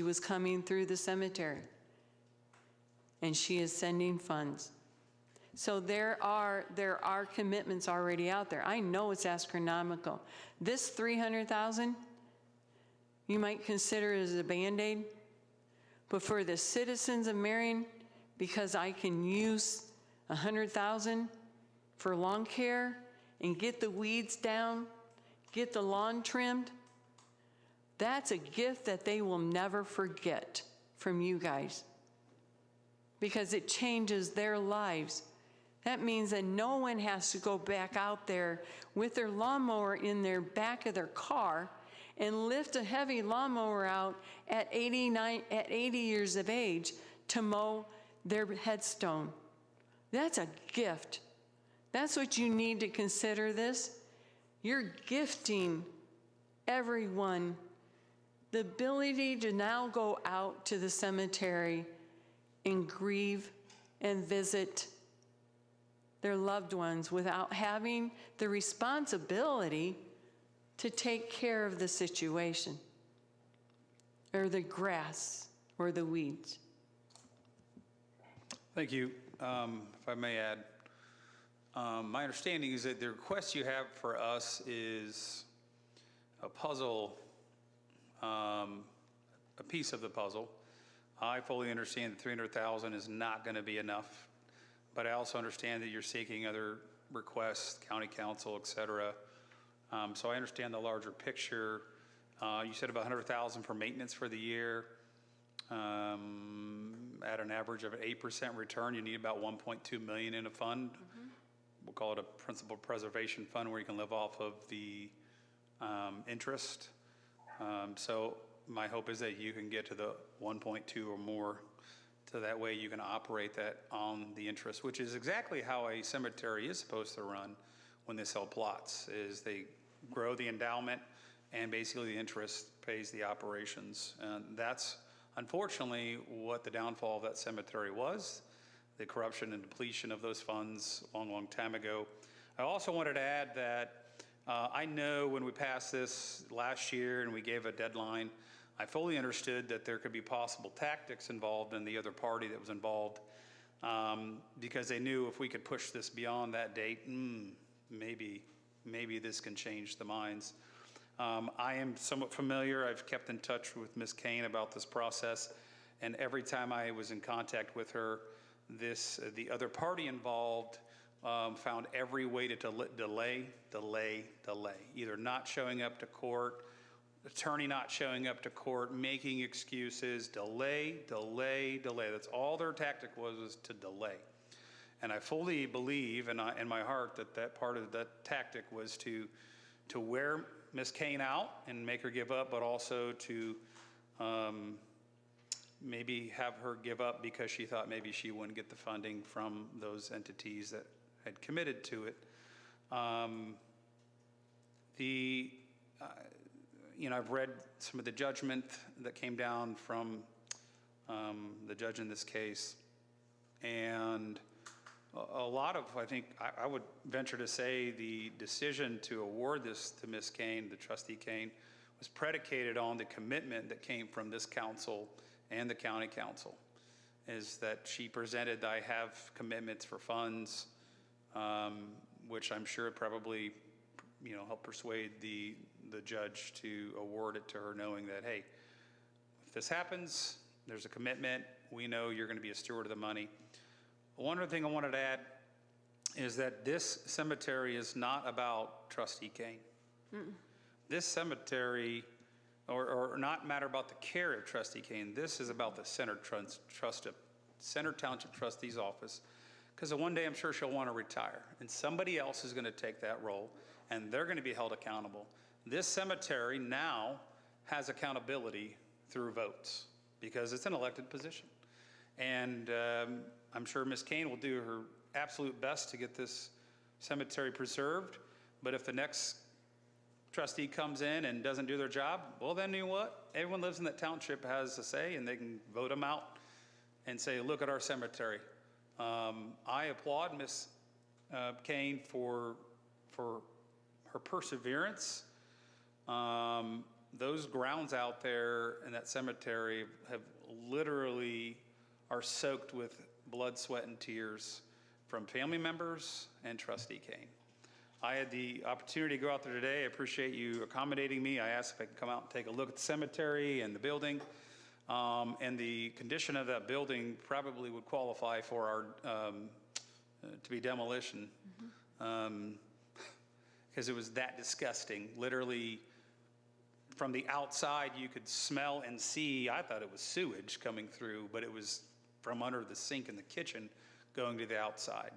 was coming through the cemetery, and she is sending funds. So there are commitments already out there. I know it's astronomical. This $300,000, you might consider it as a Band-Aid, but for the citizens of Marion, because I can use $100,000 for lawn care and get the weeds down, get the lawn trimmed, that's a gift that they will never forget from you guys, because it changes their lives. That means that no one has to go back out there with their lawnmower in their back of their car and lift a heavy lawnmower out at 80 years of age to mow their headstone. That's a gift. That's what you need to consider this. You're gifting everyone the ability to now go out to the cemetery and grieve and visit their loved ones without having the responsibility to take care of the situation or the grass or the weeds.
Thank you. If I may add, my understanding is that the request you have for us is a puzzle, a piece of the puzzle. I fully understand that 300,000 is not going to be enough, but I also understand that you're seeking other requests, county council, et cetera. So I understand the larger picture. You said about 100,000 for maintenance for the year. At an average of an 8% return, you need about 1.2 million in a fund. We'll call it a principal preservation fund where you can live off of the interest. So my hope is that you can get to the 1.2 or more, so that way you can operate that on the interest, which is exactly how a cemetery is supposed to run when they sell plots, is they grow the endowment and basically the interest pays the operations. And that's unfortunately what the downfall of that cemetery was, the corruption and depletion of those funds a long, long time ago. I also wanted to add that I know when we passed this last year and we gave a deadline, I fully understood that there could be possible tactics involved in the other party that was involved, because they knew if we could push this beyond that date, maybe this can change the minds. I am somewhat familiar. I've kept in touch with Ms. Kane about this process, and every time I was in contact with her, the other party involved found every way to delay, either not showing up to court, attorney not showing up to court, making excuses, delay. That's all their tactic was to delay. And I fully believe in my heart that part of that tactic was to wear Ms. Kane out and make her give up, but also to maybe have her give up because she thought maybe she wouldn't get the funding from those entities that had committed to it. I've read some of the judgment that came down from the judge in this case. And a lot of, I think, I would venture to say the decision to award this to Ms. Kane, the trustee Kane, was predicated on the commitment that came from this council and the county council, is that she presented, I have commitments for funds, which I'm sure probably, helped persuade the judge to award it to her, knowing that, hey, if this happens, there's a commitment, we know you're going to be a steward of the money. One other thing I wanted to add is that this cemetery is not about Trustee Kane. This cemetery, or not matter about the care of Trustee Kane, this is about the Center Township Trustee's office, because one day I'm sure she'll want to retire, and somebody else is going to take that role, and they're going to be held accountable. This cemetery now has accountability through votes, because it's an elected position. And I'm sure Ms. Kane will do her absolute best to get this cemetery preserved, but if the next trustee comes in and doesn't do their job, well, then you know what? Everyone lives in that township has a say, and they can vote them out and say, look at our cemetery. I applaud Ms. Kane for her perseverance. Those grounds out there in that cemetery have literally are soaked with blood, sweat, and tears from family members and Trustee Kane. I had the opportunity to go out there today. I appreciate you accommodating me. I asked if I could come out and take a look at the cemetery and the building. And the condition of that building probably would qualify for our, to be demolition. Because it was that disgusting. Literally, from the outside, you could smell and see, I thought it was sewage coming through, but it was from under the sink in the kitchen going to the outside.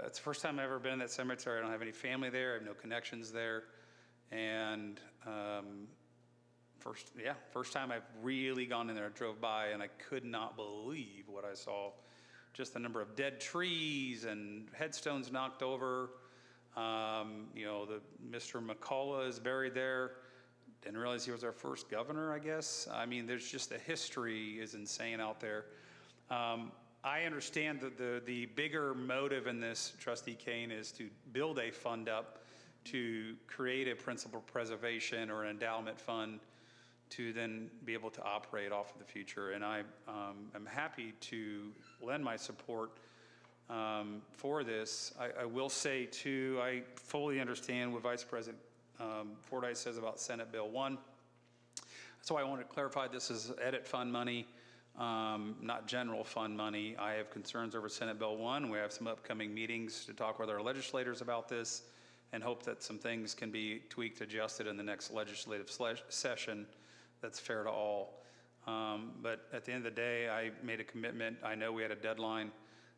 It's the first time I've ever been in that cemetery. I don't have any family there. I have no connections there. And first time I've really gone in there. I drove by and I could not believe what I saw. Just the number of dead trees and headstones knocked over. The Mr. McCullough is buried there. Didn't realize he was our first governor, I guess. I mean, there's just the history is insane out there. I understand that the bigger motive in this, Trustee Kane, is to build a fund up to create a principal preservation or an endowment fund to then be able to operate off of the future. And I am happy to lend my support for this. I will say, too, I fully understand what Vice President Fordyce says about Senate Bill 1. That's why I want to clarify this is edit fund money, not general fund money. I have concerns over Senate Bill 1. We have some upcoming meetings to talk with our legislators about this and hope that some things can be tweaked, adjusted in the next legislative session that's fair to all. But at the end of the day, I made a commitment. I know we had a deadline,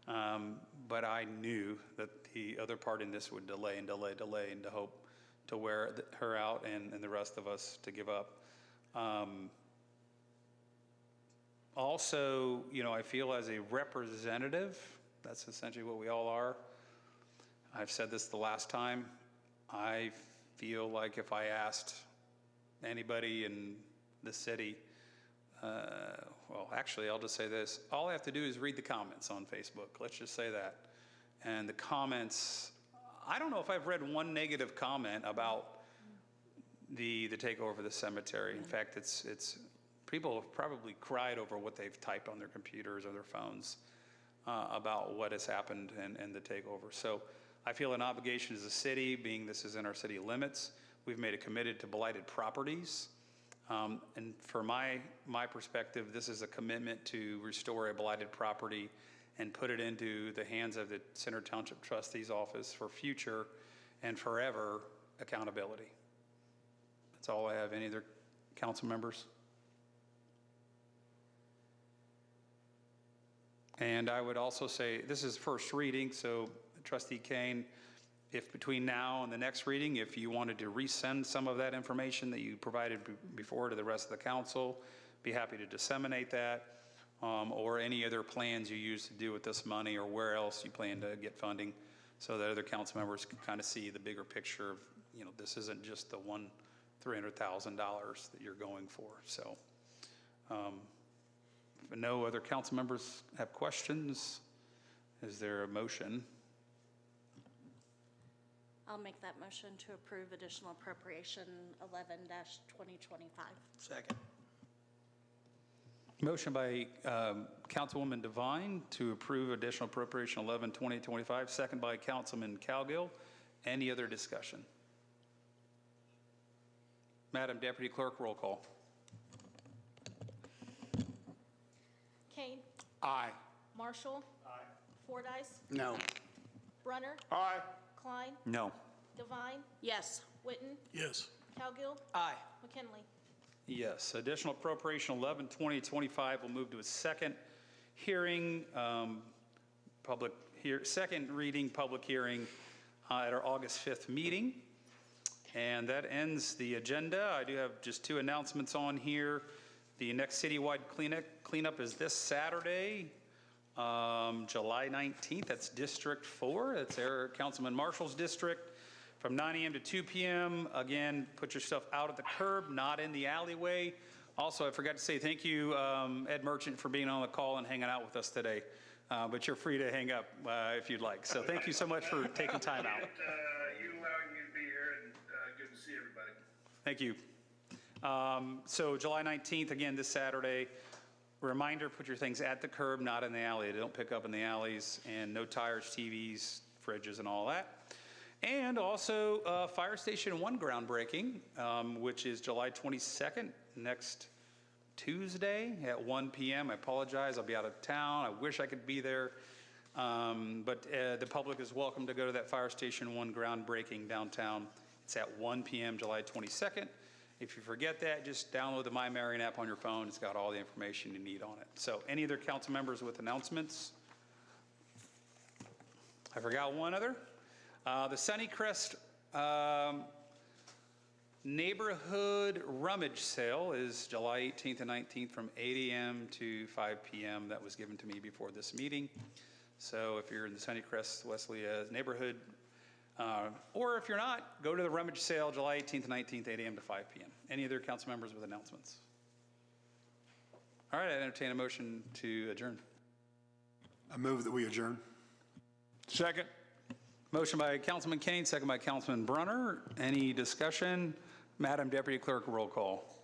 but I knew that the other part in this would delay and delay and to hope to wear her out and the rest of us to give up. Also, I feel as a representative, that's essentially what we all are. I've said this the last time. I feel like if I asked anybody in the city, well, actually, I'll just say this. All I have to do is read the comments on Facebook. Let's just say that. And the comments, I don't know if I've read one negative comment about the takeover of the cemetery. In fact, it's people have probably cried over what they've typed on their computers or their phones about what has happened and the takeover. So I feel an obligation as a city, being this is in our city limits. We've made it committed to blighted properties. And for my perspective, this is a commitment to restore a blighted property and put it into the hands of the Center Township Trustee's office for future and forever accountability. That's all I have. Any other council members? And I would also say, this is first reading, so Trustee Kane, if between now and the next reading, if you wanted to resend some of that information that you provided before to the rest of the council, be happy to disseminate that, or any other plans you use to do with this money or where else you plan to get funding so that other council members can kind of see the bigger picture of, this isn't just the $300,000 that you're going for. So If no other council members have questions, is there a motion?
I'll make that motion to approve additional appropriation 11-2025.
Second.
Motion by Councilwoman Devine to approve additional appropriation 11-2025, second by Councilman Cowgill. Any other discussion? Madam Deputy Clerk, roll call.
Kane.
Aye.
Marshall. Aye. Fordyce.
No.
Brunner.
Aye.
Klein.
No.
Devine.
Yes.
Witten.
Yes.
Cowgill.
Aye.
McKinley.
Yes. Additional appropriation 11-2025 will move to a second hearing, second reading, public hearing at our August 5th meeting. And that ends the agenda. I do have just two announcements on here. The next citywide cleanup is this Saturday, July 19th. That's District 4. That's Councilman Marshall's district, from 9 a.m. to 2 p.m. Again, put your stuff out at the curb, not in the alleyway. Also, I forgot to say thank you, Ed Merchant, for being on the call and hanging out with us today. But you're free to hang up if you'd like. So thank you so much for taking time out.
You allowing me to be here, and good to see everybody.
Thank you. So July 19th, again, this Saturday. Reminder, put your things at the curb, not in the alley. They don't pick up in the alleys, and no tires, TVs, fridges, and all that. And also Fire Station 1 groundbreaking, which is July 22nd, next Tuesday at 1 p.m. I apologize, I'll be out of town. I wish I could be there. But the public is welcome to go to that Fire Station 1 groundbreaking downtown. It's at 1 p.m. July 22nd. If you forget that, just download the My Marion app on your phone. It's got all the information you need on it. So any other council members with announcements? I forgot one other. The Sunnycrest neighborhood rummage sale is July 18th and 19th from 8 a.m. to 5 p.m. That was given to me before this meeting. So if you're in the Sunnycrest Wesley neighborhood, or if you're not, go to the rummage sale July 18th and 19th, 8 a.m. to 5 p.m. Any other council members with announcements? All right, I entertain a motion to adjourn.
I move that we adjourn.
Second.
Motion by Councilman Kane, second by Councilman Brunner. Any discussion? Madam Deputy Clerk, roll call.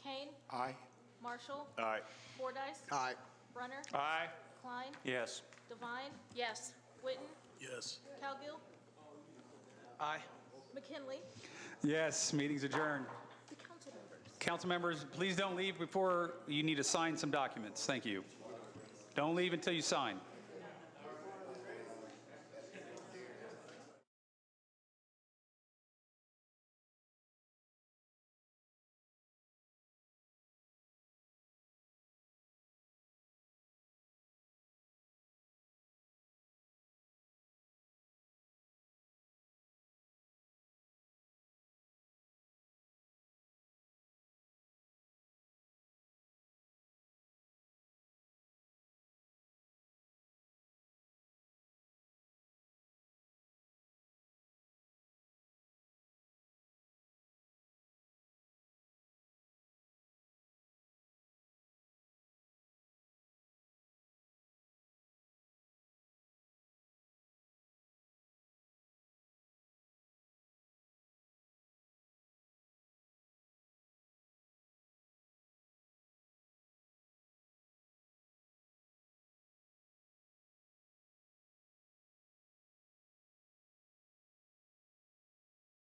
Kane.
Aye.
Marshall.
Aye.
Fordyce.
Aye.
Brunner.
Aye.
Klein.
Yes.
Devine.
Yes.
Witten.
Yes.
Cowgill.
Aye.
McKinley.
Yes, meeting's adjourned.
The council members.
Council members, please don't leave before you need to sign some documents. Thank you. Don't leave until you sign.